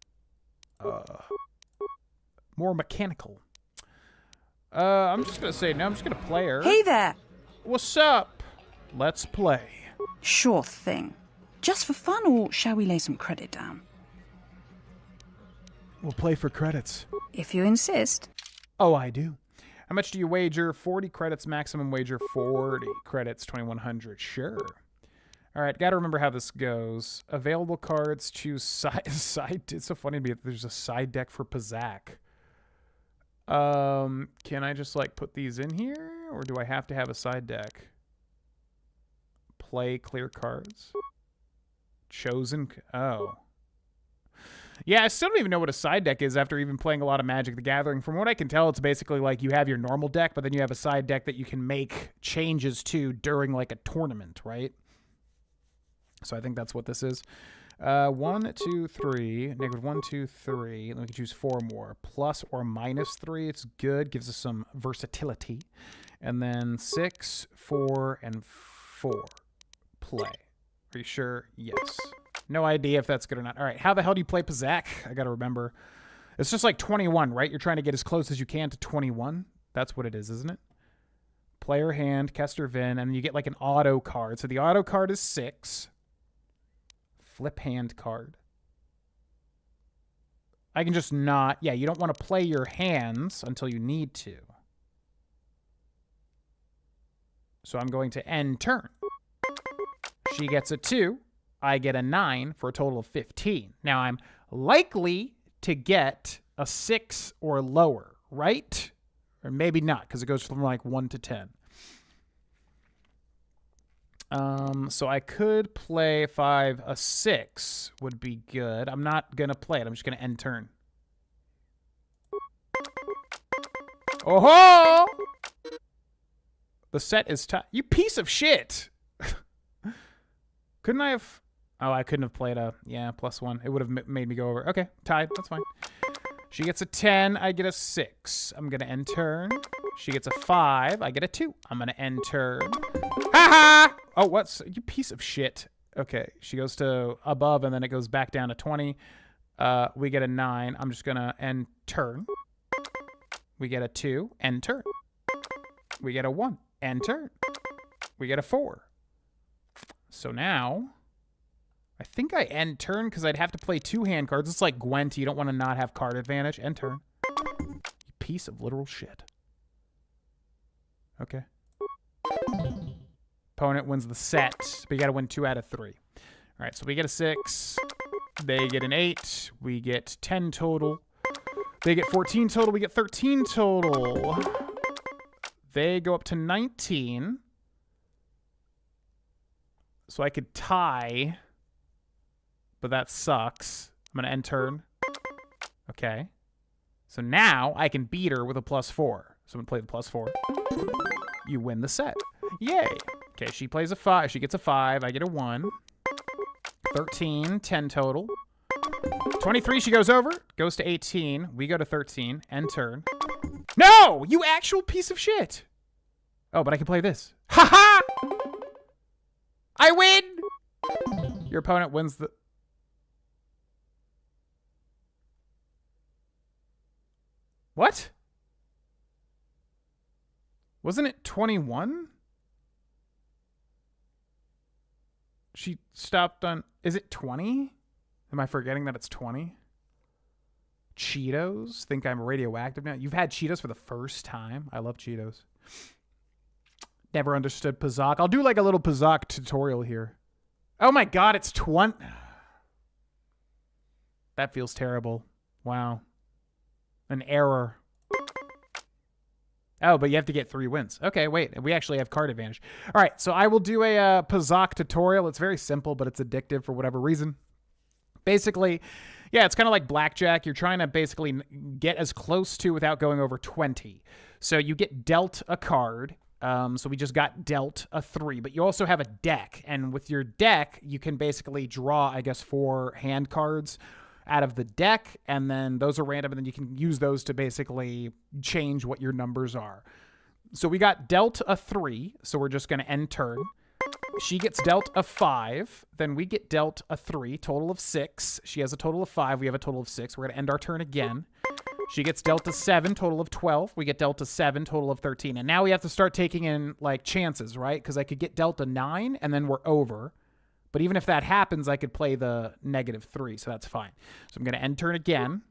More mechanical. I'm just going to say no. I'm just going to play her. Hey there. What's up? Let's play. Sure thing. Just for fun, or shall we lay some credit down? We'll play for credits. If you insist. Oh, I do. How much do you wager? 40 credits, maximum wager 40 credits, 2,100. Sure. All right, got to remember how this goes. Available cards, choose side. It's so funny to me that there's a side deck for Pizzac. Can I just like put these in here, or do I have to have a side deck? Play clear cards. Chosen. Oh. Yeah, I still don't even know what a side deck is after even playing a lot of Magic the Gathering. From what I can tell, it's basically like you have your normal deck, but then you have a side deck that you can make changes to during like a tournament, right? So I think that's what this is. 1, 2, 3. Negative 1, 2, 3. Then we can choose 4 more. Plus or minus 3. It's good. Gives us some versatility. And then 6, 4, and 4. Play. Are you sure? Yes. No idea if that's good or not. All right. How the hell do you play Pizzac? I got to remember. It's just like 21, right? You're trying to get as close as you can to 21. That's what it is, isn't it? Player hand, Kester Vin, and you get like an auto card. So the auto card is 6. Flip hand card. I can just not... Yeah, you don't want to play your hands until you need to. So I'm going to end turn. She gets a 2. I get a 9 for a total of 15. Now I'm likely to get a 6 or lower, right? Or maybe not, because it goes from like 1 to 10. So I could play a 6 would be good. I'm not going to play it. I'm just going to end turn. Oh-ho! The set is tied. You piece of shit! Couldn't I have... Oh, I couldn't have played a... Yeah, +1. It would have made me go over. Okay, tied. That's fine. She gets a 10. I get a 6. I'm going to end turn. She gets a 5. I get a 2. I'm going to end turn. Ha-ha! Oh, what's... You piece of shit. Okay, she goes to above, and then it goes back down to 20. We get a 9. I'm just going to end turn. We get a 2. End turn. We get a 1. End turn. we get a 4. So now, I think I end turn because I'd have to play 2 hand cards. It's like Gwent. You don't want to not have card advantage. End turn. You piece of literal shit. Okay. Opponent wins the set, but you got to win 2 out of 3. All right, so we get a 6. They get an 8. We get 10 total. They get 14 total. We get 13 total. They go up to 19. So I could tie, but that sucks. I'm going to end turn. Okay. So now I can beat her with a +4. So I'm going to play the +4. You win the set. Yay. Okay, she plays a 5. She gets a 5. I get a 1. 13, 10 total. 23, she goes over. Goes to 18. We go to 13. End turn. No! You actual piece of shit! Oh, but I can play this. Ha-ha! I win! Your opponent wins the... What? Wasn't it 21? She stopped on... Is it 20? Am I forgetting that it's 20? Cheetos? Think I'm radioactive now? You've had Cheetos for the first time? I love Cheetos. Never understood Pazak. I'll do like a little Pazak tutorial here. Oh my god, it's 20. That feels terrible. Wow. An error. Oh, but you have to get 3 wins. Okay, wait. We actually have card advantage. All right, so I will do a Pazak tutorial. It's very simple, but it's addictive for whatever reason. Basically, yeah, it's kind of like blackjack. You're trying to basically get as close to without going over 20. So you get dealt a card. So we just got dealt a 3, but you also have a deck. And with your deck, you can basically draw, I guess, 4 hand cards out of the deck, and then those are random, and then you can use those to basically change what your numbers are. So we got dealt a 3, so we're just going to end turn. She gets dealt a 5, then we get dealt a 3, total of 6. She has a total of 5, we have a total of 6. We're going to end our turn again. She gets dealt a 7, total of 12. We get dealt a 7, total of 13. And now we have to start taking in, like, chances, right? Because I could get dealt a 9, and then we're over. But even if that happens, I could play the -3, so that's fine. So I'm going to end turn again.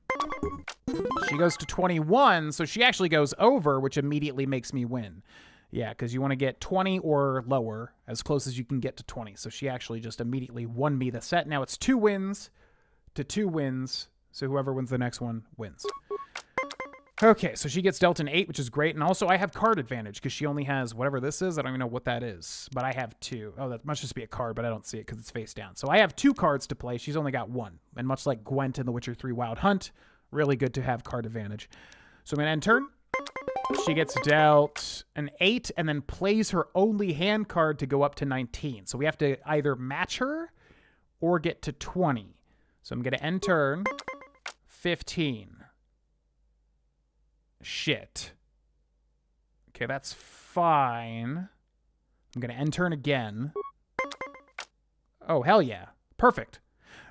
She goes to 21, so she actually goes over, which immediately makes me win. Yeah, because you want to get 20 or lower, as close as you can get to 20. So she actually just immediately won me the set. Now it's 2 wins to 2 wins, so whoever wins the next one wins. Okay, so she gets dealt an 8, which is great. And also I have card advantage because she only has whatever this is. I don't even know what that is, but I have 2. Oh, that must just be a card, but I don't see it because it's face down. So I have 2 cards to play. She's only got 1. And much like Gwent in The Witcher 3 Wild Hunt, really good to have card advantage. So I'm going to end turn. She gets dealt an 8 and then plays her only hand card to go up to 19. So we have to either match her or get to 20. So I'm going to end turn 15. Shit. Okay, that's fine. I'm going to end turn again. Oh, hell yeah. Perfect.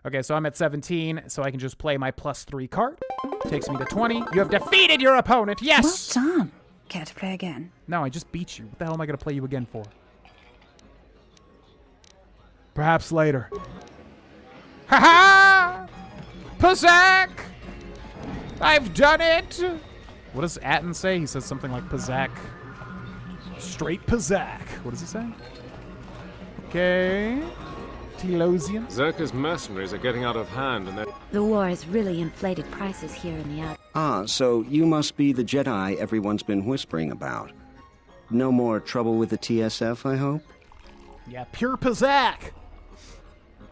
Okay, so I'm at 17, so I can just play my +3 card. Takes me to 20. You have defeated your opponent. Yes! Well done. Care to play again? No, I just beat you. What the hell am I going to play you again for? Perhaps later. Ha-ha! Pazak! I've done it! What does Atten say? He says something like Pazak. Straight Pazak. What does he say? Okay. Telosian. Zerka's mercenaries are getting out of hand, and The war has really inflated prices here in the out. Ah, so you must be the Jedi everyone's been whispering about. No more trouble with the TSF, I hope? Yeah, pure Pazak.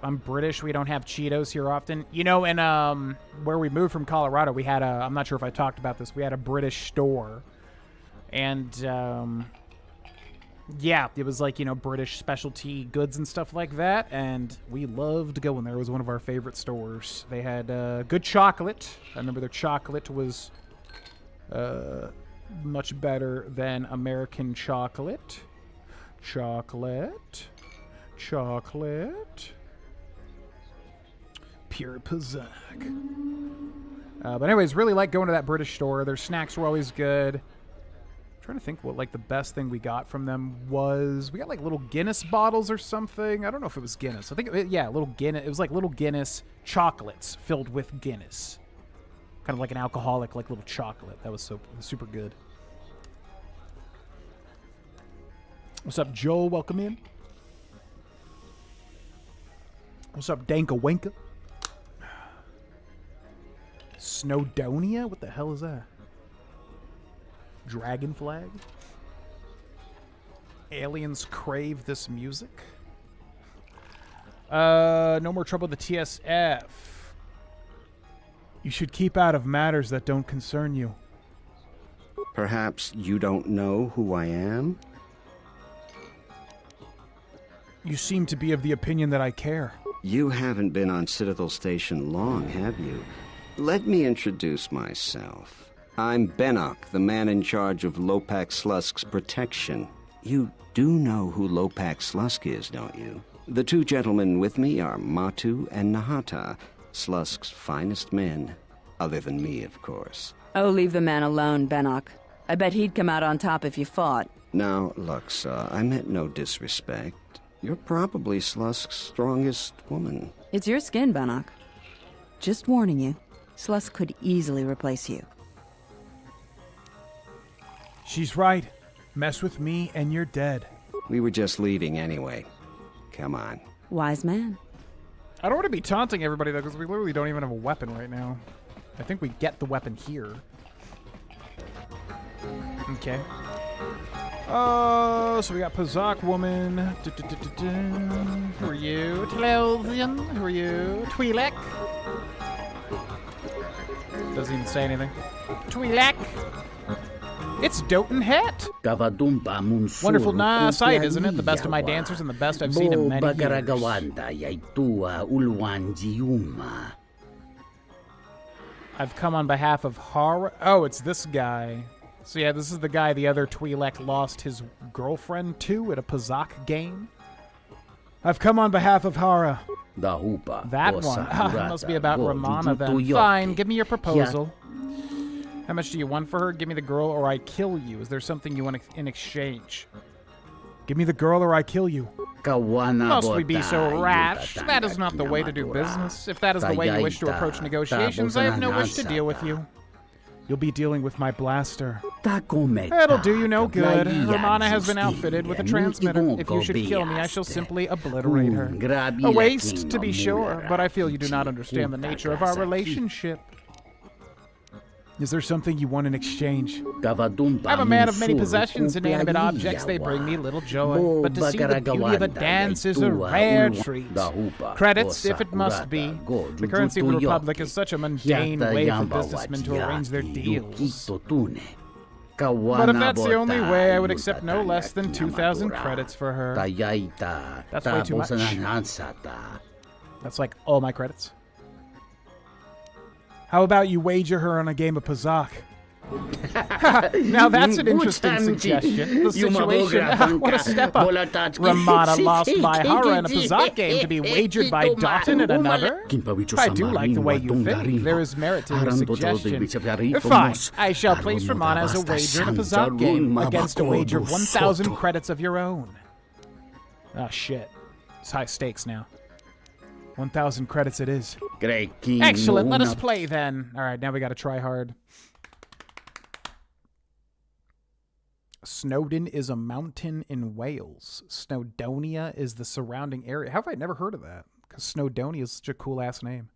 I'm British. We don't have Cheetos here often. You know, in where we moved from Colorado, we had a, I'm not sure if I talked about this, we had a British store. And, yeah, it was like, you know, British specialty goods and stuff like that. And we loved going there. It was one of our favorite stores. They had good chocolate. I remember their chocolate was much better than American chocolate. Chocolate. Pure Pazak. But anyways, really like going to that British store. Their snacks were always good. Trying to think what like the best thing we got from them was. We got like little Guinness bottles or something. I don't know if it was Guinness. I think little Guinness. It was like little Guinness chocolates filled with Guinness, kind of like an alcoholic like little chocolate. That was super good. What's up, Joel? Welcome in. What's up, Danka Wanka? Snowdonia? What the hell is that? Dragon flag? Aliens crave this music? No more trouble with the TSF. You should keep out of matters that don't concern you. Perhaps you don't know who I am? You seem to be of the opinion that I care. You haven't been on Citadel Station long, have you? Let me introduce myself. I'm Benok, the man in charge of Lopak Slusk's protection. You do know who Lopak Slusk is, don't you? The two gentlemen with me are Matu and Nahata, Slusk's finest men. Other than me, of course. Oh, leave the man alone, Benok. I bet he'd come out on top if you fought. Now, Luxa, I meant no disrespect. You're probably Slusk's strongest woman. It's your skin, Benok. Just warning you, Slusk could easily replace you. She's right. Mess with me and you're dead. We were just leaving anyway. Come on. Wise man. I don't want to be taunting everybody, though, because we literally don't even have a weapon right now. I think we get the weapon here. Okay. Oh, so we got Pazak woman. Who are you? Tlothian. Who are you? Twi'lek. Doesn't even say anything. Twi'lek. It's Doten Het. Wonderful sight, isn't it? The best of my dancers and the best I've seen in many years. I've come on behalf of Hara. Oh, it's this guy. So yeah, this is the guy the other Twi'lek lost his girlfriend to at a Pazak game. I've come on behalf of Hara. That one. Must be about Ramana then. Fine, give me your proposal. How much do you want for her? Give me the girl or I kill you. Is there something you want in exchange? Give me the girl or I kill you. Must we be so rash? That is not the way to do business. If that is the way you wish to approach negotiations, I have no wish to deal with you. You'll be dealing with my blaster. That'll do you no good. Romana has been outfitted with a transmitter. If you should kill me, I shall simply obliterate her. A waste, to be sure, but I feel you do not understand the nature of our relationship. Is there something you want in exchange? I'm a man of many possessions. Inanimate objects, they bring me little joy. But to see the beauty of a dance is a rare treat. Credits, if it must be. The currency of the Republic is such a mundane way for businessmen to arrange their deals. But if that's the only way, I would accept no less than 2,000 credits for her. That's way too much. That's like all my credits. How about you wager her on a game of Pazak? Now that's an interesting suggestion. The situation, what a step up. Ramana lost by Hara in a Pazak game to be wagered by Doten in another? I do like the way you think. There is merit to your suggestion. Fine, I shall place Ramana as a wager in a Pazak game against a wager of 1,000 credits of your own. Oh shit. It's high stakes now. 1,000 credits it is. Excellent, let us play then. Alright, now we gotta try hard. Snowdon is a mountain in Wales. Snowdonia is the surrounding area. How have I never heard of that? Because Snowdonia is such a cool-ass name.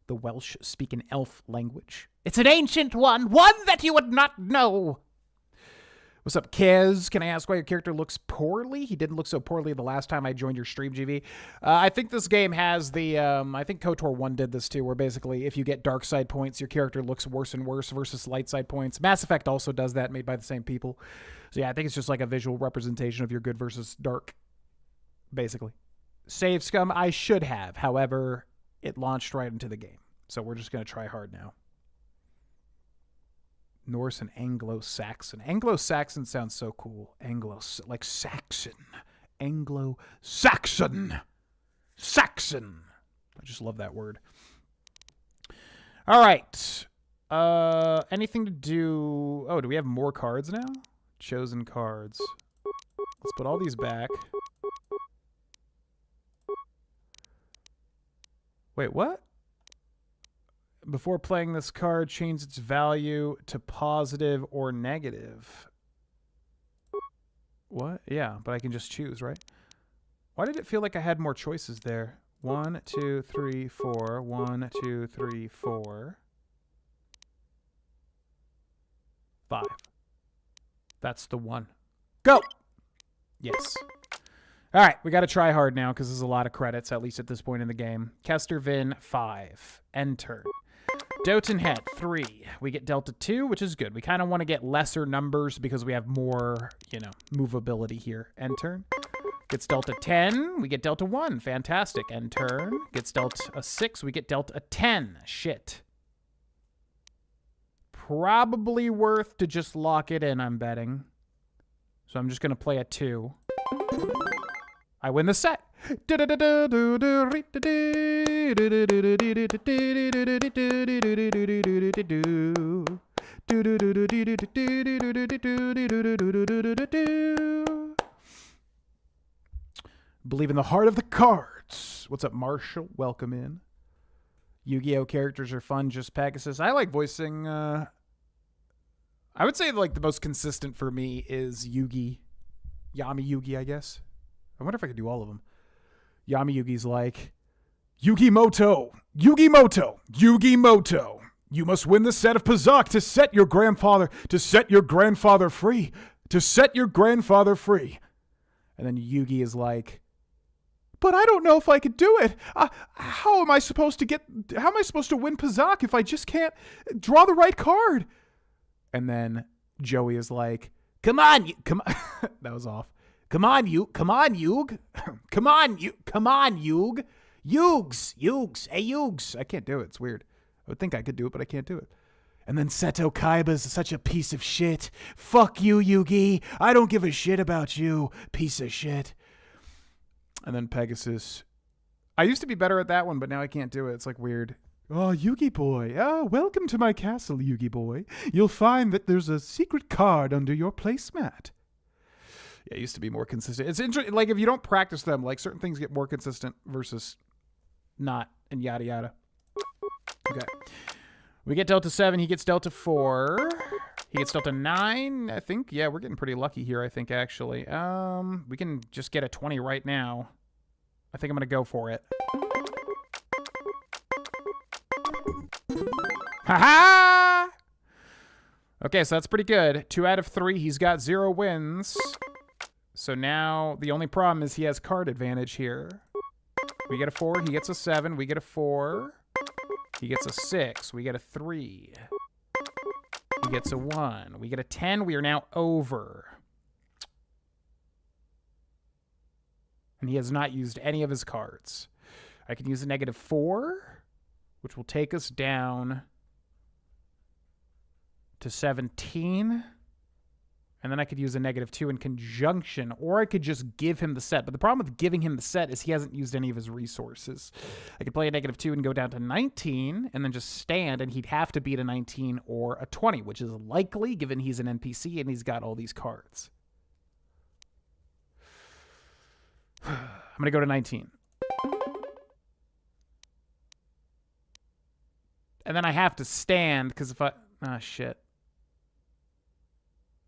The Welsh speak an elf language. It's an ancient one that you would not know. What's up, Kez? Can I ask why your character looks poorly? He didn't look so poorly the last time I joined your stream, GV. I think this game has the, I think KOTOR 1 did this too, where basically if you get dark side points, your character looks worse and worse versus light side points. Mass Effect also does that, made by the same people. So yeah, I think it's just like a visual representation of your good versus dark, basically. Save Scum, I should have. However, it launched right into the game. So we're just going to try hard now. Norse and Anglo-Saxon. Anglo-Saxon sounds so cool. Like Saxon. Anglo-Saxon. Saxon. I just love that word. All right. Anything to do... Oh, do we have more cards now? Chosen cards. Let's put all these back. Wait, what? Before playing this card, change its value to positive or negative. What? Yeah, but I can just choose, right? Why did it feel like I had more choices there? 1, 2, 3, 4. 1, 2, 3, 4. 5. That's the one. Go! Yes. All right, we got to try hard now because there's a lot of credits, at least at this point in the game. Kester Vin, 5. End turn. Doten Het, 3. We get Delta 2, which is good. We kind of want to get lesser numbers because we have more, you know, movability here. End turn. Gets Delta 10. We get Delta 1. Fantastic. End turn. Gets Delta 6. We get Delta 10. Shit. Probably worth to just lock it in, I'm betting. So I'm just going to play a 2. I win the set. Believe in the heart of the cards. What's up, Marshall? Welcome in. Yu-Gi-Oh! Characters are fun, just Pegasus. I like voicing... I would say like the most consistent for me is Yugi. Yami Yugi, I guess. I wonder if I could do all of them. Yami Yugi's like, Yugi-Moto, Yugi-Moto, Yugi-Moto. You must win the set of Pazak to set your grandfather free. To set your grandfather free. And then Yugi is like, but I don't know if I could do it. How am I supposed to win Pazak if I just can't draw the right card? And then Joey is like, come on. That was off. Come on, Yug. Come on, Yug. Yugs. Hey, Yugs. I can't do it. It's weird. I would think I could do it, but I can't do it. And then Seto Kaiba's such a piece of shit. Fuck you, Yugi. I don't give a shit about you, piece of shit. And then Pegasus. I used to be better at that one, but now I can't do it. It's like weird. Oh, Yugi boy. Welcome to my castle, Yugi boy. You'll find that there's a secret card under your placemat. Yeah, it used to be more consistent. It's interesting. Like, if you don't practice them, like, certain things get more consistent versus not, and yada yada. Okay. We get Delta 7. He gets Delta 4. He gets Delta 9, I think. Yeah, we're getting pretty lucky here, I think, actually. We can just get a 20 right now. I think I'm going to go for it. Ha-ha! Okay, so that's pretty good. 2 out of 3. He's got 0 wins. So now the only problem is he has card advantage here. We get a 4. He gets a 7. We get a 4. He gets a 6. We get a 3. He gets a 1. We get a 10. We are now over. And he has not used any of his cards. I can use a -4, which will take us down to 17. And then I could use a -2 in conjunction, or I could just give him the set. But the problem with giving him the set is he hasn't used any of his resources. I could play a -2 and go down to 19, and then just stand, and he'd have to beat a 19 or a 20, which is likely, given he's an NPC and he's got all these cards. I'm going to go to 19. And then I have to stand, because if I... Ah, shit.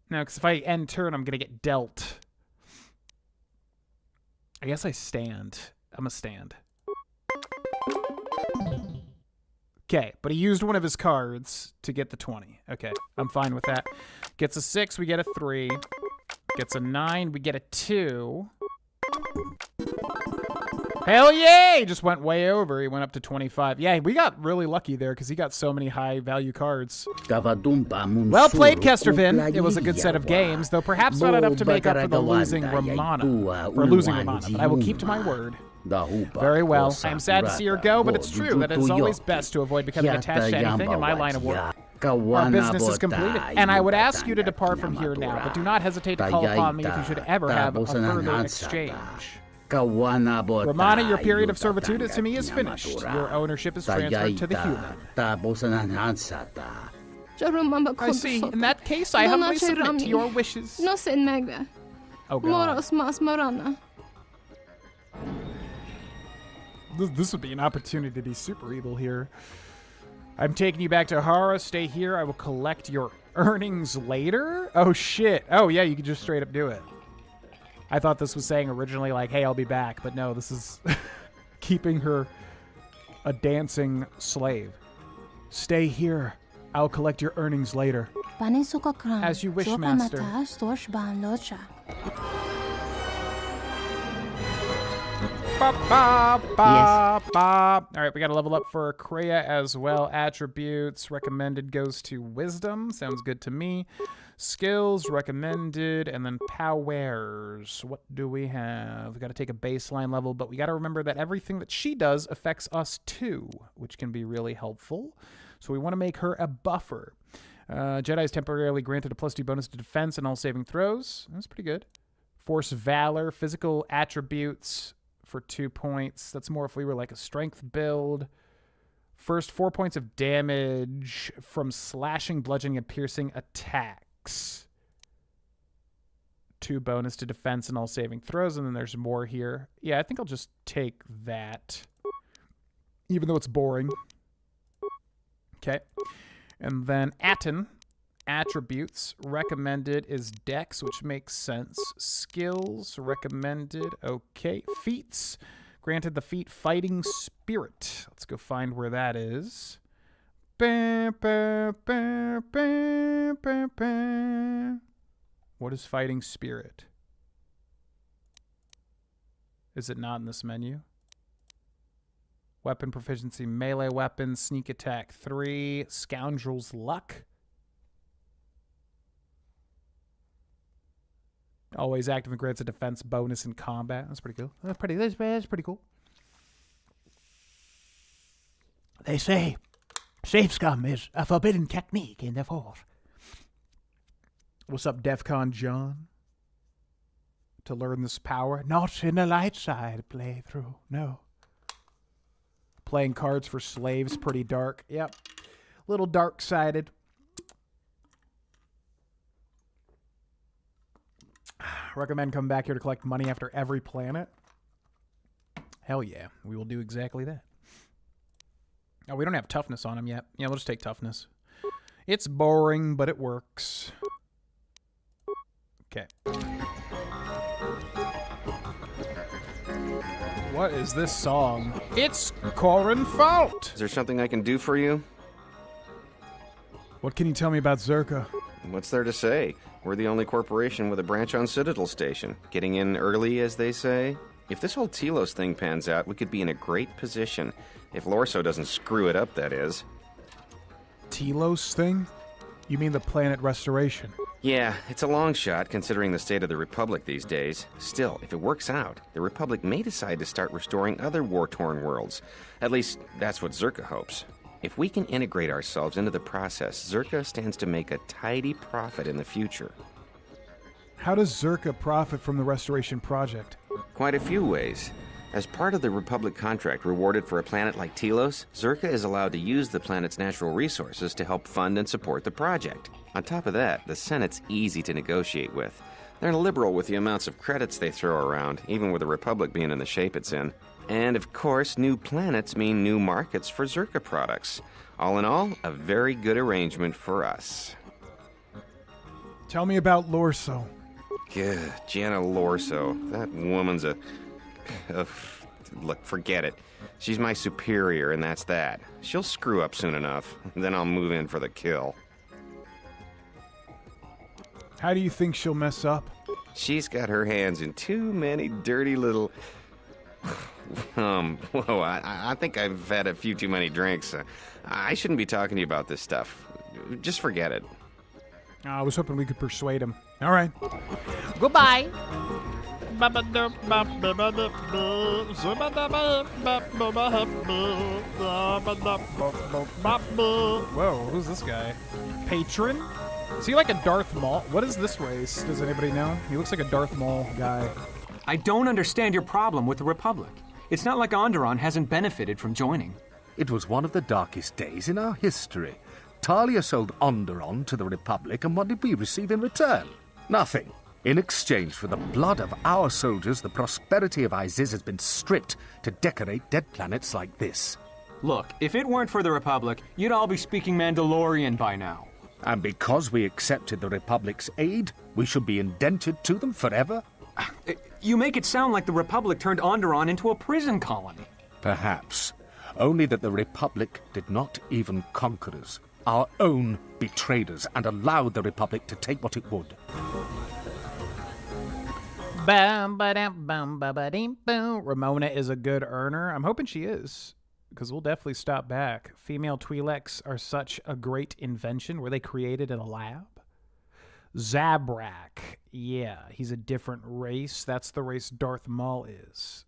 No, because if I end turn, I'm going to get dealt. I guess I stand. I'm a stand. Okay, but he used one of his cards to get the 20. Okay, I'm fine with that. Gets a 6, we get a 3. Gets a 9, we get a 2. Hell yeah! He just went way over. He went up to 25. Yeah, we got really lucky there because he got so many high-value cards. Well played, Kestervin. It was a good set of games, though perhaps not enough to make up for the losing Romana. But I will keep to my word. Very well. I am sad to see her go, but it's true that it's always best to avoid becoming attached to anything in my line of work. Our business is completed, and I would ask you to depart from here now, but do not hesitate to call upon me if you should ever have a further exchange. Romana, your period of servitude to me is finished. Your ownership is transferred to the human. I see. In that case, I humbly submit to your wishes. Oh, God. This would be an opportunity to be super evil here. I'm taking you back to Hara. Stay here. I will collect your earnings later. Oh, shit. Oh, yeah, you could just straight up do it. I thought this was saying originally, like, hey, I'll be back. But no, this is keeping her a dancing slave. Stay here. I'll collect your earnings later. As you wish, Master. All right, we got to level up for Kreia as well. Attributes recommended goes to Wisdom. Sounds good to me. Skills recommended, and then powers. What do we have? We got to take a baseline level, but we got to remember that everything that she does affects us too, which can be really helpful. So we want to make her a buffer. Jedi is temporarily granted a +2 bonus to defense and all saving throws. That's pretty good. Force Valor, physical attributes for 2 points. That's more if we were like a strength build. First 4 points of damage from slashing, bludgeoning, and piercing attacks. 2 bonus to defense and all saving throws, and then there's more here. Yeah, I think I'll just take that, even though it's boring. Okay. And then Aten, attributes recommended is Dex, which makes sense. Skills recommended. Okay. Feats. Granted the feat Fighting Spirit. Let's go find where that is. What is Fighting Spirit? Is it not in this menu? Weapon proficiency, melee weapon, sneak attack 3, Scoundrel's Luck. Always active and grants a defense bonus in combat. That's pretty cool. That's pretty cool. They say safe scum is a forbidden technique in the Force. What's up, DEFCON John? To learn this power? Not in the light side playthrough, no. Playing cards for slaves, pretty dark. Yep. Little dark-sided. Recommend coming back here to collect money after every planet. Hell yeah. We will do exactly that. Oh, we don't have toughness on him yet. Yeah, we'll just take toughness. It's boring, but it works. Okay. What is this song? It's Corrin Fault! Is there something I can do for you? What can you tell me about Zerka? What's there to say? We're the only corporation with a branch on Citadel Station. Getting in early, as they say. If this whole Telos thing pans out, we could be in a great position. If Lorso doesn't screw it up, that is. Telos thing? You mean the planet restoration? Yeah, it's a long shot considering the state of the Republic these days. Still, if it works out, the Republic may decide to start restoring other war-torn worlds. At least, that's what Zerka hopes. If we can integrate ourselves into the process, Zerka stands to make a tidy profit in the future. How does Zerka profit from the restoration project? Quite a few ways. As part of the Republic contract rewarded for a planet like Telos, Zerka is allowed to use the planet's natural resources to help fund and support the project. On top of that, the Senate's easy to negotiate with. They're liberal with the amounts of credits they throw around, even with the Republic being in the shape it's in. And of course, new planets mean new markets for Zerka products. All in all, a very good arrangement for us. Tell me about Lorso. Yeah, Jana Lorso. That woman's a... Look, forget it. She's my superior, and that's that. She'll screw up soon enough. Then I'll move in for the kill. How do you think she'll mess up? She's got her hands in too many dirty little... Whoa, I think I've had a few too many drinks. I shouldn't be talking to you about this stuff. Just forget it. I was hoping we could persuade him. All right. Goodbye. Whoa, who's this guy? Patron? Is he like a Darth Maul? What is this race? Does anybody know? He looks like a Darth Maul guy. I don't understand your problem with the Republic. It's not like Onderon hasn't benefited from joining. It was one of the darkest days in our history. Talia sold Onderon to the Republic, and what did we receive in return? Nothing. In exchange for the blood of our soldiers, the prosperity of Iziz has been stripped to decorate dead planets like this. Look, if it weren't for the Republic, you'd all be speaking Mandalorian by now. And because we accepted the Republic's aid, we should be indentured to them forever? You make it sound like the Republic turned Onderon into a prison colony. Perhaps. Only that the Republic did not even conquer us. Our own betrayed us and allowed the Republic to take what it would. Ramona is a good earner. I'm hoping she is, because we'll definitely stop back. Female Twi'leks are such a great invention. Were they created in a lab? Zabrak. Yeah, he's a different race. That's the race Darth Maul is.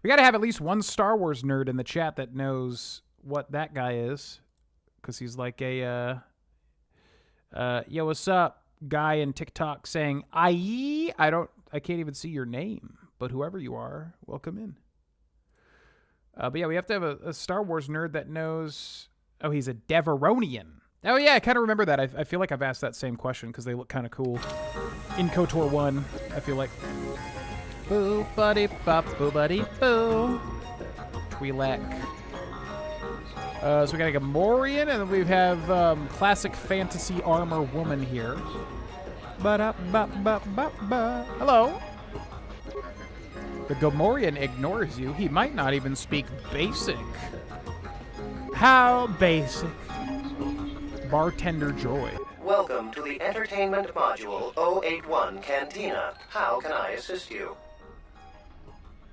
We got to have at least one Star Wars nerd in the chat that knows what that guy is, because he's like a yo, what's up guy in TikTok saying I can't even see your name, but whoever you are, welcome in. But yeah, we have to have a Star Wars nerd that knows. Oh, he's a Deveronian. Oh yeah, I kind of remember that. I feel like I've asked that same question because they look kind of cool in KOTOR 1. I feel like. Boo buddy bop boo buddy boo. Twi'lek. So we got a Gamorrean, and then we have classic fantasy armor woman here. Hello. The Gamorrean ignores you. He might not even speak basic. How basic? Bartender droid. Welcome to the Entertainment Module 081 Cantina. How can I assist you?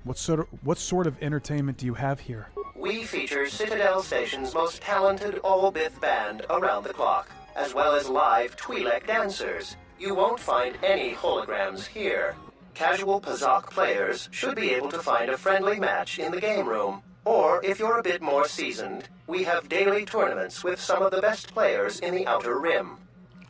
What sort of entertainment do you have here? We feature Citadel Station's most talented all-Bith band around the clock, as well as live Twi'lek dancers. You won't find any holograms here. Casual Pazak players should be able to find a friendly match in the game room. Or, if you're a bit more seasoned, we have daily tournaments with some of the best players in the Outer Rim.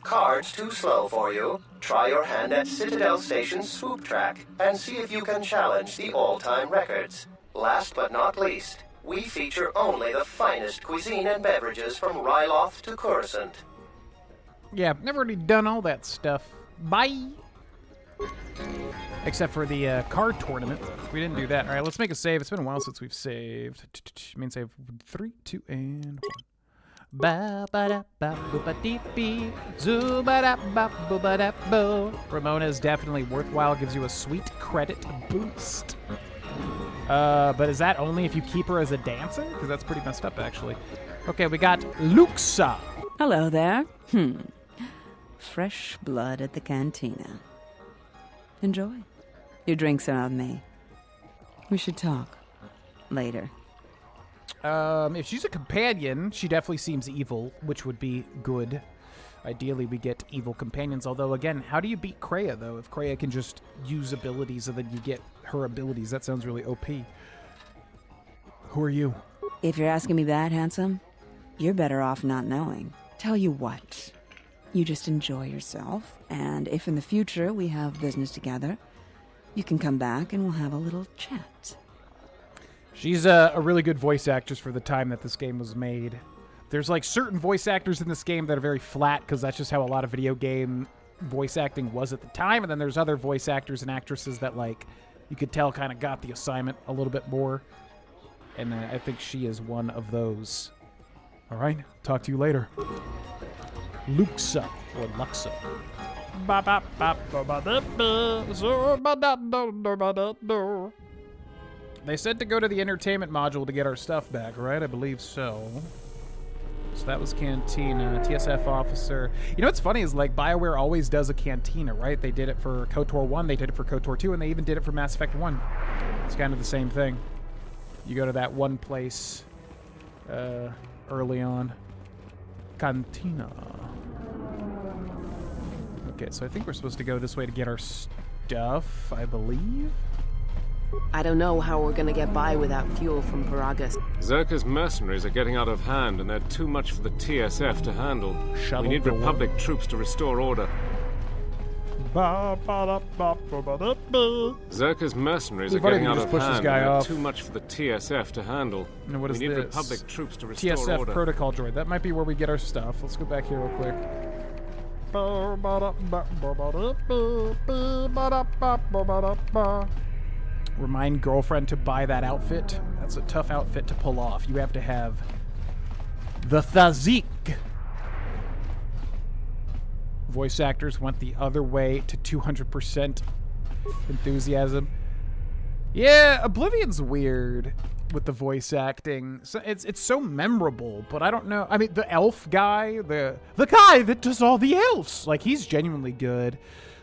Cards too slow for you? Try your hand at Citadel Station's swoop track and see if you can challenge the all-time records. Last but not least, we feature only the finest cuisine and beverages from Ryloth to Coruscant. Yeah, I've never really done all that stuff. Bye! Except for the card tournament. We didn't do that. All right, let's make a save. It's been a while since we've saved. Main save 3, 2, and 1. Ramona is definitely worthwhile. Gives you a sweet credit boost. But is that only if you keep her as a dancer? Because that's pretty messed up, actually. Okay, we got Luxa. Hello there. Fresh blood at the cantina. Enjoy. Your drinks are on me. We should talk. Later. If she's a companion, she definitely seems evil, which would be good. Ideally, we get evil companions. Although, again, how do you beat Kreia, though? If Kreia can just use abilities and then you get her abilities, that sounds really OP. Who are you? If you're asking me that, handsome, you're better off not knowing. Tell you what. You just enjoy yourself, and if in the future we have business together, you can come back and we'll have a little chat. She's a really good voice actress for the time that this game was made. There's like certain voice actors in this game that are very flat because that's just how a lot of video game voice acting was at the time, and then there's other voice actors and actresses that like you could tell kind of got the assignment a little bit more, and I think she is one of those. All right, talk to you later. Luxa or Luxa. They said to go to the entertainment module to get our stuff back, right? I believe so. So that was Cantina, TSF officer. You know what's funny is like BioWare always does a Cantina, right? They did it for KOTOR 1, they did it for KOTOR 2, and they even did it for Mass Effect 1. It's kind of the same thing. You go to that one place early on. Cantina. Okay, so I think we're supposed to go this way to get our stuff, I believe. I don't know how we're gonna get by without fuel from Paragus. Zerka's mercenaries are getting out of hand, and they're too much for the TSF to handle. We need Republic troops to restore order. Zerka's mercenaries are If I getting can out just of push this hand. guy and they're off. too much for the TSF to handle. And what is we need this? Republic troops to restore TSF order. protocol droid. That might be where we get our stuff. Let's go back here real quick. Remind girlfriend to buy that outfit. That's a tough outfit to pull off. You have to have the Thazik. Voice actors went the other way to 200% enthusiasm. Yeah, Oblivion's weird with the voice acting. So it's so memorable, but I don't know. I mean, the elf guy, the guy that does all the elves, like, he's genuinely good.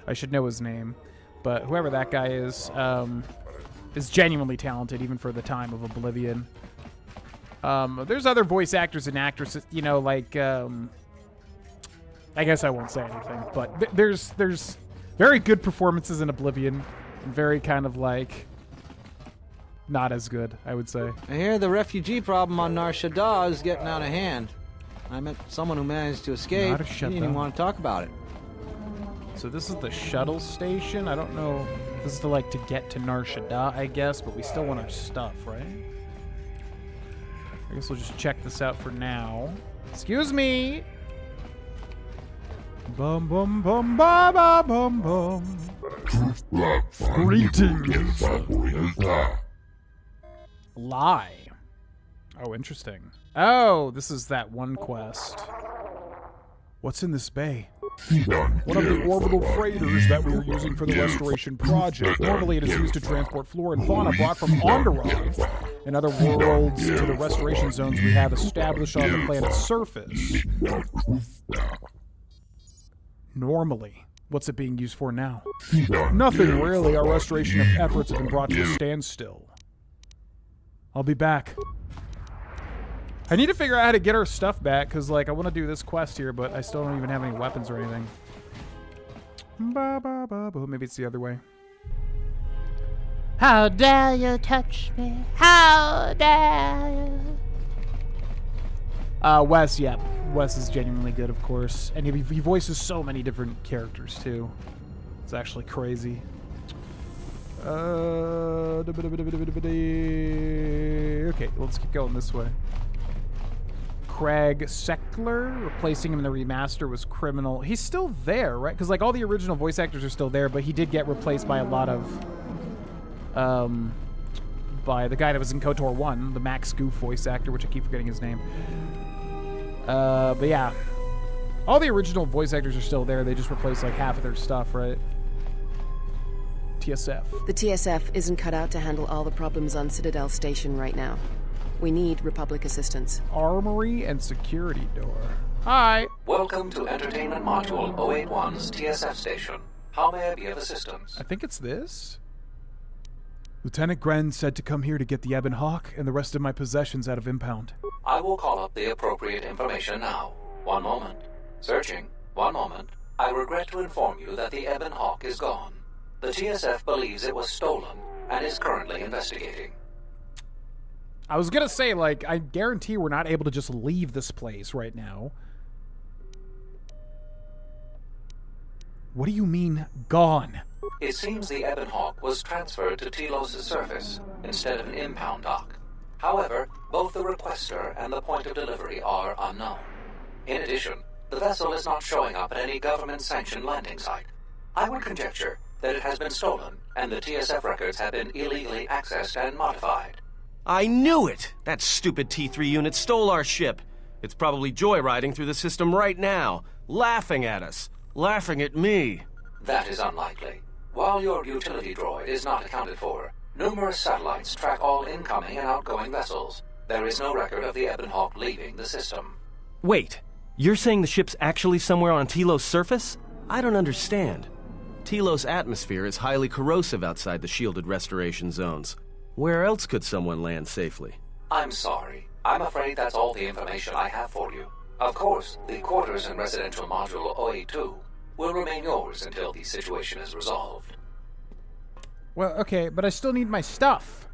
I should know his name, but whoever that guy is genuinely talented, even for the time of Oblivion. There's other voice actors and actresses, you know, like I guess I won't say anything, but there's very good performances in Oblivion, and very kind of like not as good, I would say. I hear the refugee problem on Nar Shaddaa is getting out of hand. I met someone who managed to escape. He didn't even want to talk about it. So this is the shuttle station. I don't know. This is to get to Nar Shaddaa, I guess, but we still want our stuff, right? I guess we'll just check this out for now. Excuse me. Bum bum bum ba ba bum bum. Greetings. Lie. Oh, interesting. Oh, this is that one quest. What's in this bay? One of the orbital freighters that we are using for the restoration project. Normally it is used to transport flora and fauna brought from Onderon and other worlds to the restoration zones we have established on the planet's surface. Normally. What's it being used for now? Nothing really. Our restoration efforts have been brought to a standstill. I'll be back. I need to figure out how to get our stuff back, because, I want to do this quest here, but I still don't even have any weapons or anything. Maybe it's the other way. How dare you touch me? How dare you? Wes, yeah. Wes is genuinely good, of course. And he voices so many different characters, too. It's actually crazy. Okay, let's keep going this way. Craig Seckler, replacing him in the remaster was criminal. He's still there, right? Because, all the original voice actors are still there, but he did get replaced by a lot of... by the guy that was in KOTOR 1, the Max Goof voice actor, which I keep forgetting his name. But yeah. All the original voice actors are still there. They just replaced, half of their stuff, right? TSF. The TSF isn't cut out to handle all the problems on Citadel Station right now. We need Republic assistance. Armory and security door. Hi. Welcome to Entertainment Module 081's TSF station. How may I be of assistance? I think it's this. Lieutenant Gren said to come here to get the Ebon Hawk and the rest of my possessions out of impound. I will call up the appropriate information now. One moment. Searching. One moment. I regret to inform you that the Ebon Hawk is gone. The TSF believes it was stolen and is currently investigating. I was gonna say, I guarantee we're not able to just leave this place right now. What do you mean, gone? It seems the Ebon Hawk was transferred to Telos' surface instead of an impound dock. However, both the requester and the point of delivery are unknown. In addition, the vessel is not showing up at any government-sanctioned landing site. I would conjecture that it has been stolen, and the TSF records have been illegally accessed and modified. I knew it! That stupid T3 unit stole our ship. It's probably joyriding through the system right now, laughing at us, laughing at me. That is unlikely. While your utility droid is not accounted for, numerous satellites track all incoming and outgoing vessels. There is no record of the Ebon Hawk leaving the system. Wait, you're saying the ship's actually somewhere on Telos' surface? I don't understand. Telos' atmosphere is highly corrosive outside the shielded restoration zones. Where else could someone land safely? I'm sorry. I'm afraid that's all the information I have for you. Of course, the quarters in Residential Module 082 will remain yours until the situation is resolved. Well, okay, but I still need my stuff.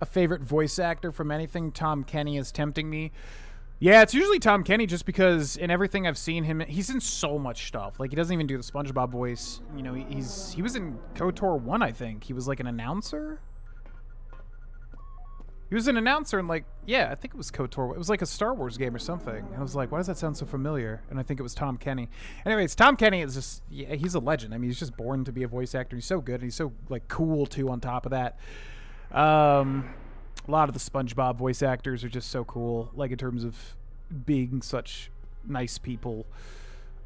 A favorite voice actor from anything? Tom Kenny is tempting me. Yeah, it's usually Tom Kenny just because in everything I've seen him, he's in so much stuff. Like, he doesn't even do the SpongeBob voice. You know, he was in KOTOR 1, I think. He was like an announcer. He was an announcer in like, yeah, I think it was KOTOR. It was like a Star Wars game or something. And I was like, why does that sound so familiar? And I think it was Tom Kenny. Anyways, Tom Kenny is just, yeah, he's a legend. I mean, he's just born to be a voice actor. He's so good. And he's so like cool too on top of that. A lot of the SpongeBob voice actors are just so cool, like in terms of being such nice people.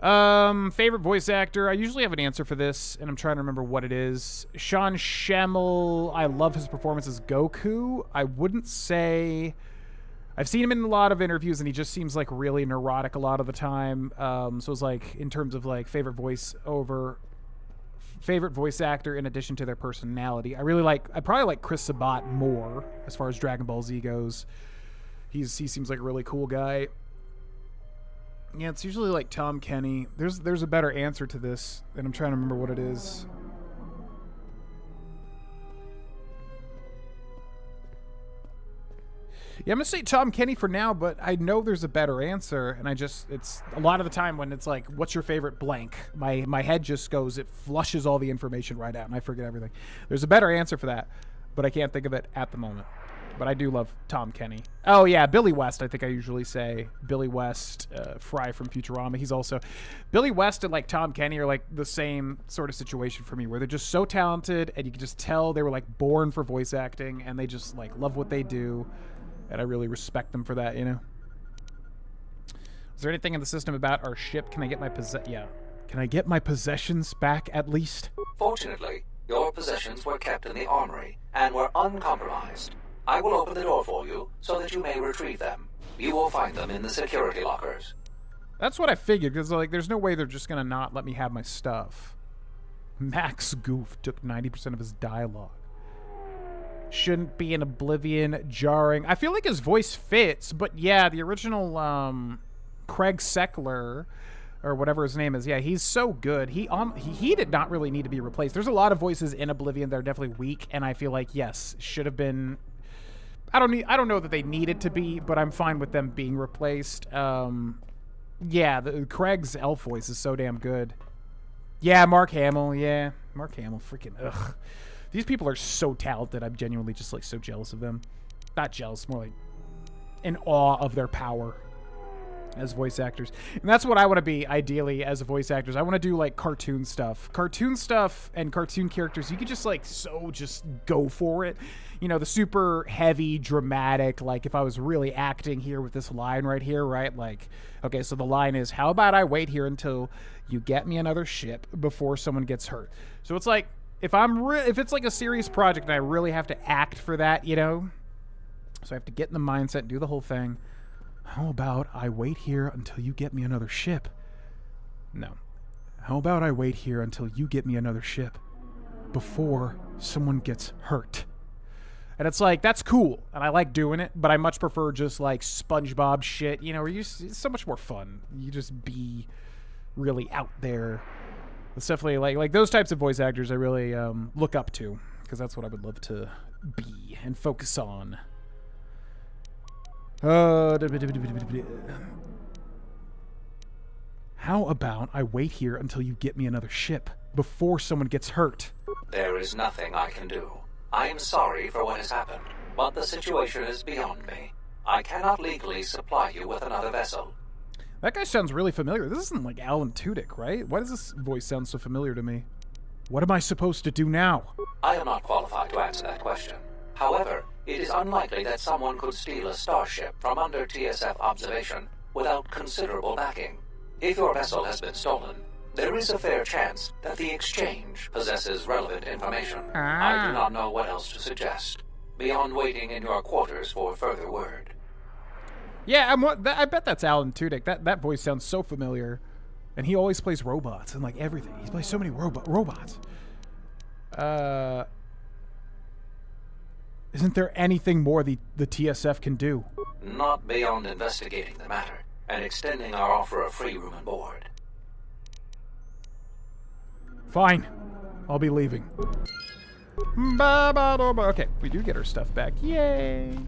Favorite voice actor? I usually have an answer for this, and I'm trying to remember what it is. Sean Schemmel, I love his performance as Goku. I wouldn't say... I've seen him in a lot of interviews, and he just seems like really neurotic a lot of the time. So it's like, in terms of like favorite voice actor in addition to their personality. I probably like Chris Sabat more as far as Dragon Ball Z goes. He seems like a really cool guy. Yeah, it's usually like Tom Kenny. There's a better answer to this, and I'm trying to remember what it is. Yeah, I'm gonna say Tom Kenny for now, but I know there's a better answer, and it's a lot of the time when it's like, what's your favorite blank? My head just goes, it flushes all the information right out, and I forget everything. There's a better answer for that, but I can't think of it at the moment. But I do love Tom Kenny. Oh yeah, Billy West, I think I usually say. Billy West, Fry from Futurama. He's also... Billy West and like Tom Kenny are like the same sort of situation for me, where they're just so talented, and you can just tell they were like born for voice acting, and they just like love what they do. And I really respect them for that, you know? Is there anything in the system about our ship? Can I get my Can I get my possessions back, at least? Fortunately, your possessions were kept in the armory and were uncompromised. I will open the door for you so that you may retrieve them. You will find them in the security lockers. That's what I figured, because like, there's no way they're just gonna not let me have my stuff. Max Goof took 90% of his dialogue. Shouldn't be in Oblivion, jarring. I feel like his voice fits, but yeah, the original Craig Seckler, or whatever his name is, yeah, he's so good. He did not really need to be replaced. There's a lot of voices in Oblivion that are definitely weak, and I feel like, yes, should have been... I don't know that they needed to be, but I'm fine with them being replaced. Yeah, Craig's elf voice is so damn good. Yeah, Mark Hamill, yeah. Mark Hamill, freaking, ugh. These people are so talented. I'm genuinely just like so jealous of them. Not jealous, more like in awe of their power as voice actors. And that's what I want to be ideally as a voice actor. I want to do like cartoon stuff and cartoon characters. You could just like just go for it. You know, the super heavy, dramatic, like if I was really acting here with this line right here, right? Like, okay, so the line is, how about I wait here until you get me another ship before someone gets hurt? So it's like, if it's like a serious project and I really have to act for that, you know, so I have to get in the mindset and do the whole thing. How about I wait here until you get me another ship? No. How about I wait here until you get me another ship before someone gets hurt? And it's like, that's cool, and I like doing it, but I much prefer just like SpongeBob shit, you know, where it's so much more fun. You just be really out there. It's definitely like those types of voice actors I really look up to, because that's what I would love to be and focus on. How about I wait here until you get me another ship before someone gets hurt? There is nothing I can do. I am sorry for what has happened, but the situation is beyond me. I cannot legally supply you with another vessel. That guy sounds really familiar. This isn't like Alan Tudyk, right? Why does this voice sound so familiar to me? What am I supposed to do now? I am not qualified to answer that question. However, it is unlikely that someone could steal a starship from under TSF observation without considerable backing. If your vessel has been stolen, there is a fair chance that the exchange possesses relevant information. I do not know what else to suggest, beyond waiting in your quarters for further word. Yeah, I bet that's Alan Tudyk. That voice sounds so familiar. And he always plays robots and like everything. He plays so many robots. Isn't there anything more the TSF can do? Not beyond investigating the matter and extending our offer of free room and board. Fine. I'll be leaving. Okay, we do get our stuff back. Yay!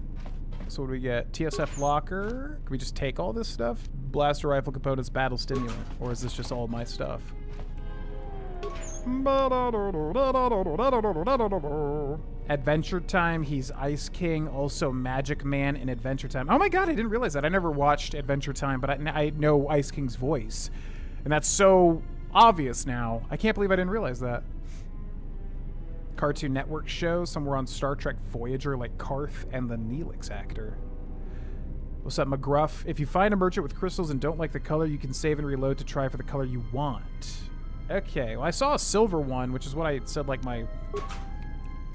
So what do we get? TSF locker. Can we just take all this stuff? Blaster rifle components, battle stimulant. Or is this just all my stuff? Adventure Time, he's Ice King, also Magic Man in Adventure Time. Oh my god, I didn't realize that. I never watched Adventure Time, but I know Ice King's voice. And that's so obvious now. I can't believe I didn't realize that. Cartoon Network show, somewhere on Star Trek Voyager, like Karth and the Neelix actor. What's up, McGruff? If you find a merchant with crystals and don't like the color, you can save and reload to try for the color you want. Okay, well, I saw a silver one, which is what I said, like, my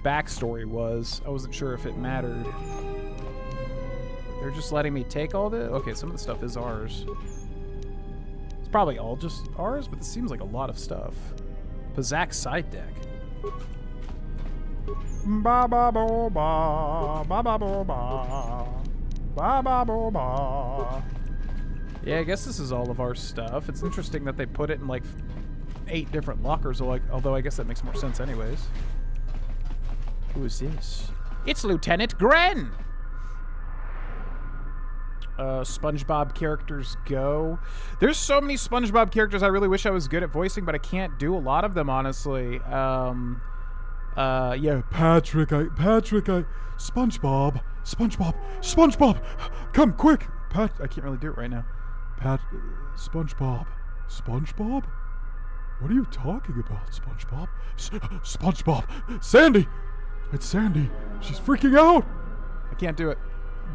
backstory was. I wasn't sure if it mattered. They're just letting me take all this? Okay, some of the stuff is ours. It's probably all just ours, but this seems like a lot of stuff. Pazak side deck. Ba ba bo ba ba ba bo ba ba ba bo ba. Yeah, I guess this is all of our stuff. It's interesting that they put it in like 8 different lockers, although I guess that makes more sense anyways. Who is this? It's Lieutenant Gren! SpongeBob characters go. There's so many SpongeBob characters I really wish I was good at voicing, but I can't do a lot of them, honestly. Yeah, Patrick, SpongeBob, come quick, Pat, I can't really do it right now. SpongeBob, what are you talking about, SpongeBob? SpongeBob, Sandy, it's Sandy, she's freaking out. I can't do it,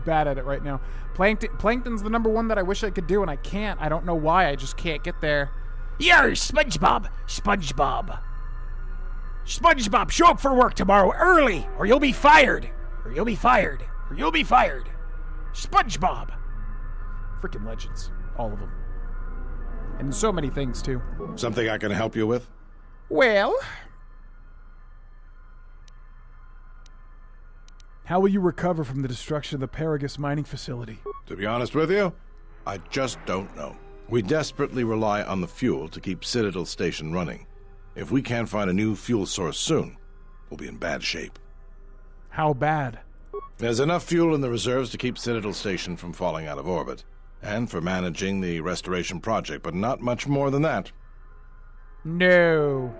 bad at it right now. Plankton's the number one that I wish I could do, and I can't. I don't know why, I just can't get there. You're SpongeBob, SpongeBob, show up for work tomorrow early, or you'll be fired. SpongeBob. Freaking legends. All of them. And so many things, too. Something I can help you with? Well... How will you recover from the destruction of the Paragus mining facility? To be honest with you, I just don't know. We desperately rely on the fuel to keep Citadel Station running. If we can't find a new fuel source soon, we'll be in bad shape. How bad? There's enough fuel in the reserves to keep Citadel Station from falling out of orbit, and for managing the restoration project, but not much more than that. No.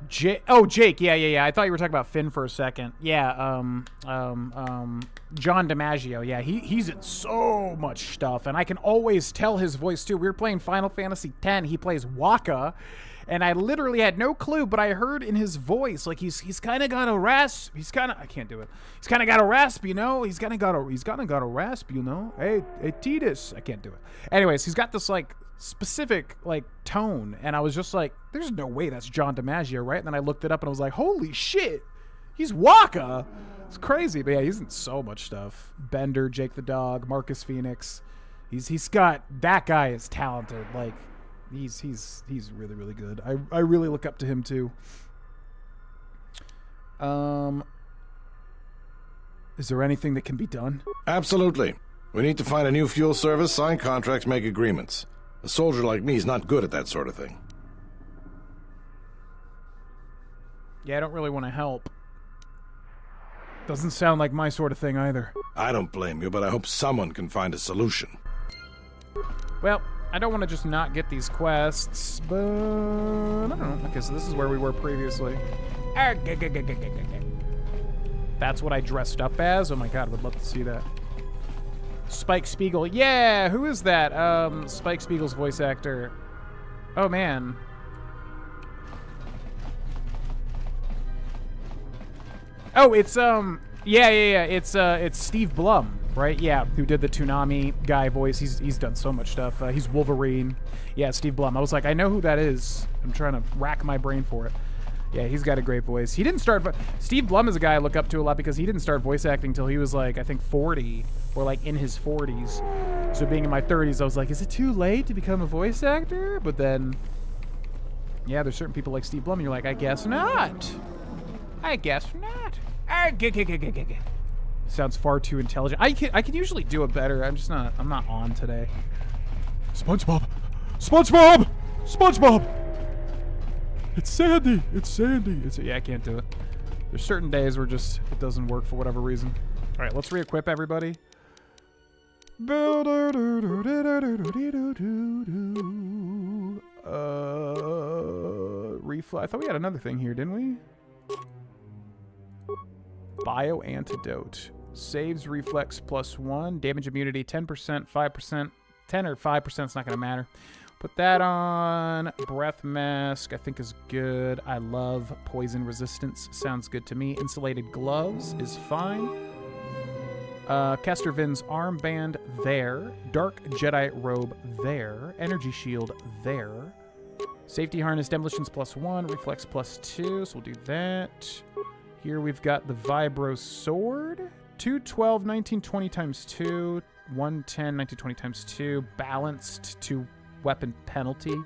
Jake, yeah. I thought you were talking about Finn for a second. Yeah, John DiMaggio, yeah, he's in so much stuff, and I can always tell his voice, too. We were playing Final Fantasy X, he plays Wakka, and I literally had no clue, but I heard in his voice, like, he's kind of got a rasp. I can't do it. He's kind of got a rasp, you know? He's kind of got a rasp, you know? Hey, Titus. I can't do it. Anyways, he's got this, like, specific, like, tone, and I was just like, there's no way that's John DiMaggio, right? And then I looked it up, and I was like, holy shit, he's Wakka. It's crazy, but yeah, he's in so much stuff. Bender, Jake the Dog, Marcus Phoenix. He's got, that guy is talented, like, He's really, really good. I really look up to him too. Is there anything that can be done? Absolutely. We need to find a new fuel service, sign contracts, make agreements. A soldier like me is not good at that sort of thing. Yeah, I don't really want to help. Doesn't sound like my sort of thing either. I don't blame you, but I hope someone can find a solution. Well, I don't want to just not get these quests, but I don't know. Okay, so this is where we were previously. That's what I dressed up as? Oh my god, I would love to see that. Spike Spiegel. Yeah, who is that? Spike Spiegel's voice actor. Oh man. Oh, it's it's Steve Blum, right? Yeah, who did the Toonami guy voice. He's done so much stuff. He's Wolverine. Yeah, Steve Blum. I was like, I know who that is. I'm trying to rack my brain for it. Yeah, he's got a great voice. He didn't start... Steve Blum is a guy I look up to a lot because he didn't start voice acting until he was, like, I think 40 or, like, in his 40s. So being in my 30s, I was like, is it too late to become a voice actor? But then, yeah, there's certain people like Steve Blum, and you're like, I guess not. I guess not. Sounds far too intelligent. I can usually do it better. I'm not on today. SpongeBob! It's Sandy! Yeah, I can't do it. There's certain days where just it doesn't work for whatever reason. All right, let's re-equip everybody. Reflex. I thought we had another thing here, didn't we? Bio antidote. Saves reflex +1. Damage immunity 10%, 5%. 10 or 5% is not going to matter. Put that on. Breath mask I think is good. I love poison resistance. Sounds good to me. Insulated gloves is fine. Caster Vin's armband there. Dark Jedi robe there. Energy shield there. Safety harness demolitions +1. Reflex +2. So we'll do that. Here we've got the Vibro sword. 212, 19, 20 times 2. 110, 19, 20 times 2. Balanced 2 weapon penalty.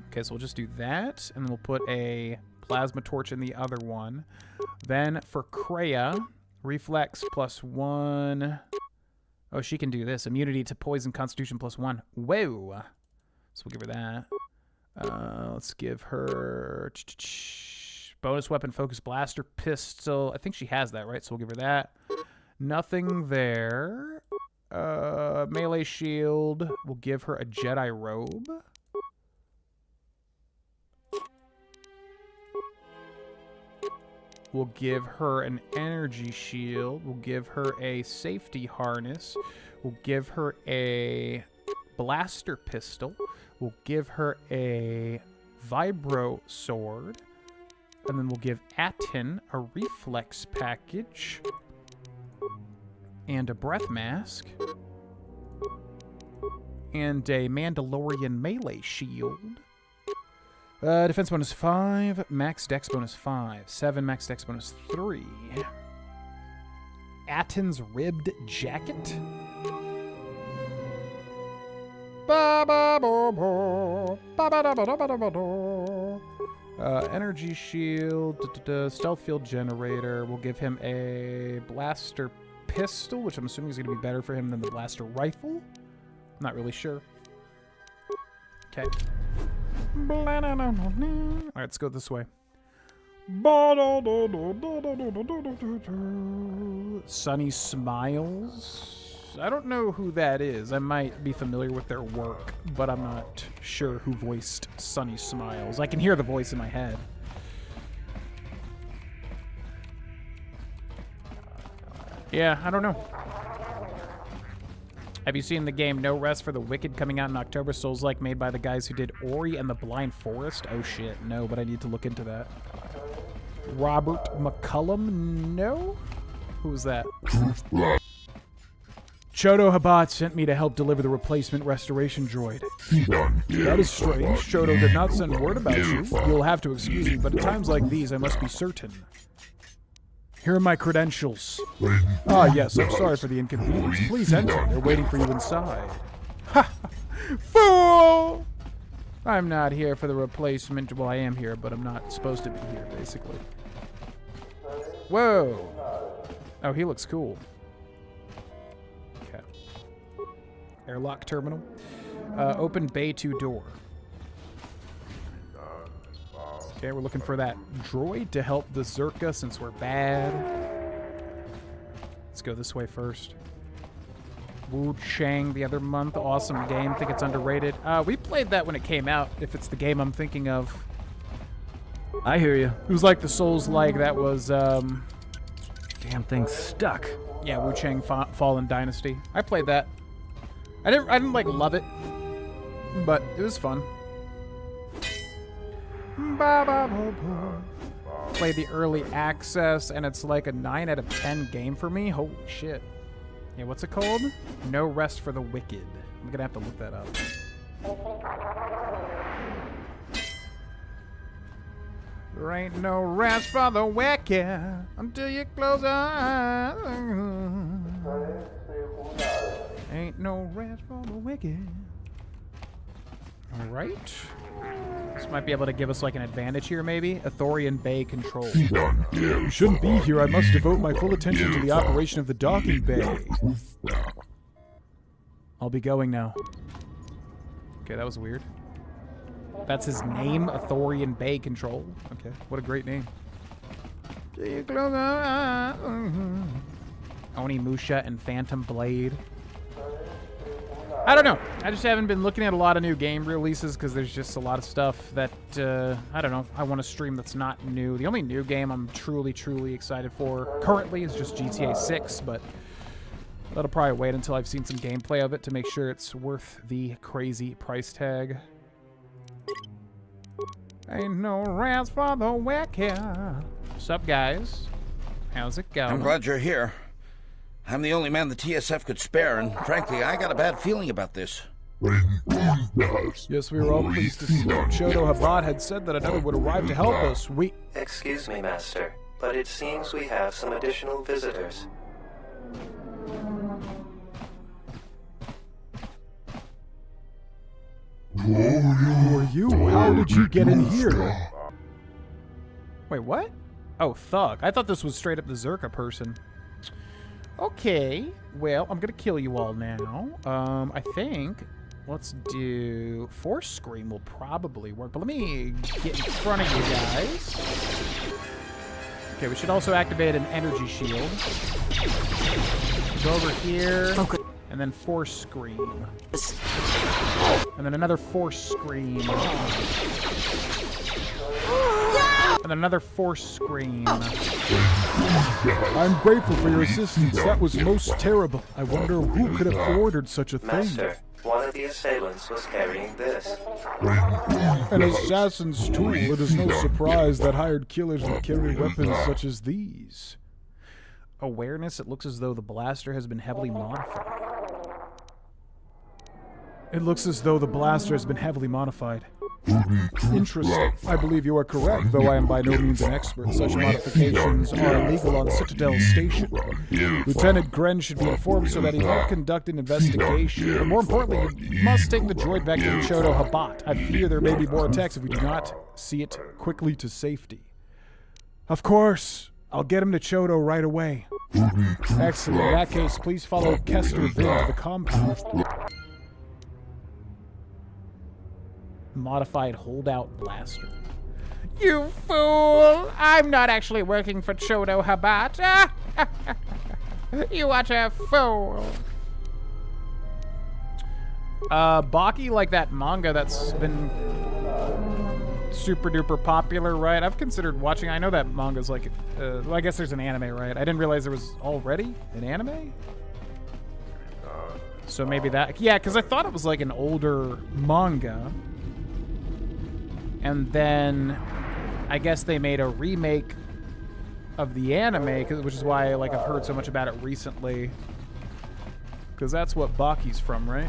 Okay, so we'll just do that. And then we'll put a plasma torch in the other one. Then for Kreia, reflex +1. Oh, she can do this. Immunity to poison, constitution +1. Whoa. So we'll give her that. Let's give her bonus weapon, focus blaster, pistol. I think she has that, right? So we'll give her that. Nothing there. Melee shield. We'll give her a Jedi robe. We'll give her an energy shield. We'll give her a safety harness. We'll give her a blaster pistol. We'll give her a vibro sword. And then we'll give Atin a reflex package. And a breath mask. And a Mandalorian melee shield. Defense bonus 5. Max dex bonus 5. 7 max dex bonus 3. Atin's ribbed jacket. Energy shield. Stealth field generator. We'll give him a blaster pistol, which I'm assuming is going to be better for him than the blaster rifle. I'm not really sure. Okay. Alright, let's go this way. Sunny Smiles. I don't know who that is. I might be familiar with their work, but I'm not sure who voiced Sunny Smiles. I can hear the voice in my head. Yeah, I don't know. Have you seen the game No Rest for the Wicked coming out in October? Souls-like, made by the guys who did Ori and the Blind Forest? Oh shit, no, but I need to look into that. Robert McCullum? No? Who was that? Chodo Habat sent me to help deliver the replacement restoration droid. That is strange. Chodo did not send word about you. You'll have to excuse me, but at times like these, I must be certain. Here are my credentials. Ah, yes, I'm sorry for the inconvenience. Please enter. They're waiting for you inside. Ha! Fool! I'm not here for the replacement. Well, I am here, but I'm not supposed to be here, basically. Whoa! Oh, he looks cool. Okay. Airlock terminal. Open Bay 2 door. Okay, we're looking for that droid to help the Zerka since we're bad. Let's go this way first. Wu Chang the other month. Awesome game. Think it's underrated. We played that when it came out, if it's the game I'm thinking of. I hear you. It was like the Souls-like that was, Damn thing's stuck. Yeah, Wu Chang Fallen Dynasty. I played that. I didn't like love it, but it was fun. Play the early access, and it's like a 9 out of 10 game for me. Holy shit. Yeah, what's it called? No Rest for the Wicked. I'm gonna have to look that up. There ain't no rest for the wicked until you close your eyes. Ain't no rest for the wicked. Alright. This might be able to give us like an advantage here, maybe. Athorian Bay control. You shouldn't be here. I must devote my full attention to the operation of the docking bay. I'll be going now. Okay, that was weird. That's his name, Athorian Bay Control. Okay, what a great name. Onimusha and Phantom Blade. I don't know. I just haven't been looking at a lot of new game releases because there's just a lot of stuff that, I don't know, I want to stream that's not new. The only new game I'm truly, truly excited for currently is just GTA 6, but that'll probably wait until I've seen some gameplay of it to make sure it's worth the crazy price tag. Ain't no rest for the wicked. What's up, guys? How's it going? I'm glad you're here. I'm the only man the TSF could spare, and frankly, I got a bad feeling about this. Yes, we were all pleased to see that Chodo Habat had said that another would arrive to help us. Excuse me, Master, but it seems we have some additional visitors. Who are you? How did you get in here? Wait, what? Oh, Thug. I thought this was straight up the Zerka person. Okay, well, I'm gonna kill you all now. I think let's do Force Scream will probably work, but let me get in front of you guys. Okay, we should also activate an energy shield. Go over here, and then Force Scream. And then another Force Scream. And then another Force Scream. I'm grateful for your assistance. That was most terrible. I wonder who could have ordered such a thing. Master, one of the assailants was carrying this. An assassin's tool. It is no surprise that hired killers would carry weapons such as these. Awareness, it looks as though the blaster has been heavily modified. It looks as though the blaster has been heavily modified. Interesting. I believe you are correct, though I am by no means an expert. Such modifications are illegal on Citadel Station. Lieutenant Gren should be informed so that he might conduct an investigation. But more importantly, you must take the droid back to the Chodo Habat. I fear there may be more attacks if we do not see it quickly to safety. Of course. I'll get him to Chodo right away. Excellent. In that case, please follow Kester Vin to the compound. Modified holdout blaster. You fool! I'm not actually working for Chodo Habat. You utter fool. Baki, like that manga that's been super duper popular, right? I've considered watching. I know that manga's like, well, I guess there's an anime, right? I didn't realize there was already an anime. So maybe that, yeah, because I thought it was like an older manga. And then I guess they made a remake of the anime, which is why like I've heard so much about it recently. Because that's what Baki's from, right?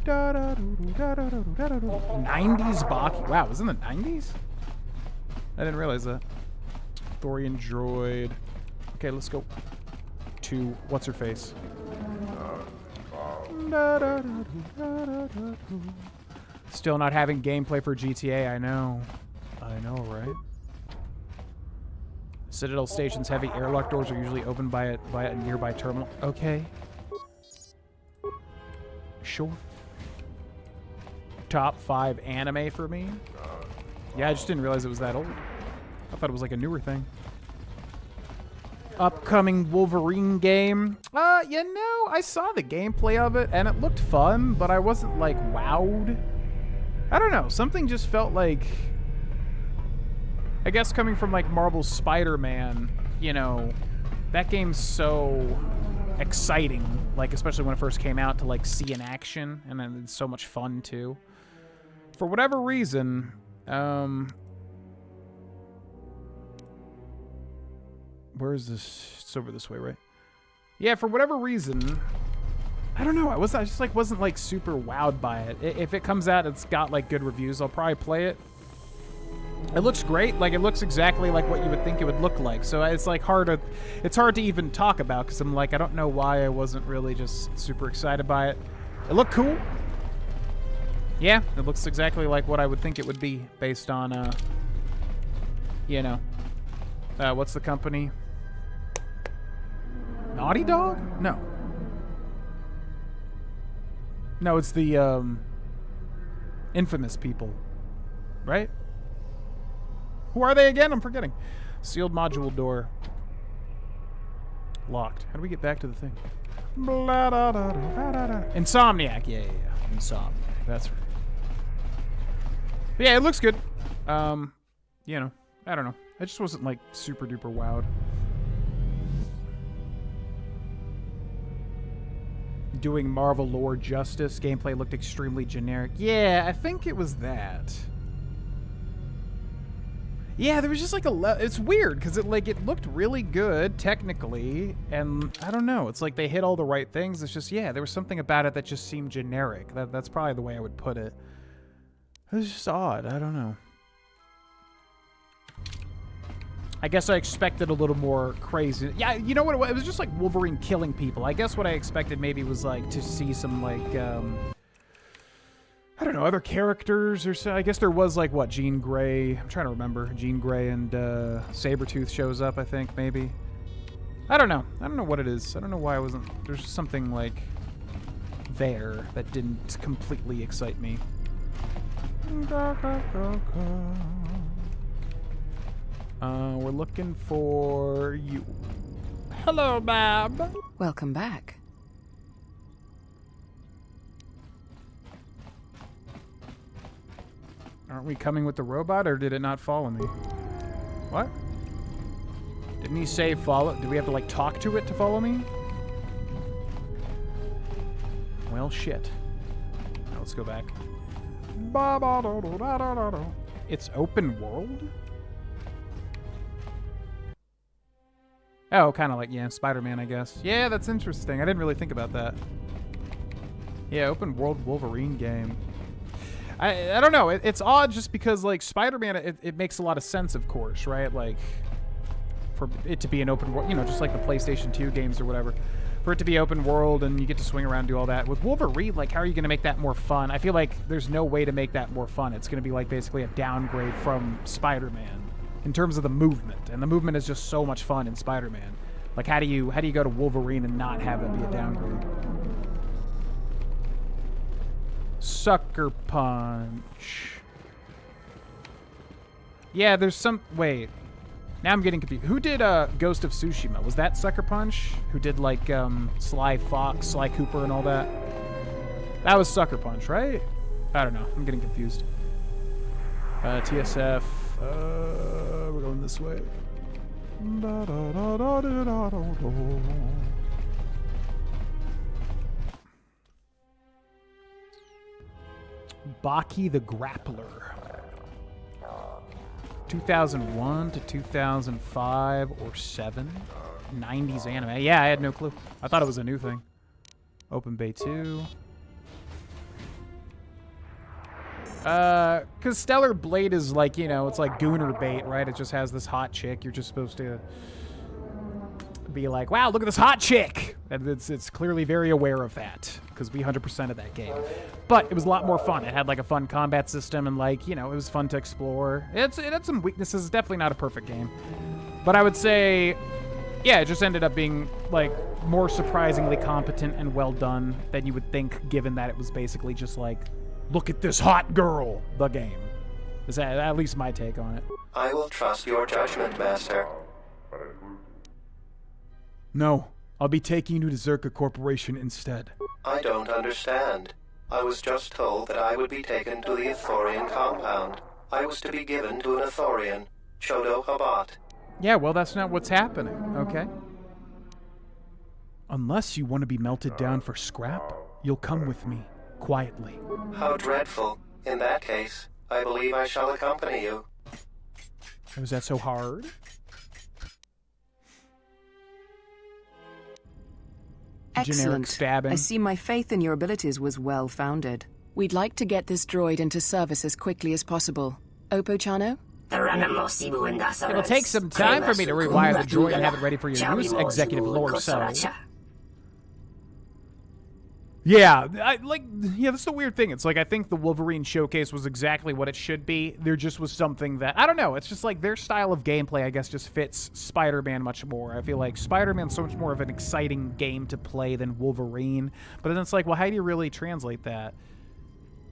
90s Baki. Wow, it was in the 90s? I didn't realize that. Thorian droid. Okay, let's go to what's her face. Still not having gameplay for GTA, I know. I know, right? Citadel Station's heavy airlock doors are usually opened by a nearby terminal. Okay. Sure. Top 5 anime for me? Yeah, I just didn't realize it was that old. I thought it was like a newer thing. Upcoming Wolverine game. You know, I saw the gameplay of it and it looked fun, but I wasn't like wowed. I don't know, something just felt like, I guess coming from like Marvel's Spider-Man, you know, that game's so exciting, like especially when it first came out, to like see in action, and then it's so much fun too. For whatever reason, where is this? It's over this way, right? Yeah, for whatever reason, I don't know. I just like wasn't like super wowed by it. If it comes out, it's got like good reviews, I'll probably play it. It looks great. Like it looks exactly like what you would think it would look like. So it's like hard to even talk about because I'm like, I don't know why I wasn't really just super excited by it. It looked cool. Yeah, it looks exactly like what I would think it would be based on, you know, what's the company? Naughty Dog? No. No, it's the, Infamous people. Right? Who are they again? I'm forgetting. Sealed module door. Locked. How do we get back to the thing? Insomniac. Yeah. Insomniac. That's right. But yeah, it looks good. You know, I don't know. I just wasn't like super duper wowed. Doing Marvel lore justice. Gameplay looked extremely generic. Yeah, I think it was that. Yeah, there was just like it's weird because it looked really good technically, and I don't know. It's like they hit all the right things. It's just, yeah, there was something about it that just seemed generic. That's probably the way I would put it. It was just odd. I don't know. I guess I expected a little more crazy. Yeah, you know what? It was just like Wolverine killing people. I guess what I expected maybe was like to see some like, I don't know, other characters or so. I guess there was like, what, Jean Grey. I'm trying to remember. Jean Grey and Sabretooth shows up, I think, maybe. I don't know. I don't know what it is. I don't know why I wasn't... There's just something like there that didn't completely excite me. We're looking for you. Hello, ma'am. Welcome back. Aren't we coming with the robot, or did it not follow me? What? Didn't he say follow? Do we have to, like, talk to it to follow me? Well, shit. Now let's go back. It's open world? Oh, kind of like, yeah, Spider-Man, I guess. Yeah, that's interesting. I didn't really think about that. Yeah, open world Wolverine game. I don't know. It's odd just because, like, Spider-Man, it makes a lot of sense, of course, right? Like, for it to be an open world, you know, just like the PlayStation 2 games or whatever. For it to be open world and you get to swing around and do all that. With Wolverine, like, how are you going to make that more fun? I feel like there's no way to make that more fun. It's going to be, like, basically a downgrade from Spider-Man in terms of the movement. And the movement is just so much fun in Spider-Man. Like, how do you go to Wolverine and not have it be a downgrade? Sucker Punch. Yeah, there's some... Wait. Now I'm getting confused. Who did Ghost of Tsushima? Was that Sucker Punch? Who did, like, Sly Fox, Sly Cooper, and all that? That was Sucker Punch, right? I don't know. I'm getting confused. TSF. We're going this way. Baki the Grappler. 2001 to 2005 or 7. 90s anime. Yeah, I had no clue. I thought it was a new thing. Open Bay 2. Because Stellar Blade is like, you know, it's like Gooner bait, right? It just has this hot chick. You're just supposed to be like, wow, look at this hot chick. And it's clearly very aware of that because we 100% of that game. But it was a lot more fun. It had like a fun combat system and, like, you know, it was fun to explore. It had some weaknesses. It's definitely not a perfect game. But I would say, yeah, it just ended up being like more surprisingly competent and well done than you would think, given that it was basically just like, look at this hot girl, the game. Is that at least my take on it? I will trust your judgment, Master. No, I'll be taking you to Zerka Corporation instead. I don't understand. I was just told that I would be taken to the Ithorian compound. I was to be given to an Ithorian, Chodo Habat. Yeah, well, that's not what's happening, okay? Unless you want to be melted down for scrap, you'll come with me, quietly. How dreadful. In that case, I believe I shall accompany you. Was that so hard? Excellent. Generic stabbing. I see my faith in your abilities was well-founded. We'd like to get this droid into service as quickly as possible. Oppo-chano? It'll take some time for me to rewire the droid and have it ready for your use, Executive Lord Solo. Yeah, that's the weird thing. It's like, I think the Wolverine showcase was exactly what it should be. There just was something that, I don't know, it's just like their style of gameplay, I guess, just fits Spider-Man much more. I feel like Spider-Man's so much more of an exciting game to play than Wolverine. But then it's like, well, how do you really translate that?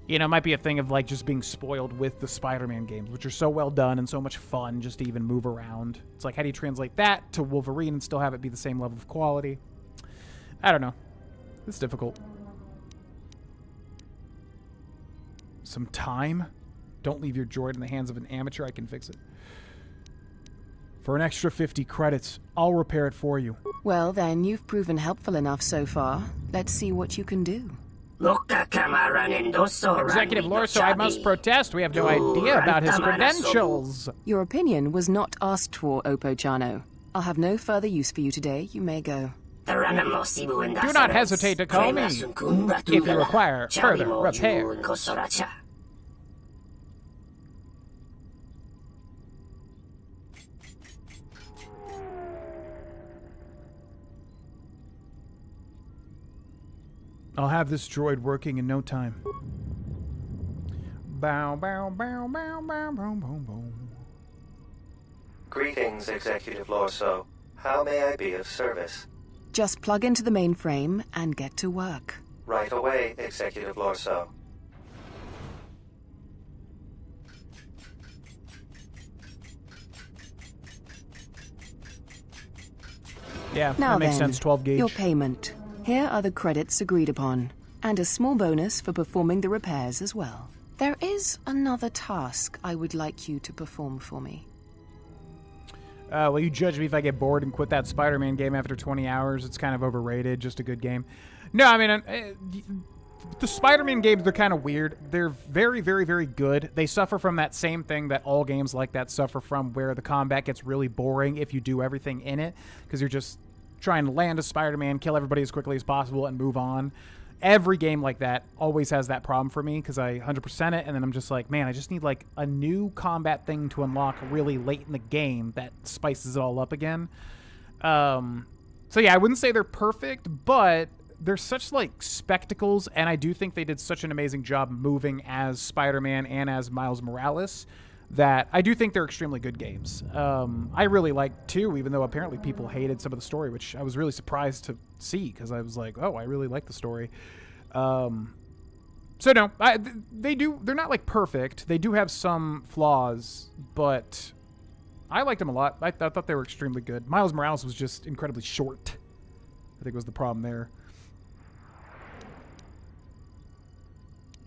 You know, it might be a thing of like just being spoiled with the Spider-Man games, which are so well done and so much fun just to even move around. It's like, how do you translate that to Wolverine and still have it be the same level of quality? I don't know. It's difficult. Some time? Don't leave your droid in the hands of an amateur. I can fix it. For an extra 50 credits, I'll repair it for you. Well, then, you've proven helpful enough so far. Let's see what you can do. Executive Lorso, I must protest. We have no idea about his credentials. Your opinion was not asked for, Opochano. I'll have no further use for you today. You may go. Do not hesitate to call me if you require further repairs. I'll have this droid working in no time. Bow, bow, bow, bow, bow, bow, bow, bow. Greetings, Executive Lorso. How may I be of service? Just plug into the mainframe and get to work. Right away, Executive Lorso. Yeah, Now that makes then, sense. 12 gauge. Your payment. Here are the credits agreed upon, and a small bonus for performing the repairs as well. There is another task I would like you to perform for me. Well, you judge me if I get bored and quit that Spider-Man game after 20 hours. It's kind of overrated. Just a good game. No, I mean, the Spider-Man games, they're kind of weird. They're very, very, very good. They suffer from that same thing that all games like that suffer from, where the combat gets really boring if you do everything in it, because you're just trying to land a Spider-Man, kill everybody as quickly as possible, and move on. Every game like that always has that problem for me, because I 100% it, and then I'm just like, man, I just need like a new combat thing to unlock really late in the game that spices it all up again. So yeah, I wouldn't say they're perfect, but they're such like spectacles, and I do think they did such an amazing job moving as Spider-Man and as Miles Morales that I do think they're extremely good games. I really like 2, even though apparently people hated some of the story, which I was really surprised to see, because I was like, oh, I really like the story. So no, they're not like perfect. They do have some flaws, but I liked them a lot. I thought they were extremely good. Miles Morales was just incredibly short, I think was the problem there.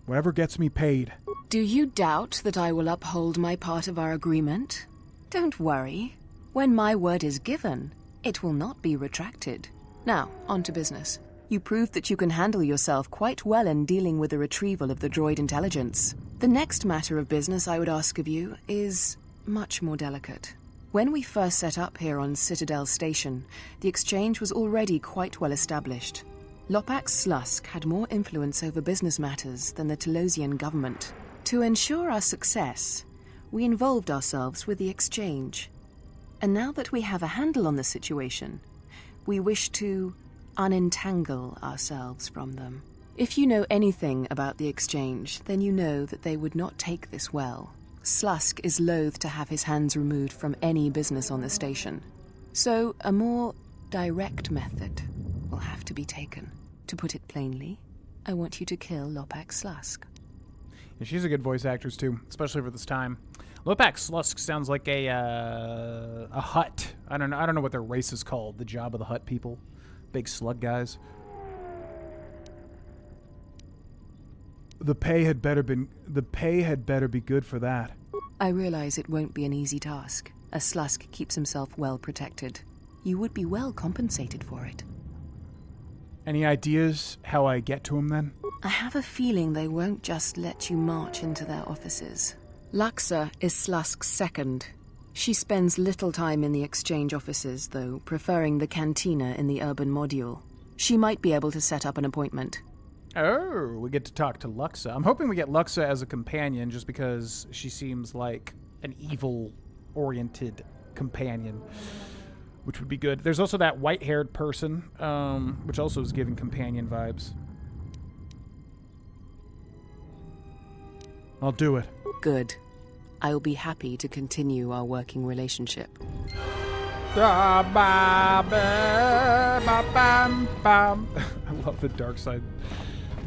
Whatever gets me paid. Do you doubt that I will uphold my part of our agreement? Don't worry. When my word is given, it will not be retracted. Now, on to business. You proved that you can handle yourself quite well in dealing with the retrieval of the droid intelligence. The next matter of business I would ask of you is much more delicate. When we first set up here on Citadel Station, the exchange was already quite well established. Lopax Slusk had more influence over business matters than the Telosian government. To ensure our success, we involved ourselves with the exchange. And now that we have a handle on the situation, we wish to unentangle ourselves from them. If you know anything about the exchange, then you know that they would not take this well. Slusk is loath to have his hands removed from any business on the station. So a more direct method will have to be taken. To put it plainly, I want you to kill Lopax Slusk. Yeah, she's a good voice actress too, especially for this time. Lopax Slusk sounds like a Hutt. I don't know what their race is called. The Job of the Hutt people, big slug guys. The pay had better be good for that. I realize it won't be an easy task, as Slusk keeps himself well protected. You would be well compensated for it. Any ideas how I get to him, then? I have a feeling they won't just let you march into their offices. Luxa is Slusk's second. She spends little time in the exchange offices, though, preferring the cantina in the urban module. She might be able to set up an appointment. Oh, we get to talk to Luxa. I'm hoping we get Luxa as a companion, just because she seems like an evil-oriented companion, which would be good. There's also that white-haired person, which also is giving companion vibes. I'll do it. Good. I'll be happy to continue our working relationship. I love the dark side.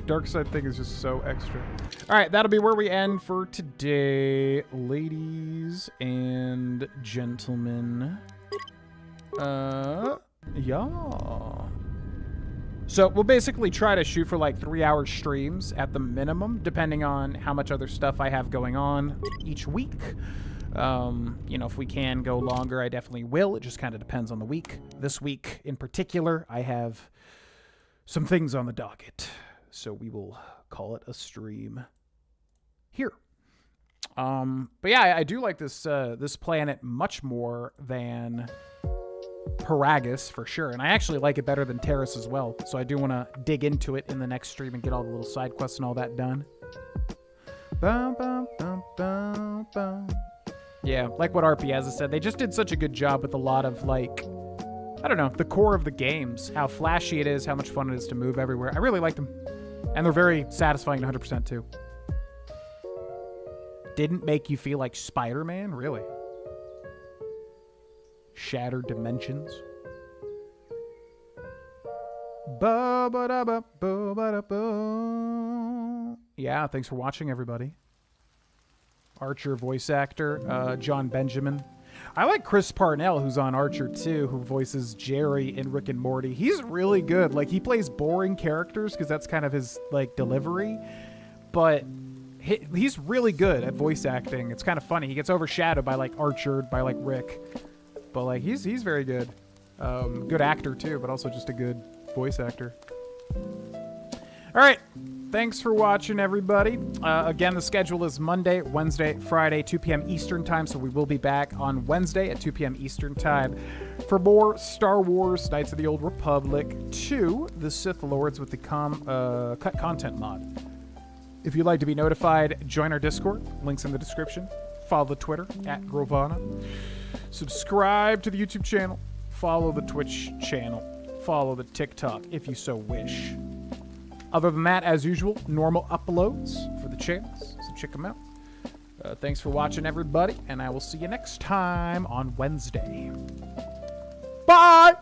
Dark side thing is just so extra. All right, that'll be where we end for today, ladies and gentlemen. Yeah. So we'll basically try to shoot for like 3-hour streams at the minimum, depending on how much other stuff I have going on each week. You know, if we can go longer, I definitely will. It just kind of depends on the week. This week in particular, I have some things on the docket, so we will call it a stream here. But yeah, I do like this this planet much more than Paragus for sure, and I actually like it better than Terrace as well. So I do want to dig into it in the next stream and get all the little side quests and all that done. Yeah, like what RPS has said, they just did such a good job with a lot of, like, I don't know, the core of the games, how flashy it is, how much fun it is to move everywhere. I really like them, and they're very satisfying 100% too. Didn't make you feel like Spider-Man? Really? Shattered Dimensions. Yeah, thanks for watching, everybody. Archer voice actor, John Benjamin. I like Chris Parnell, who's on Archer too, who voices Jerry in Rick and Morty. He's really good. Like, he plays boring characters because that's kind of his, like, delivery. But he's really good at voice acting. It's kind of funny. He gets overshadowed by, like, Archer, by, like, Rick. But, like, he's very good. Good actor too, but also just a good voice actor. All right. Thanks for watching, everybody. Again, the schedule is Monday, Wednesday, Friday, 2 p.m. Eastern Time, so we will be back on Wednesday at 2 p.m. Eastern Time for more Star Wars Knights of the Old Republic 2, the Sith Lords with the cut content mod. If you'd like to be notified, join our Discord. Links in the description. Follow the Twitter, @Grohlvana. Subscribe to the YouTube channel. Follow the Twitch channel. Follow the TikTok if you so wish. Other than that, as usual, normal uploads for the channels, so check them out. Thanks for watching, everybody, and I will see you next time on Wednesday. Bye!